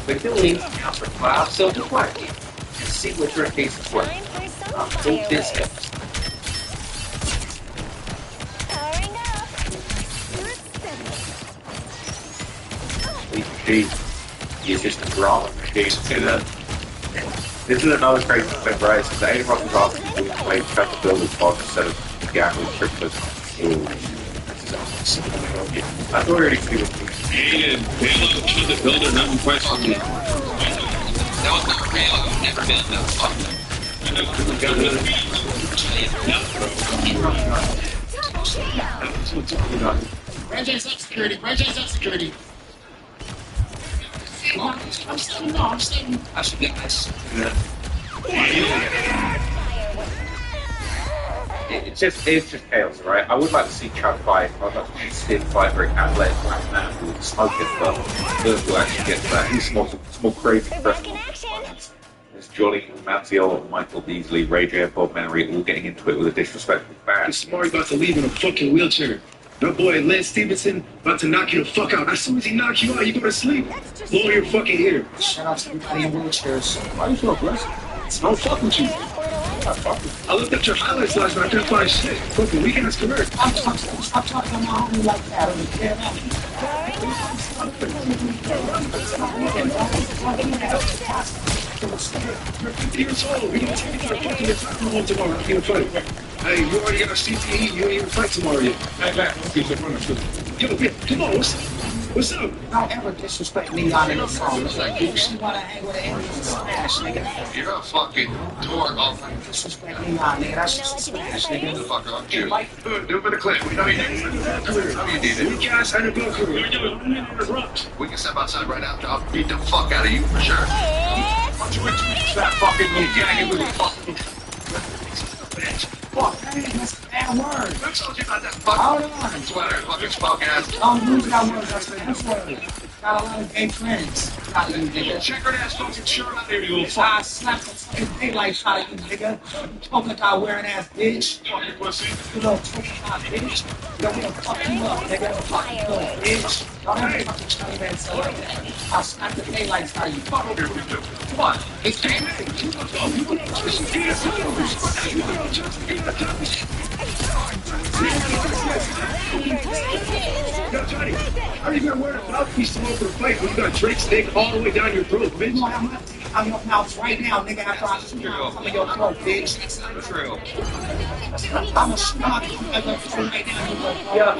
S4: Click the link, answer 5 simple questions, and see what your case is worth. I hope this helps.
S18: He's just a drama. This is another crazy thing, right? So the A-Rock is asking people to play Trevor Builder's box instead of Gambling Triplets. I thought we already see what
S7: Hey, Halo, Trevor Builder, nothing question me. That was not real. I've never been that fucked.
S19: Ranjay's up security. Ranjay's up security. I'm saying no. I'm saying I should get this.
S18: It's just chaos, right? I would like to see Chad fight. I'd like to see Sid fight very athletic black man who would smoke it, but we'll actually get to that. He's more crazy wrestling. There's Johnny, Mazzio, Michael Beasley, Ray J, Bob Menery all getting into it with a disrespectful fan.
S7: Samari about to leave in a fucking wheelchair. That boy Lance Stevenson about to knock you the fuck out. As soon as he knocks you out, you go to sleep. Blow your fucking ear.
S19: Shout out to everybody in wheelchairs. Why are you so aggressive? It's no fuck with you.
S7: I looked at your highlights last night. I couldn't find shit. Fucking weak ass career.
S19: Stop talking to my homie like that. On the camera.
S7: 50 years old. We don't take you to fucking your time home tomorrow. I'm gonna fight. Hey, you already got a CTE. You ain't even fight tomorrow yet. Hey, man. Yo, come on. What's up?
S19: Don't ever disrespect me on the phone. It's like you wanna hang with an Indian smash, nigga.
S7: You're a fucking dork.
S19: Disrespect me on, nigga. That's just a smash, nigga.
S7: Get the fuck off, dude. Do a bit of clip. We know you need it. You guys had a good career. We can step outside right after. I'll beat the fuck out of you for sure. Why don't you introduce that fucking new gang with the fucking
S19: Fuck, that's a bad word.
S7: Who told you about that fucking sweater, fucking spoke ass?
S19: Don't use that word, that's a bad word. Got a lot of gay friends. Got you, nigga.
S7: Check her ass fucking shirt out there, you little
S19: I
S7: fuck.
S19: slapped the fucking daylight out of you, nigga. Polka dot wearing ass bitch.
S7: Fucking pussy.
S19: You little polka dot bitch. Yo, we'll fuck you up, nigga. Fuck you up, bitch. Don't ever fucking tell me that stuff like that. I'll slap the daylight out of you.
S7: Fuck over here, what you do? What? It's game day. Yo, Johnny, how are you gonna wear a mouthpiece to over the fight when you got Drake's dick all the way down your throat, bitch?
S19: You know, I'm not out your mouth right now, nigga, after I shoot out some of your throat, bitch.
S7: True.
S19: I'm a shoot out your throat right now, you little
S7: Yeah.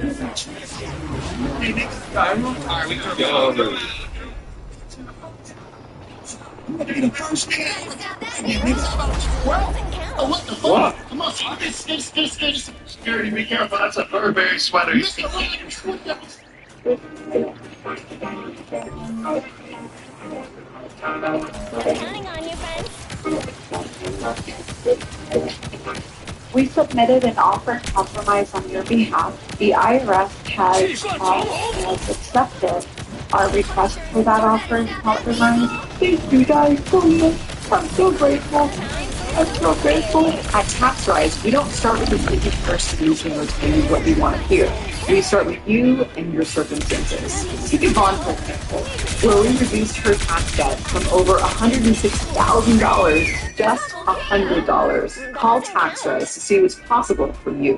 S19: bitch ass. Hey, nigga.
S7: Alright, we can go.
S19: You want to be the first nigga? What the fuck?
S7: What?
S19: Come on,
S7: Security, be careful. That's a Burberry sweater.
S3: Counting on you, friends.
S2: We submitted an offer compromise on your behalf. The IRS has accepted our request for that offer compromise. Thank you guys so much. I'm so grateful. I'm so grateful. At TaxRise, we don't start with the thinking person using those things what we want to hear. We start with you and your circumstances. Take Yvonne, for example, where we reduced her tax debt from over $106,000 just $100. Call TaxRise to see what's possible for you.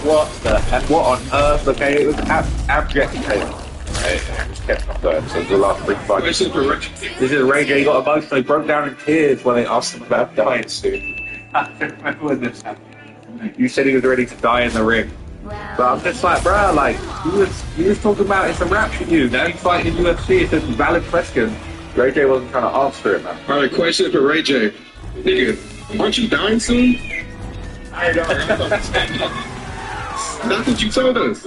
S18: What the heck? What on earth? Okay, it was abject chaos. Hey, I just kept on going. So the last big fight. This is Ray J. He got emotional. He broke down in tears when they asked him about dying soon. I don't remember when this happened. You said he was ready to die in the ring. But I'm just like, bro, like, you was talking about it's a rap for you. Now you're fighting in UFC. It's a valid question. Ray J wasn't trying to answer it, man.
S7: Alright, question for Ray J. Nigga, aren't you dying soon?
S18: I don't
S7: That's what you told us.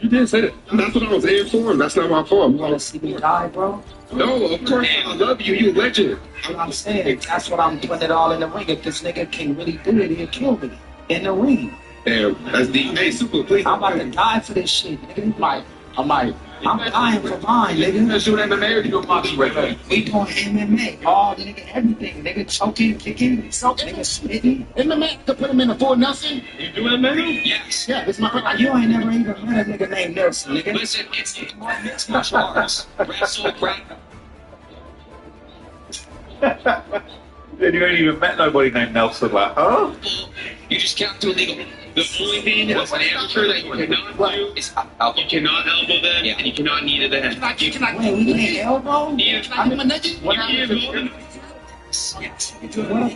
S7: You did say that. That's what I was aiming for. That's not my fault.
S19: You want to see me die, bro?
S7: No, of course. I love you. You a legend.
S19: That's what I'm saying. That's what I'm putting it all in the ring. If this nigga can really do it, he'll kill me in the ring.
S7: Damn, that's deep. Hey, super, please.
S19: I'm about to die for this shit, nigga. I might I'm dying for mine, nigga.
S6: Let's do MMA or you doing boxing right now?
S19: We doing MMA. Oh, nigga, everything. Nigga, choking, kicking, nigga, spitting.
S6: MMA, to put him in a 4-0. You do MMA?
S19: Yes. Yeah, it's my brother. You ain't never even met a nigga named Nelson, nigga. Listen, it's mixed martial arts. Wrestle, rap.
S18: Then you ain't even met nobody named Nelson, like, huh?
S19: You just can't do illegal. The only thing was an amateur that you cannot do is elbow. You cannot elbow them, and you cannot knee to the head. You cannot wait, we can't elbow? Yeah, I'm a nugget. What about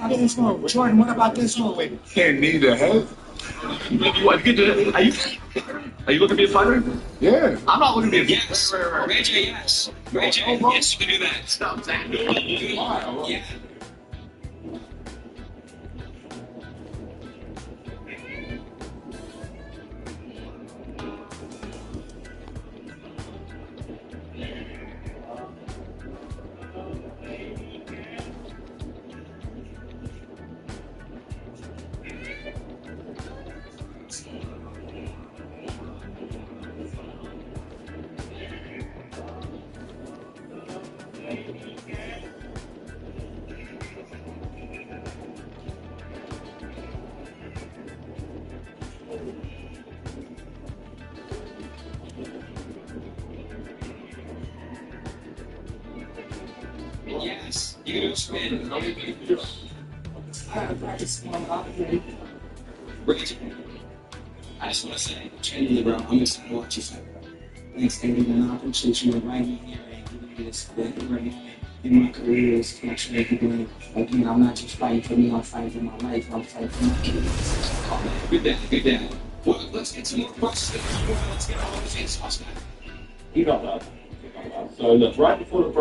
S19: this one? Jordan, what about this one?
S6: Can't knee the head.
S18: What, are you looking to be a fighter?
S6: Yeah.
S18: I'm not looking to be a
S19: Yes. Ray J, yes. Ray J, yes, you can do that. Stop that. Yeah. Yes, you can do a spin. Rich, I just want to say, genuinely, bro, I'm excited to watch you fight. Thanks, David, and I appreciate you inviting me here and giving me this great moment in my career is to actually be doing, again, I'm not just fighting for me, I'm fighting for my life, I'm fighting for my kids. Good day, good day. Well, let's get some more questions. Let's get all the things lost back.
S18: You don't know. So look, right before the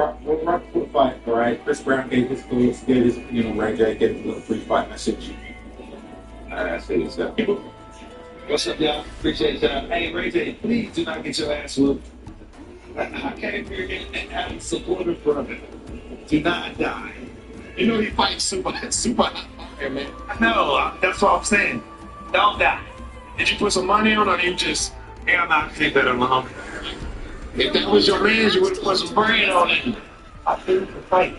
S18: fight, all right, Chris Brown gave his thoughts, gave his opinion on Ray J, gave his little pre-fight message. I see what's up.
S19: What's up, y'all? Appreciate y'all. Hey, Ray J, please do not get your ass whooped. I came here and having supportive brother. Do not die.
S6: You know he fights super hot fire, man.
S18: No, that's what I'm saying. Don't die.
S6: Did you put some money on or you just...
S18: Yeah, I'm not better than Muhammad.
S6: If that was your man, you would have put some brain on it.
S18: I feel the fight.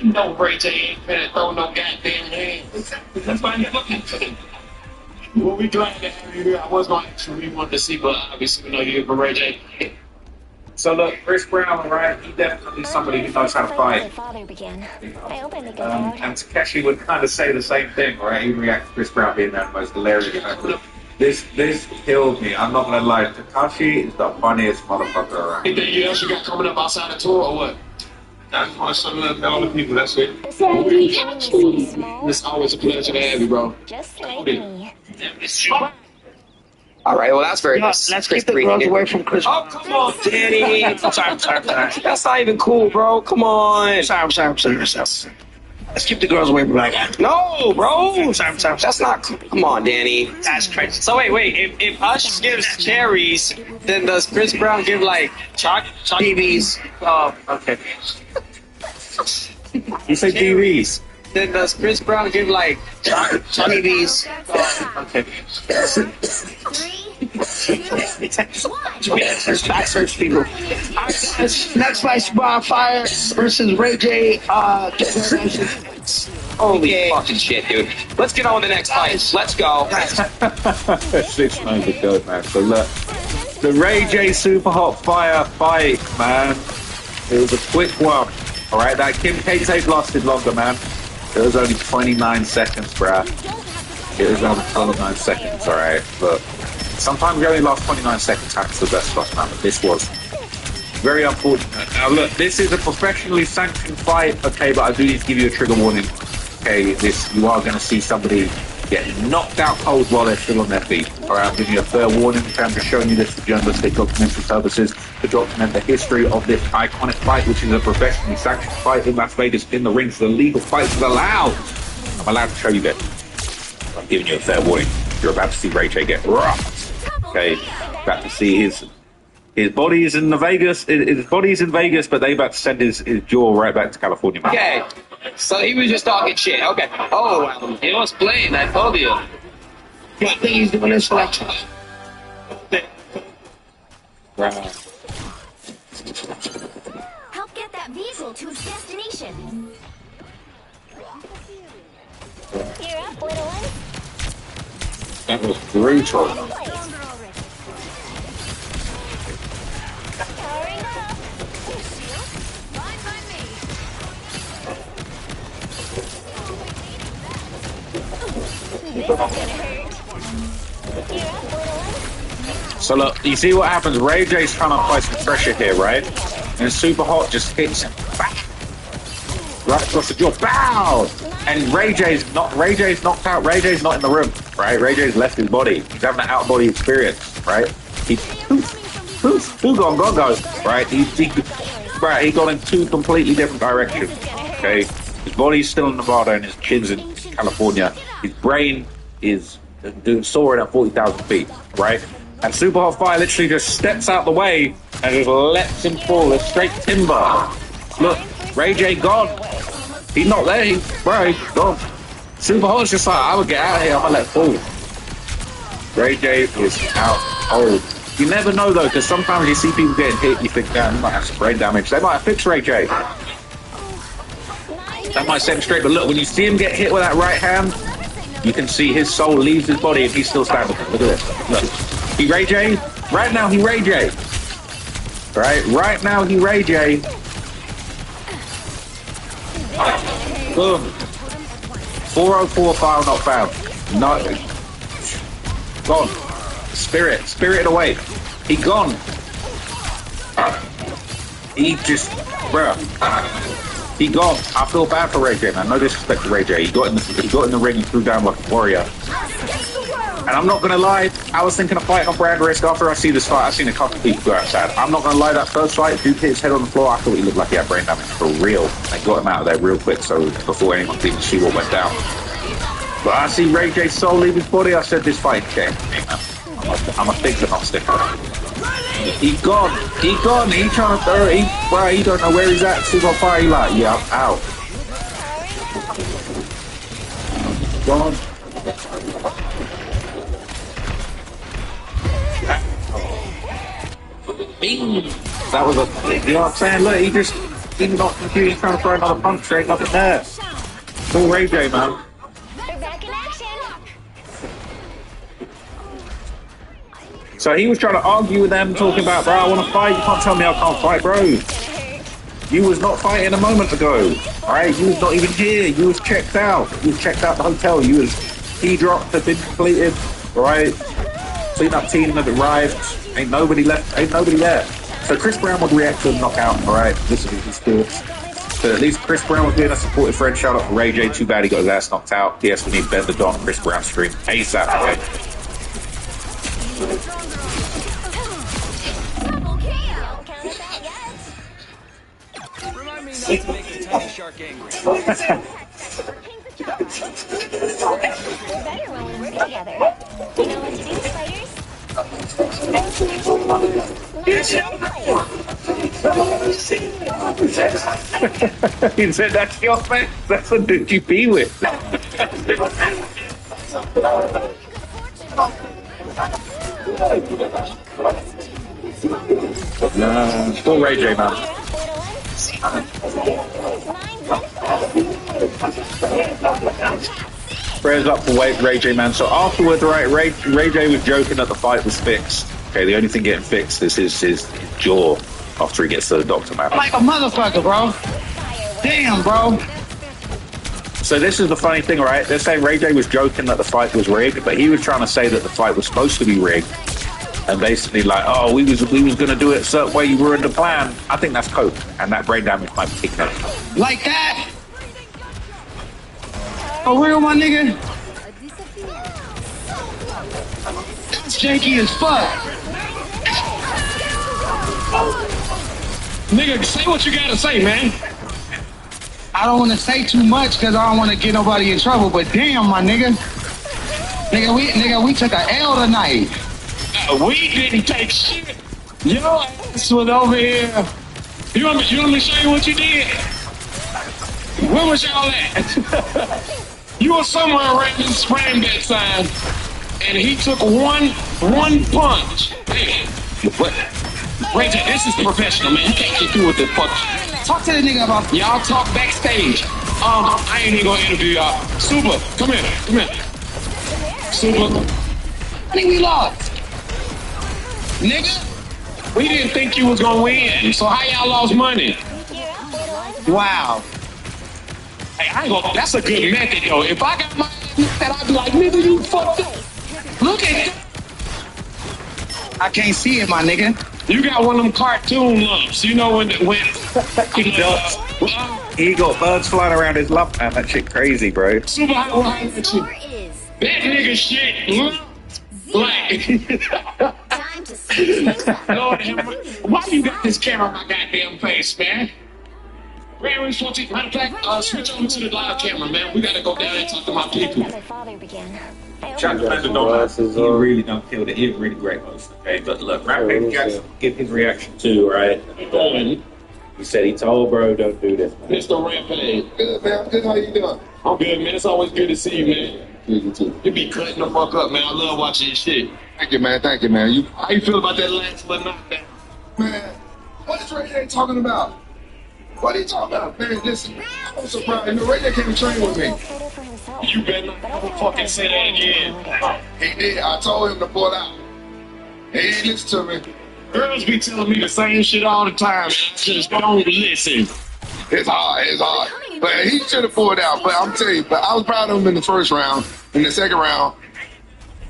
S6: No, Ray J ain't finna throw no goddamn hands.
S18: That's why you're looking for him.
S6: Well, we glad to have you here. I was going to actually want to see, but obviously we know you're here for Ray J.
S18: So look, Chris Brown, right? He definitely somebody who knows how to fight. And Takeshi would kind of say the same thing, right? He reacts to Chris Brown being the most hilarious. This killed me. I'm not gonna lie. Takashi is the funniest motherfucker around.
S6: Anything else you got coming up outside the tour or what? I just want to show all the people. That's it. It's always a pleasure to have you, bro.
S3: Just like me.
S4: All right, well, that's very nice.
S19: Let's keep the girls away from Chris.
S4: Oh, come on, Danny. sorry. That's not even cool, bro. Come on.
S19: Sorry. Let's keep the girls away from that guy.
S4: No, bro.
S19: Sorry.
S4: That's not. Come on, Danny.
S19: That's crazy.
S4: So wait. If Ush gives cherries, then does Chris Brown give like
S19: TVs?
S4: Oh, okay.
S18: You say DVs.
S4: Then does Chris Brown give like
S19: TVs?
S4: Okay.
S19: Back search people. Next fight's Bonfire versus Ray J.
S4: Holy fucking shit, dude. Let's get on with the next fight. Let's go.
S18: 6 months ago, man. So look, the Ray J Super Hot Fire fight, man. It was a quick one. All right, that Kim K tape lasted longer, man. It was only 29 seconds, bruh. It was only 29 seconds, all right. But sometimes you only last 29 seconds. That's the best loss, man. But this was very unfortunate. Now look, this is a professionally sanctioned fight, okay, but I do need to give you a trigger warning. Okay, you are going to see somebody get knocked out cold while they're still on their feet. All right, I'm giving you a fair warning. I'm just showing you this for journalistic documentary purposes to document the history of this iconic fight, which is a professionally sanctioned fight in Las Vegas in the ring. So the legal fight is allowed. I'm allowed to show you that. I'm giving you a fair warning. You're about to see Ray J get rocked. Okay, about to see his body is in Vegas. His body's in Vegas, but they about to send his jaw right back to California.
S4: Okay, so he was just talking shit. Okay. Oh, he was playing. I told you.
S19: I think he's doing this for like
S18: Right.
S11: Help get that vehicle to its destination. You're up, little one.
S18: That was brutal.
S11: Powering up. This is gonna hurt. You're up, little one.
S18: So look, you see what happens? Ray J's trying to apply some pressure here, right? And Super Hot just hits him. Bang! Right across the jaw. Bow! And Ray J's knocked out. Ray J's not in the room, right? Ray J's left his body. He's having an out-body experience, right? He's who gone, right? He gone in two completely different directions. Okay, his body's still in Nevada and his chin's in California. His brain is soaring at 40,000 feet, right? And Super Hot Fire literally just steps out the way and just lets him fall. It's straight timber. Look, Ray J gone. He's not there. He's gone. Super Hot's just like, I would get out of here. I'm gonna let fall. Ray J is out cold. You never know though, because sometimes you see people getting hit, you think, damn, they might have some brain damage. They might have fixed Ray J. That might set him straight, but look, when you see him get hit with that right hand, you can see his soul leaves his body and he's still standing. Look at this. Look. He Ray J. Right now, he Ray J. Right now, he Ray J. Boom. 404 file not found. No. Gone. Spirited away. He gone. He just, bruh. He gone. I feel bad for Ray J, man. No disrespect to Ray J. He got in the ring and threw down like a warrior. And I'm not gonna lie, I was thinking of fighting on Brand Risk after I see this fight. I've seen a couple of people go outside. I'm not gonna lie, that first fight, dude hit his head on the floor. I thought he looked like he had brain damage for real. They got him out of there real quick, so before anyone could even see what went down. But I see Ray J's soul leave his body. I said this fight game. I'm a fix and not sticker. He gone. He trying to throw it. He don't know where he's at. Super Fire. He like, yeah, I'm out. Gone. Bing. That was you know what I'm saying? Look, he not confused, trying to throw another punch straight up in there. Full Ray J, man. So he was trying to argue with them, talking about, bro, I want to fight. You can't tell me I can't fight, bro. You was not fighting a moment ago, alright? You was not even here. You was checked out. You was checked out the hotel. You was dropped, had been completed, alright? Clean-up team had arrived. Ain't nobody left. Ain't nobody there. So Chris Brown would react to a knockout, alright? This is his thoughts. So at least Chris Brown was being a supportive friend. Shout out to Ray J. Too bad he got his ass knocked out. Yes, we need Ben the Don Chris Brown stream ASAP, okay?
S8: Remind me not to make the tiny shark angry.
S11: Better when we work together. You know what to do, spiders?
S18: He said, that's your face. That's what did you be with? Full Ray J, man. Prayers up for Ray J, man. So afterwards, right, Ray J was joking that the fight was fixed. Okay, the only thing getting fixed is his jaw after he gets to the doctor, man.
S21: Like a motherfucker, bro. Damn, bro.
S18: So this is the funny thing, right? They're saying Ray J was joking that the fight was rigged, but he was trying to say that the fight was supposed to be rigged. And basically like, oh, we was going to do it a certain way, you ruined the plan. I think that's coke, and that brain damage might be kicking up.
S21: Like that? For real, my nigga? That's janky as fuck. Nigga, say what you gotta say, man. I don't want to say too much because I don't want to get nobody in trouble, but damn, my nigga. Nigga, we took a L tonight. We didn't take shit. Your ass was over here. You want me to show you what you did? Where was y'all at? You were somewhere around this frame that sign, and he took one punch. Hey, Ray J, this is professional, man. You can't get through with this fuck. Talk to the nigga about y'all talk backstage. I ain't even gonna interview y'all. Super, come here, come here. Super. I think we lost. Nigga, we didn't think you was gonna win. So how y'all lost money? Wow. Hey, I ain't gonna, that's a good method though. If I got my that, I'd be like, nigga, you fucked up. Look at that. I can't see it, my nigga. You got one of them cartoon lumps. You know when
S18: He does. He got birds flying around his lump, man. That shit crazy, bro.
S21: Super high that nigga shit. Black. Lord, why you got this camera on my goddamn face, man? Matter of fact, switch over to the live camera, man. We gotta go down and talk to my people.
S18: Chuck he really don't kill it. He's a really great host, okay? But look, Rampage Jackson give his reaction too, right? And, he said he told bro, don't do this, man.
S21: Mr. Rampage.
S14: Good, man. Good. How you doing?
S21: I'm good, man. It's always good to see you, man. You too. You be cutting the fuck up, man. I love watching your shit.
S14: Thank you, man. Thank you, man.
S21: How you feel about that last little knockdown?
S14: Man, what is Ray J talking about? What are you talking about? Man, listen, I'm surprised. And Ray J came to train with me.
S21: You better not fucking say that again.
S14: He did. I told him to pull out. He didn't listen to me.
S21: Girls be telling me the same shit all the time. Just don't listen.
S14: It's hard. But he should have pulled out. But I'm telling you, but I was proud of him in the first round. In the second round,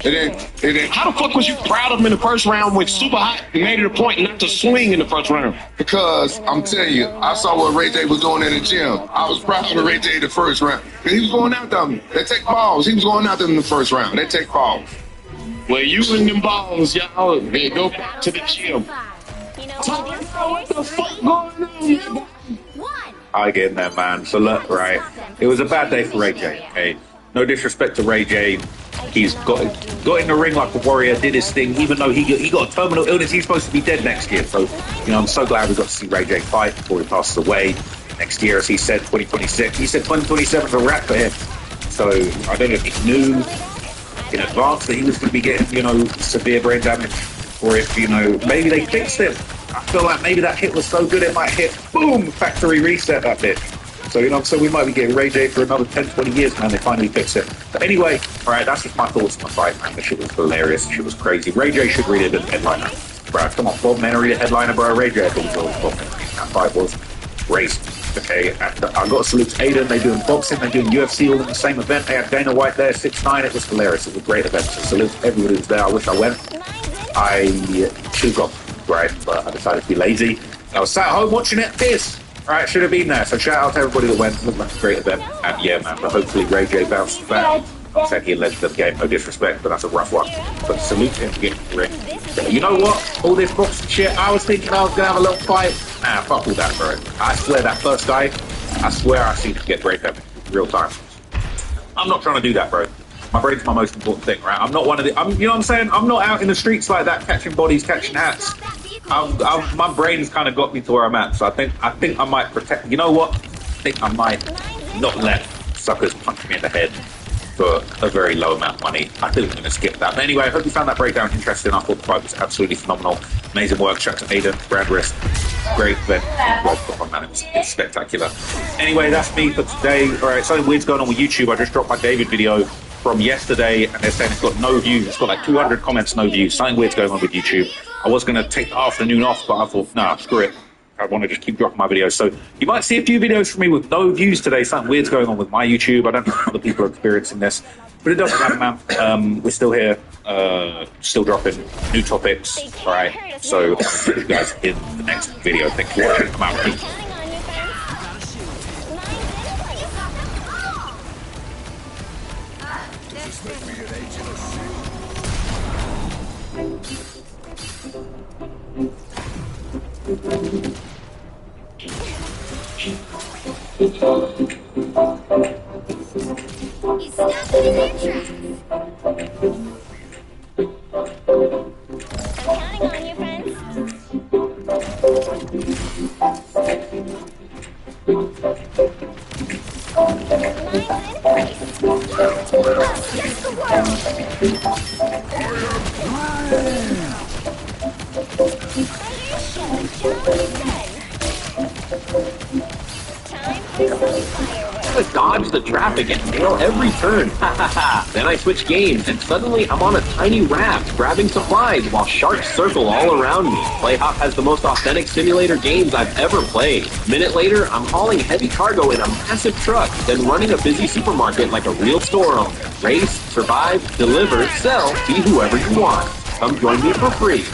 S14: and then
S21: how the fuck was you proud of him in the first round when Super Hot made it a point not to swing in the first round?
S14: Because I'm telling you, I saw what Ray J was doing in the gym. I was proud of Ray J in the first round. And he was going out them. They take balls. He was going out them in the first round. They take balls.
S21: Well, you and them balls, y'all, they go back to the gym. Talking about what the fuck going on, man?
S18: I get in there, man. So look, right, it was a bad day for Ray J, okay? No disrespect to Ray J. He's got in the ring like a warrior, did his thing, even though he got a terminal illness. He's supposed to be dead next year. So, you know, I'm so glad we got to see Ray J fight before he passes away next year, as he said, 2026. He said 2027 is a wrap for him. So I don't know if he knew in advance that he was going to be getting, you know, severe brain damage, or if, you know, maybe they fixed him. I feel like maybe that hit was so good it might hit, boom, factory reset that bit. So, you know, so we might be getting Ray J for another 10, 20 years, man. They finally fix it. But anyway, all right, that's just my thoughts on the fight, man. The shit was hilarious. The shit was crazy. Ray J should really have been the headliner. Bro, come on, Bob Menery, the headliner, bro. Ray J, I think was Bob Menery. That fight was crazy. Okay, and I got to salute to Aiden. They're doing boxing, they're doing UFC all in the same event. They had Dana White there, 6'9". It was hilarious. It was a great event. So salute to everybody who was there. I wish I went. I should have gone, right? But I decided to be lazy. I was sat at home watching it, pissed. Right, should have been there. So shout out to everybody that went. It looked like a great event. And yeah, man, but hopefully Ray J bounces back. Said he alleged the game, no disrespect, but that's a rough one. But salute to him for getting the ring. You know what? All this boxing shit, I was thinking I was going to have a little fight. Nah, fuck all that, bro. I swear that first guy, I swear I seen him get Ray Pepper real time. I'm not trying to do that, bro. My brain's my most important thing, right? I'm not one of the, you know what I'm saying? I'm not out in the streets like that, catching bodies, catching hats. My brain's kind of got me to where I'm at, so I think I might protect. You know what? I think I might not let suckers punch me in the head for a very low amount of money. I think I'm going to skip that. But anyway, I hope you found that breakdown interesting. I thought the fight was absolutely phenomenal. Amazing work. Shout out to Aiden, Brand Wrist. Great event. Man, it was spectacular. Anyway, that's me for today. All right, something weird's going on with YouTube. I just dropped my David video from yesterday, and they're saying it's got no views. It's got like 200 comments, no views. Something weird's going on with YouTube. I was going to take the afternoon off, but I thought, nah, screw it. I want to just keep dropping my videos. So you might see a few videos from me with no views today. Something weird's going on with my YouTube. I don't know if other people are experiencing this, but it doesn't matter, man. We're still here, still dropping new topics. All right. So I'll see you guys in the next video. Thank you for watching. I'm out.
S11: You stopped it in their tracks. I'm counting on you, friends. Yes, the world. I am
S5: To dodge the traffic and nail every turn. Ha ha ha. Then I switch games, and suddenly I'm on a tiny raft grabbing supplies while sharks circle all around me. Playhop has the most authentic simulator games I've ever played. A minute later, I'm hauling heavy cargo in a massive truck, then running a busy supermarket like a real store owner. Race, survive, deliver, sell, be whoever you want. Come join me for free.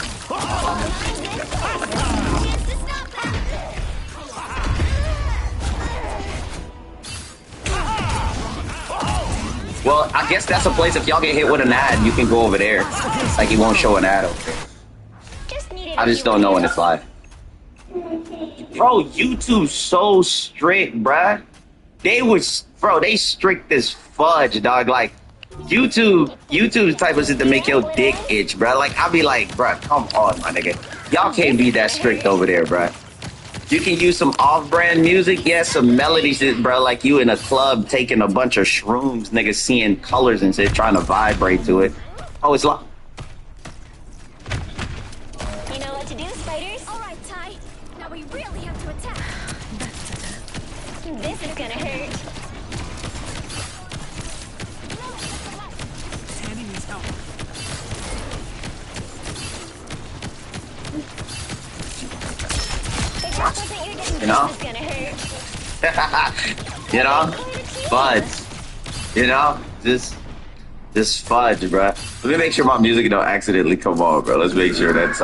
S1: Well, I guess that's a place if y'all get hit with an ad, you can go over there. Like, it won't show an ad over there. I just don't know when it's live. Bro, YouTube's so strict, bruh. They strict as fudge, dog. Like, YouTube's type of shit to make your dick itch, bruh. Like, I'll be like, bruh, come on, my nigga. Y'all can't be that strict over there, bruh. You can use some off-brand music, yeah, some melodies, bro, like you in a club taking a bunch of shrooms, niggas seeing colors and shit, trying to vibrate to it. Oh, it's like...
S3: You know what to do, spiders? Alright, Ty. Now we really have to attack. This is gonna hurt. Sandy needs help.
S1: You know? You know? Fudge. You know? Just fudge, bruh. Let me make sure my music don't accidentally come on, bro. Let's make sure that's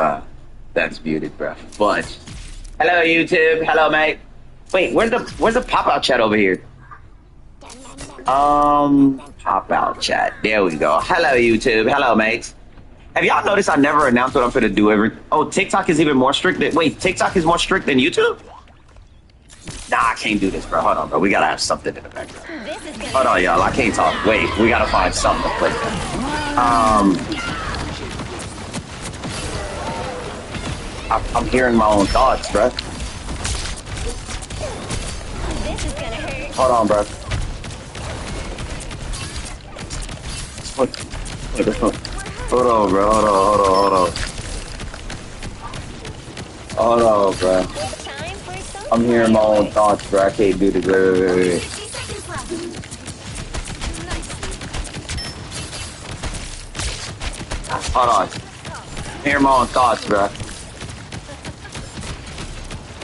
S1: muted, bruh. Fudge. Hello, YouTube. Hello, mate. Wait, where's the pop-out chat over here? Pop-out chat. There we go. Hello, YouTube. Hello, mates. Have y'all noticed I never announced what I'm gonna do every... Oh, TikTok is even more strict than... Wait, TikTok is more strict than YouTube? Nah, I can't do this, bro. Hold on, bro. We gotta have something in the background. Hold on, y'all. I can't talk. Wait, we gotta find something to play I'm hearing my own thoughts, bro. Hold on, bro. Hold on, bro. Hold on, bro. I'm hearing my own thoughts, bro. I can't do this. Wait. Hold on. I'm hearing my own thoughts, bro.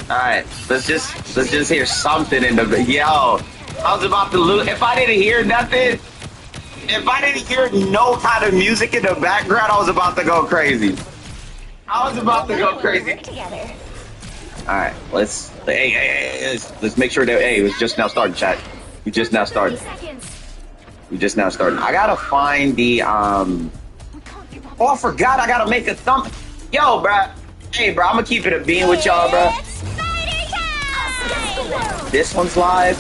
S1: Alright, let's just hear something in the... Yo, I was about to lose. If I didn't hear nothing... If I didn't hear no kind of music in the background, I was about to go crazy. Alright, let's make sure that, hey, it was just now starting, chat. We just now started. I gotta find the, oh, I forgot, I gotta make a thumb. Yo, bruh. Hey, bro, I'm gonna keep it a bean with y'all, bruh. This one's live.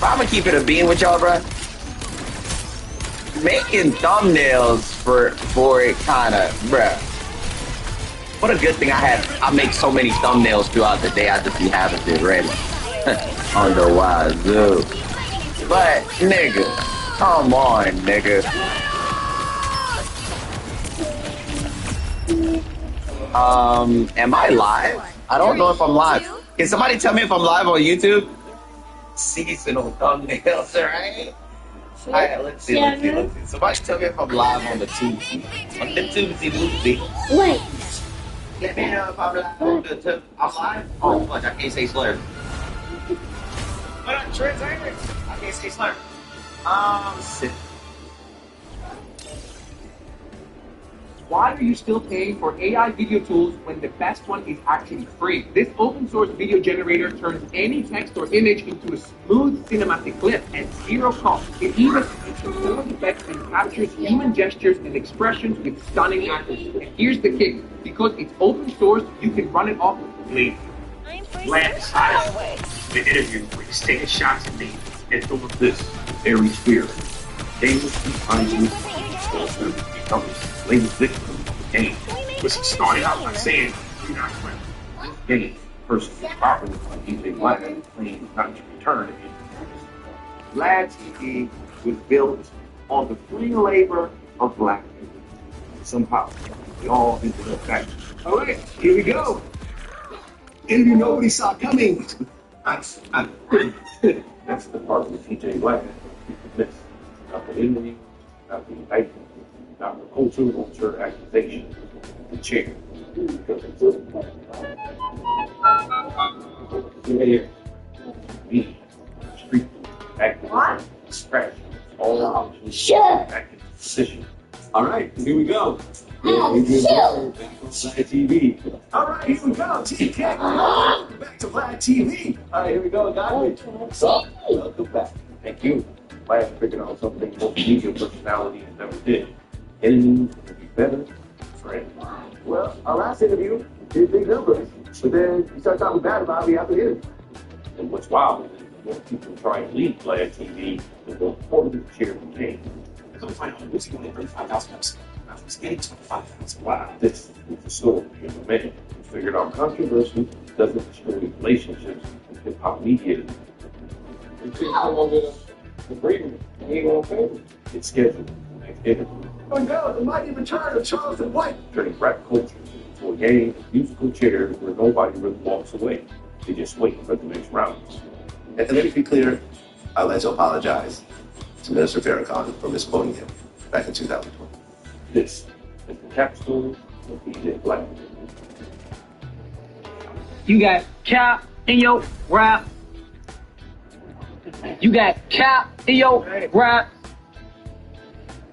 S1: I'm gonna keep it a bean with y'all, bruh. Making thumbnails for it, kinda, bruh. What a good thing I make so many thumbnails throughout the day. I just be having it ready. On the wazoo. But, nigga, come on, nigga. Am I live? I don't know if I'm live. Can somebody tell me if I'm live on YouTube? Seasonal thumbnails, right? Alright, let's see. Somebody tell me if I'm live on the Tuesday. On the Tuesday.
S17: Wait.
S1: Let me know if I'm live on the Tuesday. I'm live? Oh, fuck, I can't say slur. What up, translator? I can't say slur. Sit.
S13: Why are you still paying for AI video tools when the best one is actually free? This open source video generator turns any text or image into a smooth cinematic clip at zero cost. It even uses sound effects and captures human gestures and expressions with stunning accuracy. And here's the kick. Because it's open source, you can run it off
S18: Lee. Last time, the interview where he's taking shots at me and throwing this very spirit. They will find you. Laying victim of the game. Which started out by saying, you're not playing this game. First, properly by DJ Black claimed not to return again.
S13: Lad TV was built on the free labor of black people. Somehow, we all ended up back. All right, here we go.
S14: interview nobody saw coming.
S18: That's the part with TJ Black. This, not the interview, not the indictment, not the culture accusation, the chair. Here, me, street, active, scratch, all active position.
S14: All right, here we go. Vlad TV. All right, here we go. TK. Back to Vlad TV. All right, here we go, guys. What's up? Welcome back.
S18: Thank you. Last figured out something multimedia personalities never did. Enemies will be better friends.
S14: Well, our last interview did big numbers, but then you start talking bad about me after the interview.
S18: And what's wild is when people try and leave Vlad TV, the more important the chair became.
S19: Come to find out, Lucy only 35,000 episodes. I was getting 25,000.
S18: Wow, this is the story of a man who figured out controversy doesn't destroy relationships with hip hop media. It's scheduled.
S14: Oh no, the mighty return of Charleston White.
S18: Turning rap culture into a game of musical chairs where nobody really walks away. They just wait for the next round.
S9: And let me be clear, I'd like to apologize to Minister Farrakhan for misquoting him back in 2020.
S18: This is the capstone of DJ Black.
S12: You got cap in your rap. You got cap in your rap.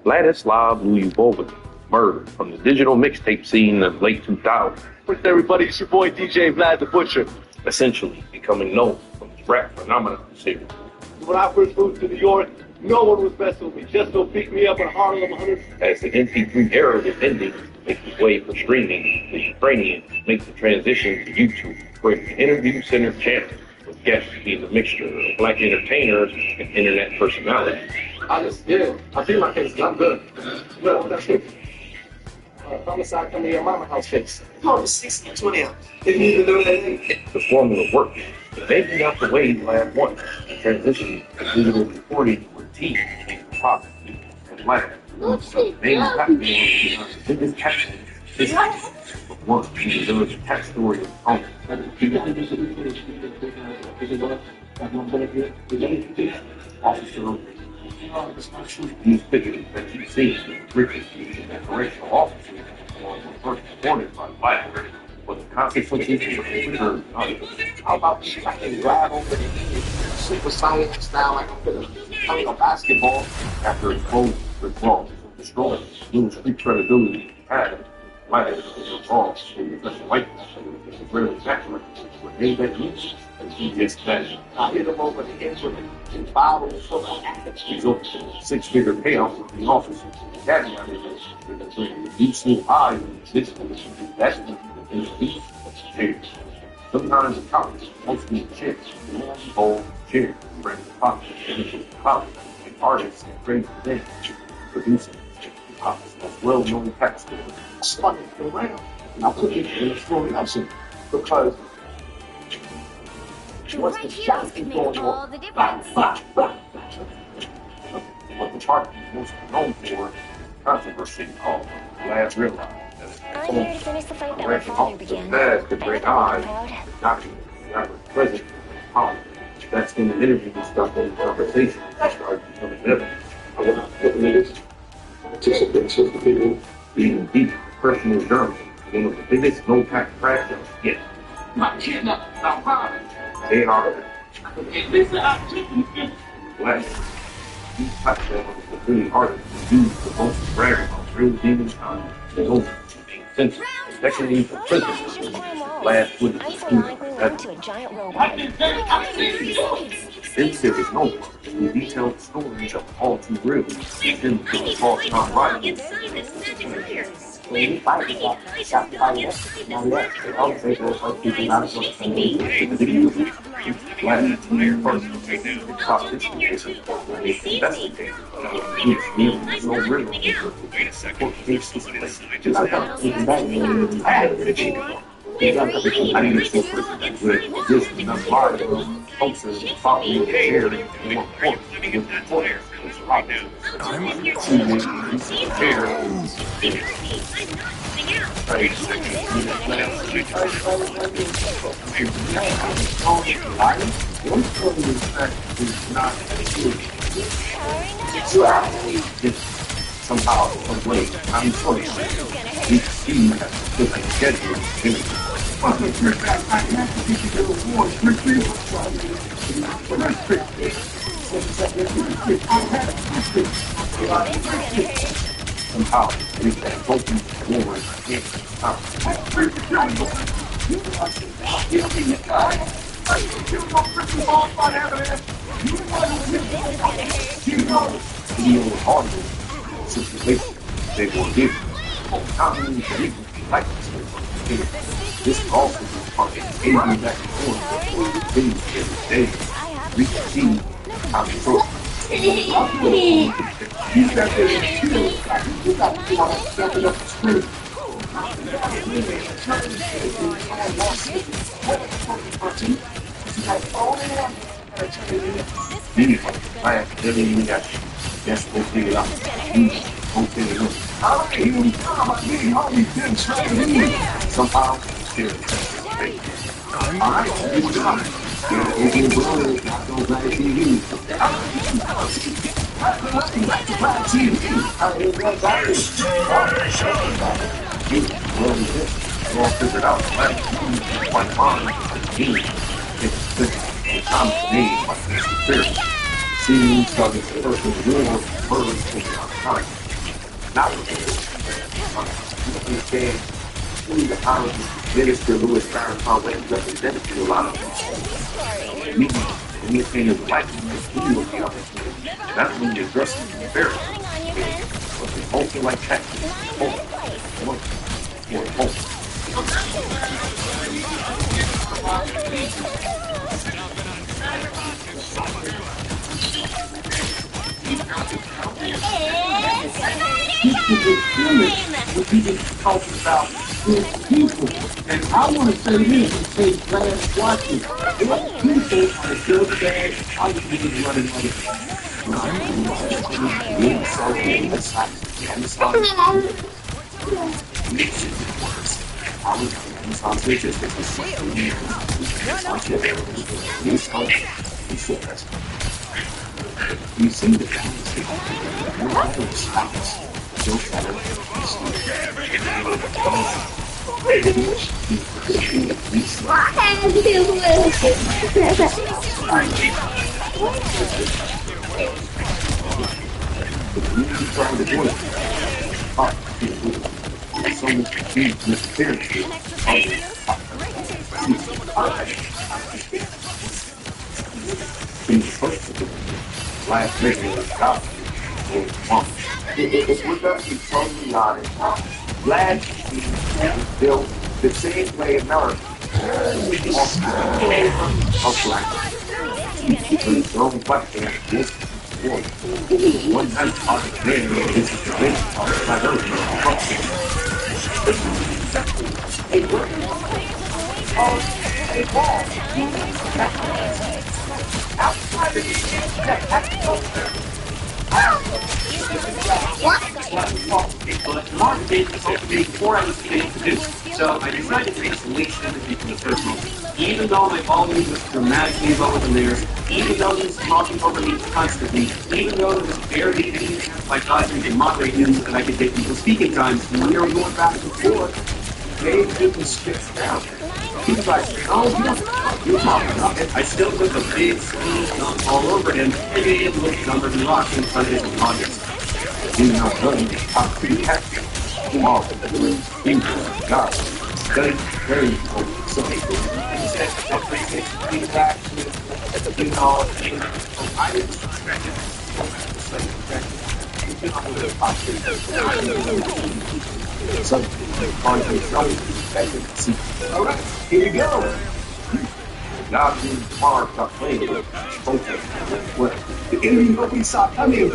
S5: Vladislav Lujbovic, murdered from the digital mixtape scene in the late 2000s.
S15: What's everybody? It's your boy DJ Vlad the Butcher.
S5: Essentially becoming known from his rap phenomenon series.
S15: When I first moved to New York, no one was messing with me. Just don't pick me up on Harlem 100.
S5: As the MP3 era was ending, making way for streaming, the Ukrainians make the transition to YouTube, creating an interview-centered channel with guests being a mixture of black entertainers and internet personalities.
S13: I think my case is not good. No, that's good. Homicide come to your mama house case.
S19: Oh, the 1620 out.
S13: Didn't even know that.
S5: The formula worked. Maybe not the way Vlad wanted. The transition to digital recording where T became the product. And Vlad, the main platform behind the biggest caption is but once he deserves the cat story of home. Officer, these pictures that you see with Richard and correctional officers were first reported by Vlad. But the consequences of the return.
S13: How about I can grab over the head, Super Saiyan style like I'm playing a basketball?
S5: After exposed the flaws, destroyed, lose street credibility, had Vlad was involved in the white was really accurate. What made that use? And he gets that.
S13: I hit him over the head with a bottle or something.
S5: Results in a six-figure payoff for the officer. That the deep sleep high this that's the deep chairs. Sometimes the topics, mostly chairs, old chairs, bring the pocket, initial pocket, and artists and great things, producing pockets of well-known textures.
S13: Spun it around. I put it in a story lesson because what's the shot is going on?
S5: What the party is most known for controversy called Last Realized.
S3: I'm here to finish the fight that my
S5: Directing
S3: father
S5: officer
S3: began.
S5: Baz could bring on the document that was present in the policy. That's when the interview stuff and conversation started becoming evident. I want to put this to the people being deep personal journal, one of the biggest no-tax crashes yet.
S13: My kid, not mine.
S5: They are
S13: This
S5: black. These touchdowns are really hard to use the most brag about real demons time and over since especially for prisoners. Last footage of students
S3: To a giant robot.
S5: Then there is no one who detailed stories of all too real and then to the false time right.
S14: Somehow, some way, I'm sure you see that look like schedule. Somehow, it's that broken forward. Situation they will give how many people like this also is part of anything back and forth things every day we can see how they go. You got this skill, you got to step it up the street. I everything got yes, we'll figure it out. Somehow, alright, good job. All figured out, right? One time, seeing starting to first war first time. Now you understand who the Honorable Minister Louis Farrakhan represented to a lot of me. And you're saying it's white people will be opportunity. That's when you're dressing in fair. But it's also like that. What we just talked about is people. And I want to say this and say last watching. What people are good bad, I was just running on you see the last video it's with us, it's totally honest. Last year, was built the same way America of black. Don't fight this one night out of there is the best of black earth. So I decided to take some leaks in the first moment. Even though my volume was dramatically lower than theirs, even though he was talking over me constantly, even though there was barely any by causing to moderate him so that I could get people speaking times, when we were going back and forth, they didn't stick down. He was like, oh, you don't you're talking about it. I still took a big squeeze all over him, and made him look dumber than rocks in front of his audience. Even though I'm pretty happy. All the fingers, God, very important. So he said, feedback, you know, I didn't expect it. So, on the all right, here you go. Now being tomorrow, stop playing with it. The enemy will be saw coming. You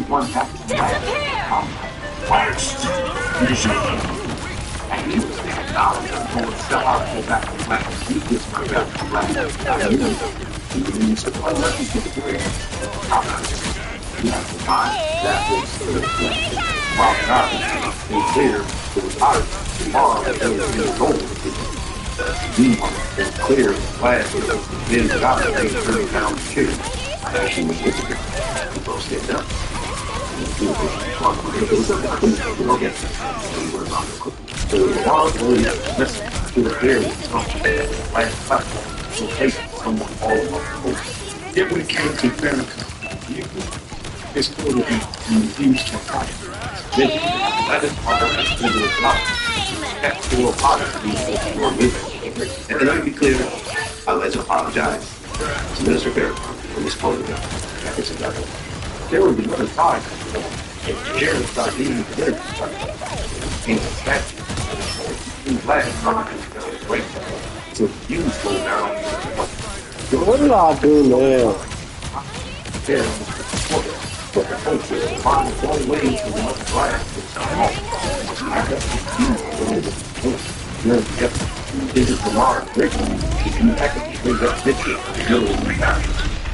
S14: want that to and you stand out and step out and go back to black. You just went back to black. You said, well, let's get the way. You have to find that was the Rob got it. It's clear. It was hot. Tomorrow, it was over. It's clear. Last then got it. They turned down the chicken. She was with it. People stand up. So tomorrow, listen to the very last platform. So take someone all of us. Yet when it came to Farrakhan, it's clear that he refused to fight. That is part of it. That's still part of it.
S9: And let me be clear, I'd like to apologize to Minister Farrakhan for misquoting him.
S14: There would be other times if Jared started eating dinner in the statue. These last times, great. So you slow down.
S20: What did I do now?
S14: But the culture is find its own ways to the other glass. This is the Mars break. If you technically bring that picture, you're going to be happy.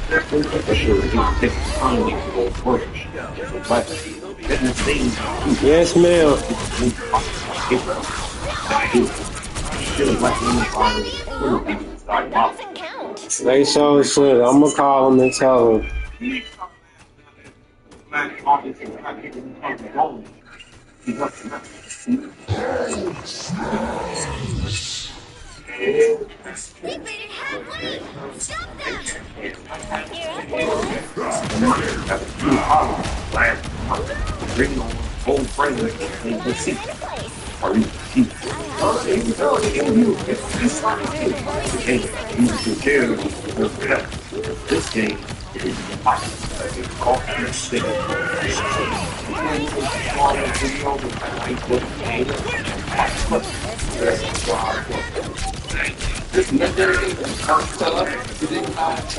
S14: For sure, it takes time to go forward. But that thing,
S20: yes, ma'am. They so shit. I'm gonna call him and tell him.
S14: Bring on old friends and see. Are you this game is called stick. This legendary teller, you didn't watch.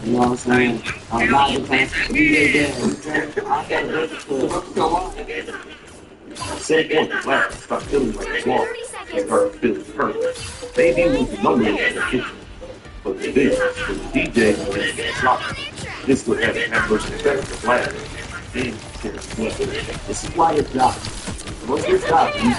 S12: You know what I'm saying? I'm not the plan to be there again.
S14: Say one, laugh, start feeling like a wall, start feeling perfect. Maybe it was lonely in the kitchen, but the DJ was sloppy. This would have an adverse effect of laugh. This is why it's not. What's your job? You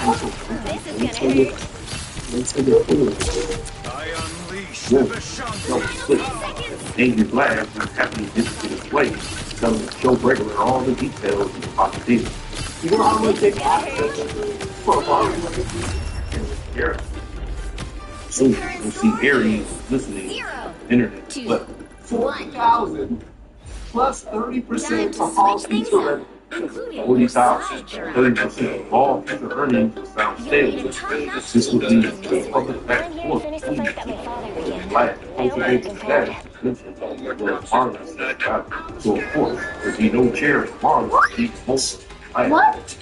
S14: Angry Black was happy to visit his place, telling the show regular all the details about the deal. You know how much they got for a soon you'll see Aries listening internet. But 40,000 plus 30% of all future revenue. 40,000, 30% of all future earnings will sound stable. This would be the public back and forth. Black cultivates status. So of course, there'd be no chair tomorrow. What?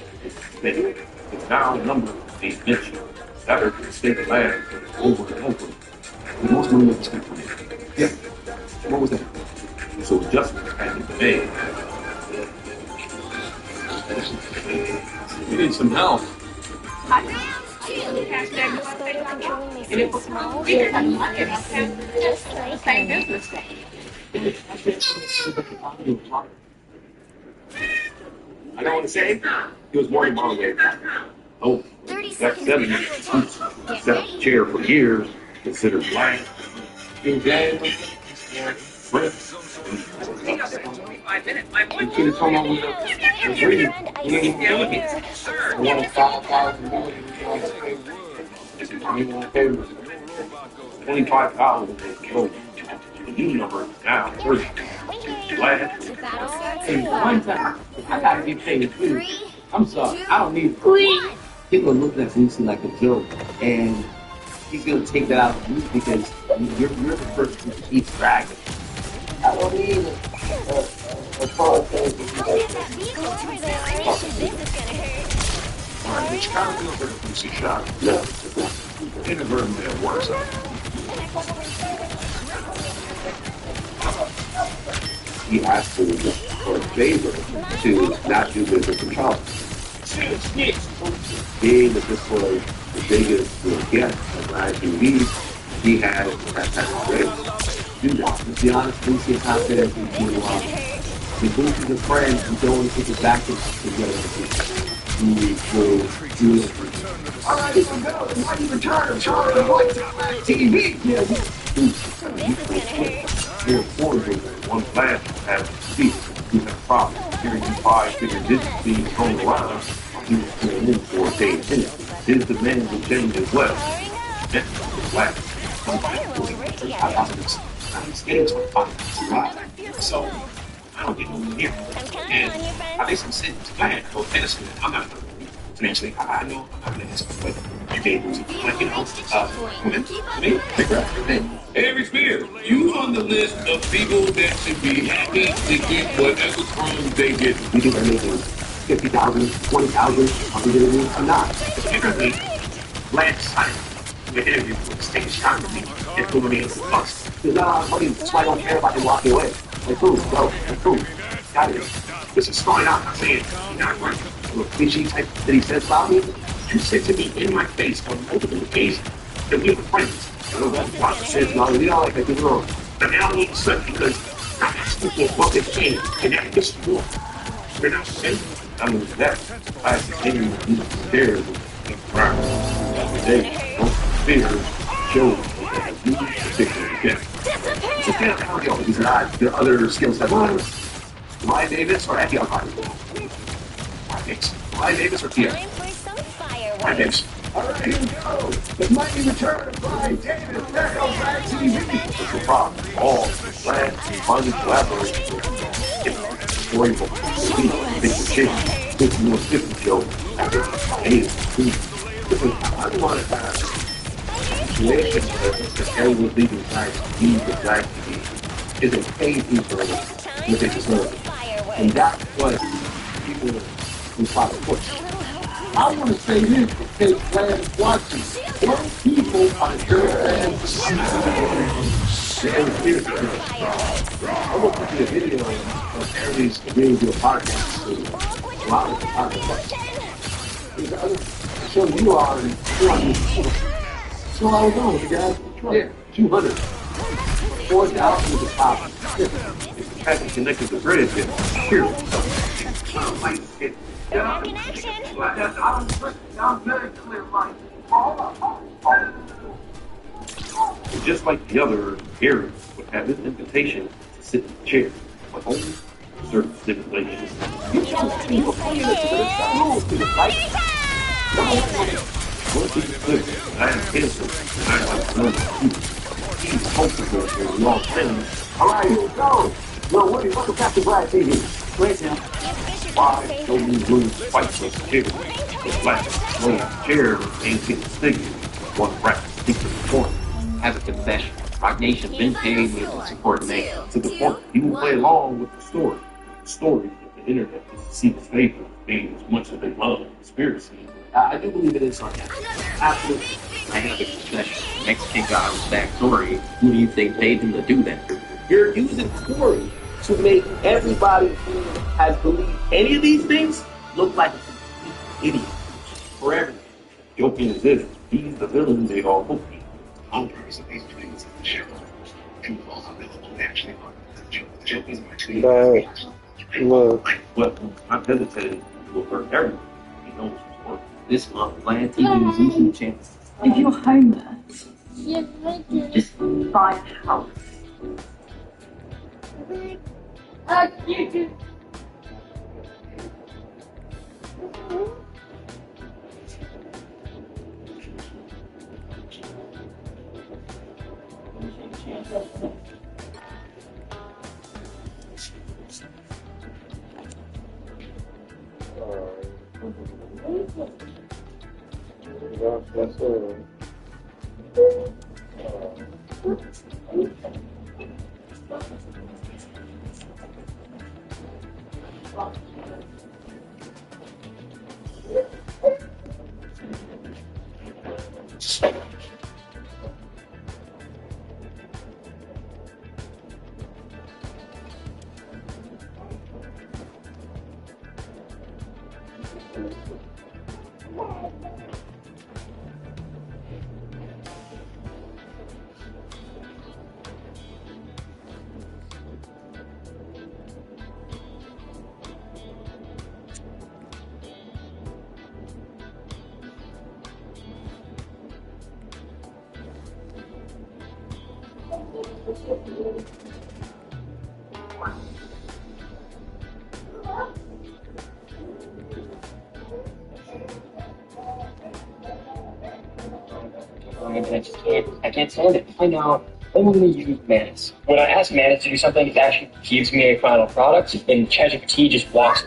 S14: It's now number 8 mentioned. Better to state the land over and over. The most money was spent for me. Yeah. What was that? So adjustments had to be made. You need some help. I don't want to say he was more than my way. Oh, that 70 set up the chair for years, considered black. You could come on with a dream. I want 5,000 more. 25,000. The new number now 30. Glad.
S12: Hey, one time, I gotta get paid too. I'm sorry, I don't need it. People look at Lucy like a joke, and he's gonna take that out of you because you're the person who keeps dragging. I don't need it.
S14: Alright, it's kind of feels like a Lucy shot. Yeah. Inadvertently, it works out.
S9: He asked for a favor to not do business with Trump. Being that this was the biggest guest of ITV, he had that type of grace to do that.
S12: To be honest, Lucy is not there to do The booth is a friend who don't take it back to together.
S14: All right, so go. The mighty return of Charlie the White TV.
S18: Yeah, more affordable. One last has to speak. You have a problem. Hearing you 5 figure digits being thrown around, you will turn in for a day. His demands will change as well. Then, last.
S19: I'm scared to find so I don't get over here. And I basically said to Glad, well, Edison, I'm not financially, I know I'm not going to ask for what you gave me. Like, you know,
S18: Every Spear, you on the list of people that should be happy to get whatever crumbs they get.
S12: You think I'm making 50,000, 20,000? I'm not.
S19: Apparently, Glad decided to interview with the state shot with me and put me in the bus.
S12: There's not a lot of money, that's why I don't care about them walking away. Like, cool, go, cool. Got it.
S19: This is starting out by saying, you're not right.
S12: Little fishy type that he says about me.
S19: You said to me in my face on multiple occasions that we were friends.
S12: I don't know what the says, no, you don't like that, you're wrong.
S19: But now all of a sudden, because I asked you for a bucket of change, and that gets you more. You're not friends.
S18: I mean, that I continue to be scared and cry. Every day, don't fear shows that you particularly get.
S12: So can't count the these are not the other skill sets. Ryan Davis or Eddie Alcott? Ryan Davis or Tia?
S19: Ryan Davis.
S14: All right, here we go. The mighty return of Ryan Davis. There goes Ryan TV.
S18: It's a problem. All glad to finally collaborate. Storybook, speak, make the change. It's more different, Joe.
S12: I don't want to have situations that everyone's leaving guys to be the guys to be isn't paid people what they deserve. And that's what people who follow push.
S14: I want to say this because Glad is watching. Young people are good fans.
S12: I'm going to put you a video of Aries really do a podcast. A lot of the podcasts. So you are so I was on with the guys. Yeah, 200. 4,000 is the top.
S18: If you haven't connected the bridge yet, here. Just like the other Harry would have his invitation to sit in the chair, but only certain stipulations.
S12: You chose people playing it for the rules to the right.
S18: Once he's clear, I am innocent, and I like to learn people. He's comfortable for a long time.
S12: All right, here we go. Well, Woody, welcome back to Brad TV. Great, Tim.
S18: Why don't you lose fight for the chair? The black, one chair ain't getting sticky. One rat stick to the point.
S5: Have a confession. Rock Nation's been paying me to support me.
S18: To the point, you will play along with the story. The story that the internet is see the favor being as much as they love conspiracy.
S12: I do believe it is sarcastic. Absolutely.
S5: I have a confession. Next King God's backstory. Who do you think paid him to do that?
S4: You're using Corey to make everybody who has believed any of these things look like a complete idiot. For everything.
S18: Joking is this. He's the villain they all hope he.
S6: On purpose of these things in the show. And all available naturally on the joke is my tweet.
S9: Look.
S18: Well, I'm hesitating to hurt everyone. He knows his work.
S5: This month, Land TV's YouTube channel.
S17: If you're homeless, just buy a house.
S4: I can't stand it. I know. I only use Manus. When I ask Manus to do something, it actually gives me a final product, and ChatGPT just walks.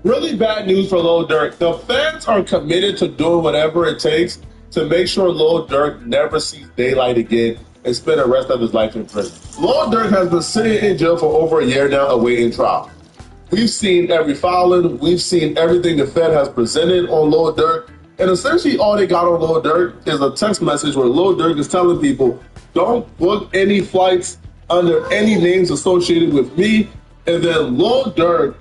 S9: Really bad news for Lil Durk. The fans are committed to doing whatever it takes to make sure Lil Durk never sees daylight again and spend the rest of his life in prison. Lil Durk has been sitting in jail for over a year now awaiting trial. We've seen every filing, we've seen everything the Fed has presented on Lil Durk, and essentially all they got on Lil Durk is a text message where Lil Durk is telling people, don't book any flights under any names associated with me, and then Lil Durk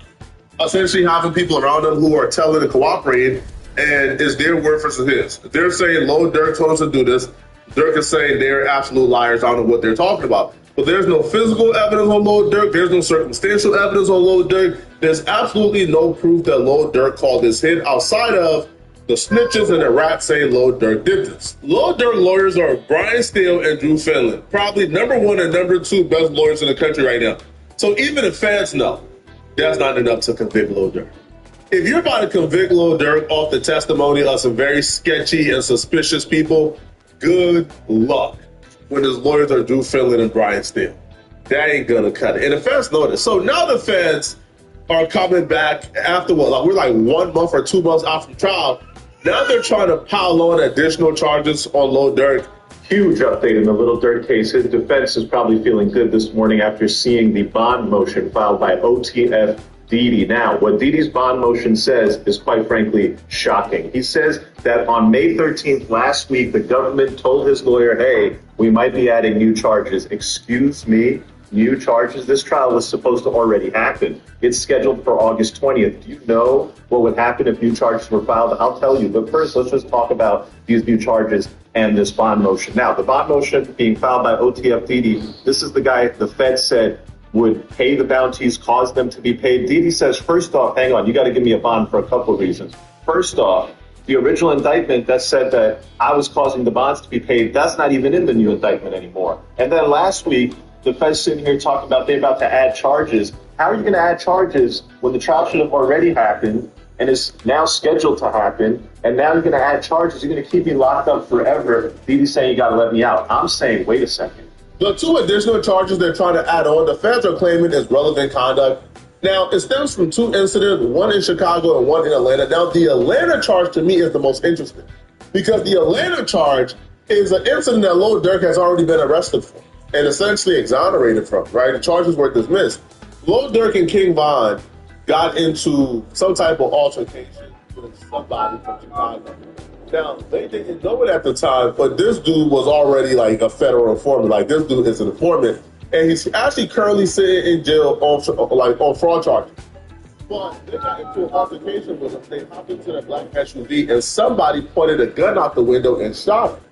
S9: essentially having people around them who are telling and cooperating, and it's their word versus his. They're saying Lil Durk told us to do this. Durk is saying they're absolute liars. I don't know what they're talking about. But there's no physical evidence on Lil Durk. There's no circumstantial evidence on Lil Durk. There's absolutely no proof that Lil Durk called this hit outside of the snitches and the rats saying Lil Durk did this. Lil Durk lawyers are Brian Steele and Drew Finland, probably #1 and #2 best lawyers in the country right now. So even if fans know, that's not enough to convict Lil Durk. If you're about to convict Lil Durk off the testimony of some very sketchy and suspicious people, good luck when his lawyers are Drew Finland and Brian Steele. That ain't gonna cut it. And the fans know this. So now the fans are coming back after what? Like we're like 1 month or 2 months out from trial. Now they're trying to pile on additional charges on Lil Durk.
S16: Huge update in the Lil Durk case. His defense is probably feeling good this morning after seeing the bond motion filed by OTF Didi. Now, what Didi's bond motion says is quite frankly shocking. He says that on May 13th last week, the government told his lawyer, hey, we might be adding new charges. Excuse me, new charges? This trial was supposed to already happen. It's scheduled for August 20th. Do you know what would happen if new charges were filed? I'll tell you. But first, let's just talk about these new charges and this bond motion. Now, the bond motion being filed by OTF Didi, this is the guy the Fed said would pay the bounties, cause them to be paid. Didi says, first off, hang on, you got to give me a bond for a couple of reasons. First off, the original indictment that said that I was causing the bonds to be paid, that's not even in the new indictment anymore. And then last week, the Fed's sitting here talking about they're about to add charges. How are you going to add charges when the trial should have already happened and is now scheduled to happen? And now you're going to add charges. You're going to keep me locked up forever. Didi's saying you got to let me out. I'm saying, wait a second.
S9: The 2 additional charges they're trying to add on, the feds are claiming is relevant conduct. Now, it stems from 2 incidents, one in Chicago and one in Atlanta. Now, the Atlanta charge to me is the most interesting because the Atlanta charge is an incident that Lil Durk has already been arrested for and essentially exonerated from, right? The charges were dismissed. Lil Durk and King Von got into some type of altercation with somebody from Chicago. Now, they didn't know it at the time, but this dude was already like a federal informant. Like, this dude is an informant, and he's actually currently sitting in jail on fraud charges. But they got into an altercation with him. They hopped into the black SUV, and somebody pointed a gun out the window and shot him.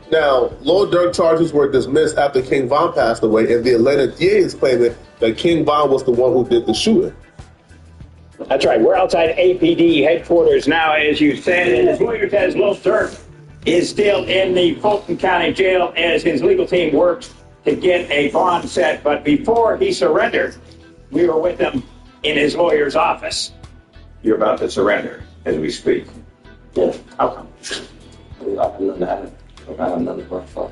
S9: Now, Lil Durk charges were dismissed after King Von passed away, and the Atlanta DA is claiming that King Von was the one who did the shooting.
S22: That's right. We're outside APD headquarters now, as you said, and his lawyer says Lil Durk is still in the Fulton County Jail as his legal team works to get a bond set. But before he surrendered, we were with him in his lawyer's office.
S16: You're about to surrender as we speak.
S22: Yeah. How come?
S16: I have nothing but fun.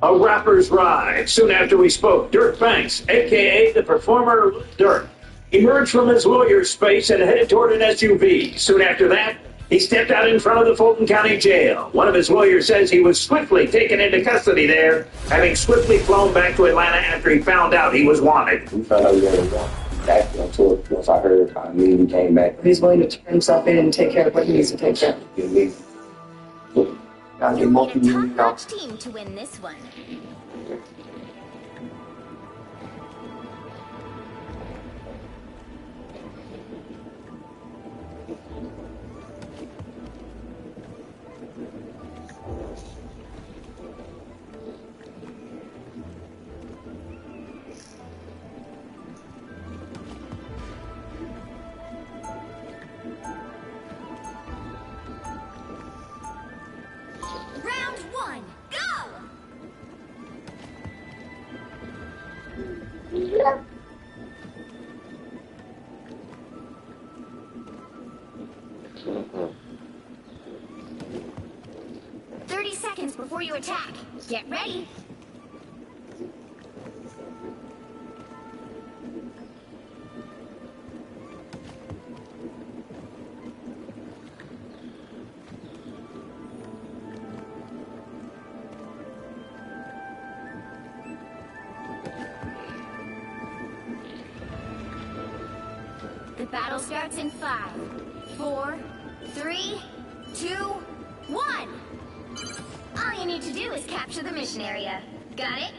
S22: A rapper's ride. Soon after we spoke, Dirk Banks, a.k.a. the performer Dirk, emerged from his lawyer's space and headed toward an SUV. Soon after that, he stepped out in front of the Fulton County Jail. One of his lawyers says he was swiftly taken into custody there, having swiftly flown back to Atlanta after he found out he was wanted.
S4: We found out we were wanted. Back to it. Once I heard, I immediately came back.
S2: He's willing to turn himself in and take care of what he needs to take care of.
S4: Got a multi-million dollars.
S11: Team to win this one. before you attack. Get ready. The battle starts in 5, 4, 3, 2, 1. All you need to do is capture the mission area. Got it?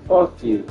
S12: Fuck you.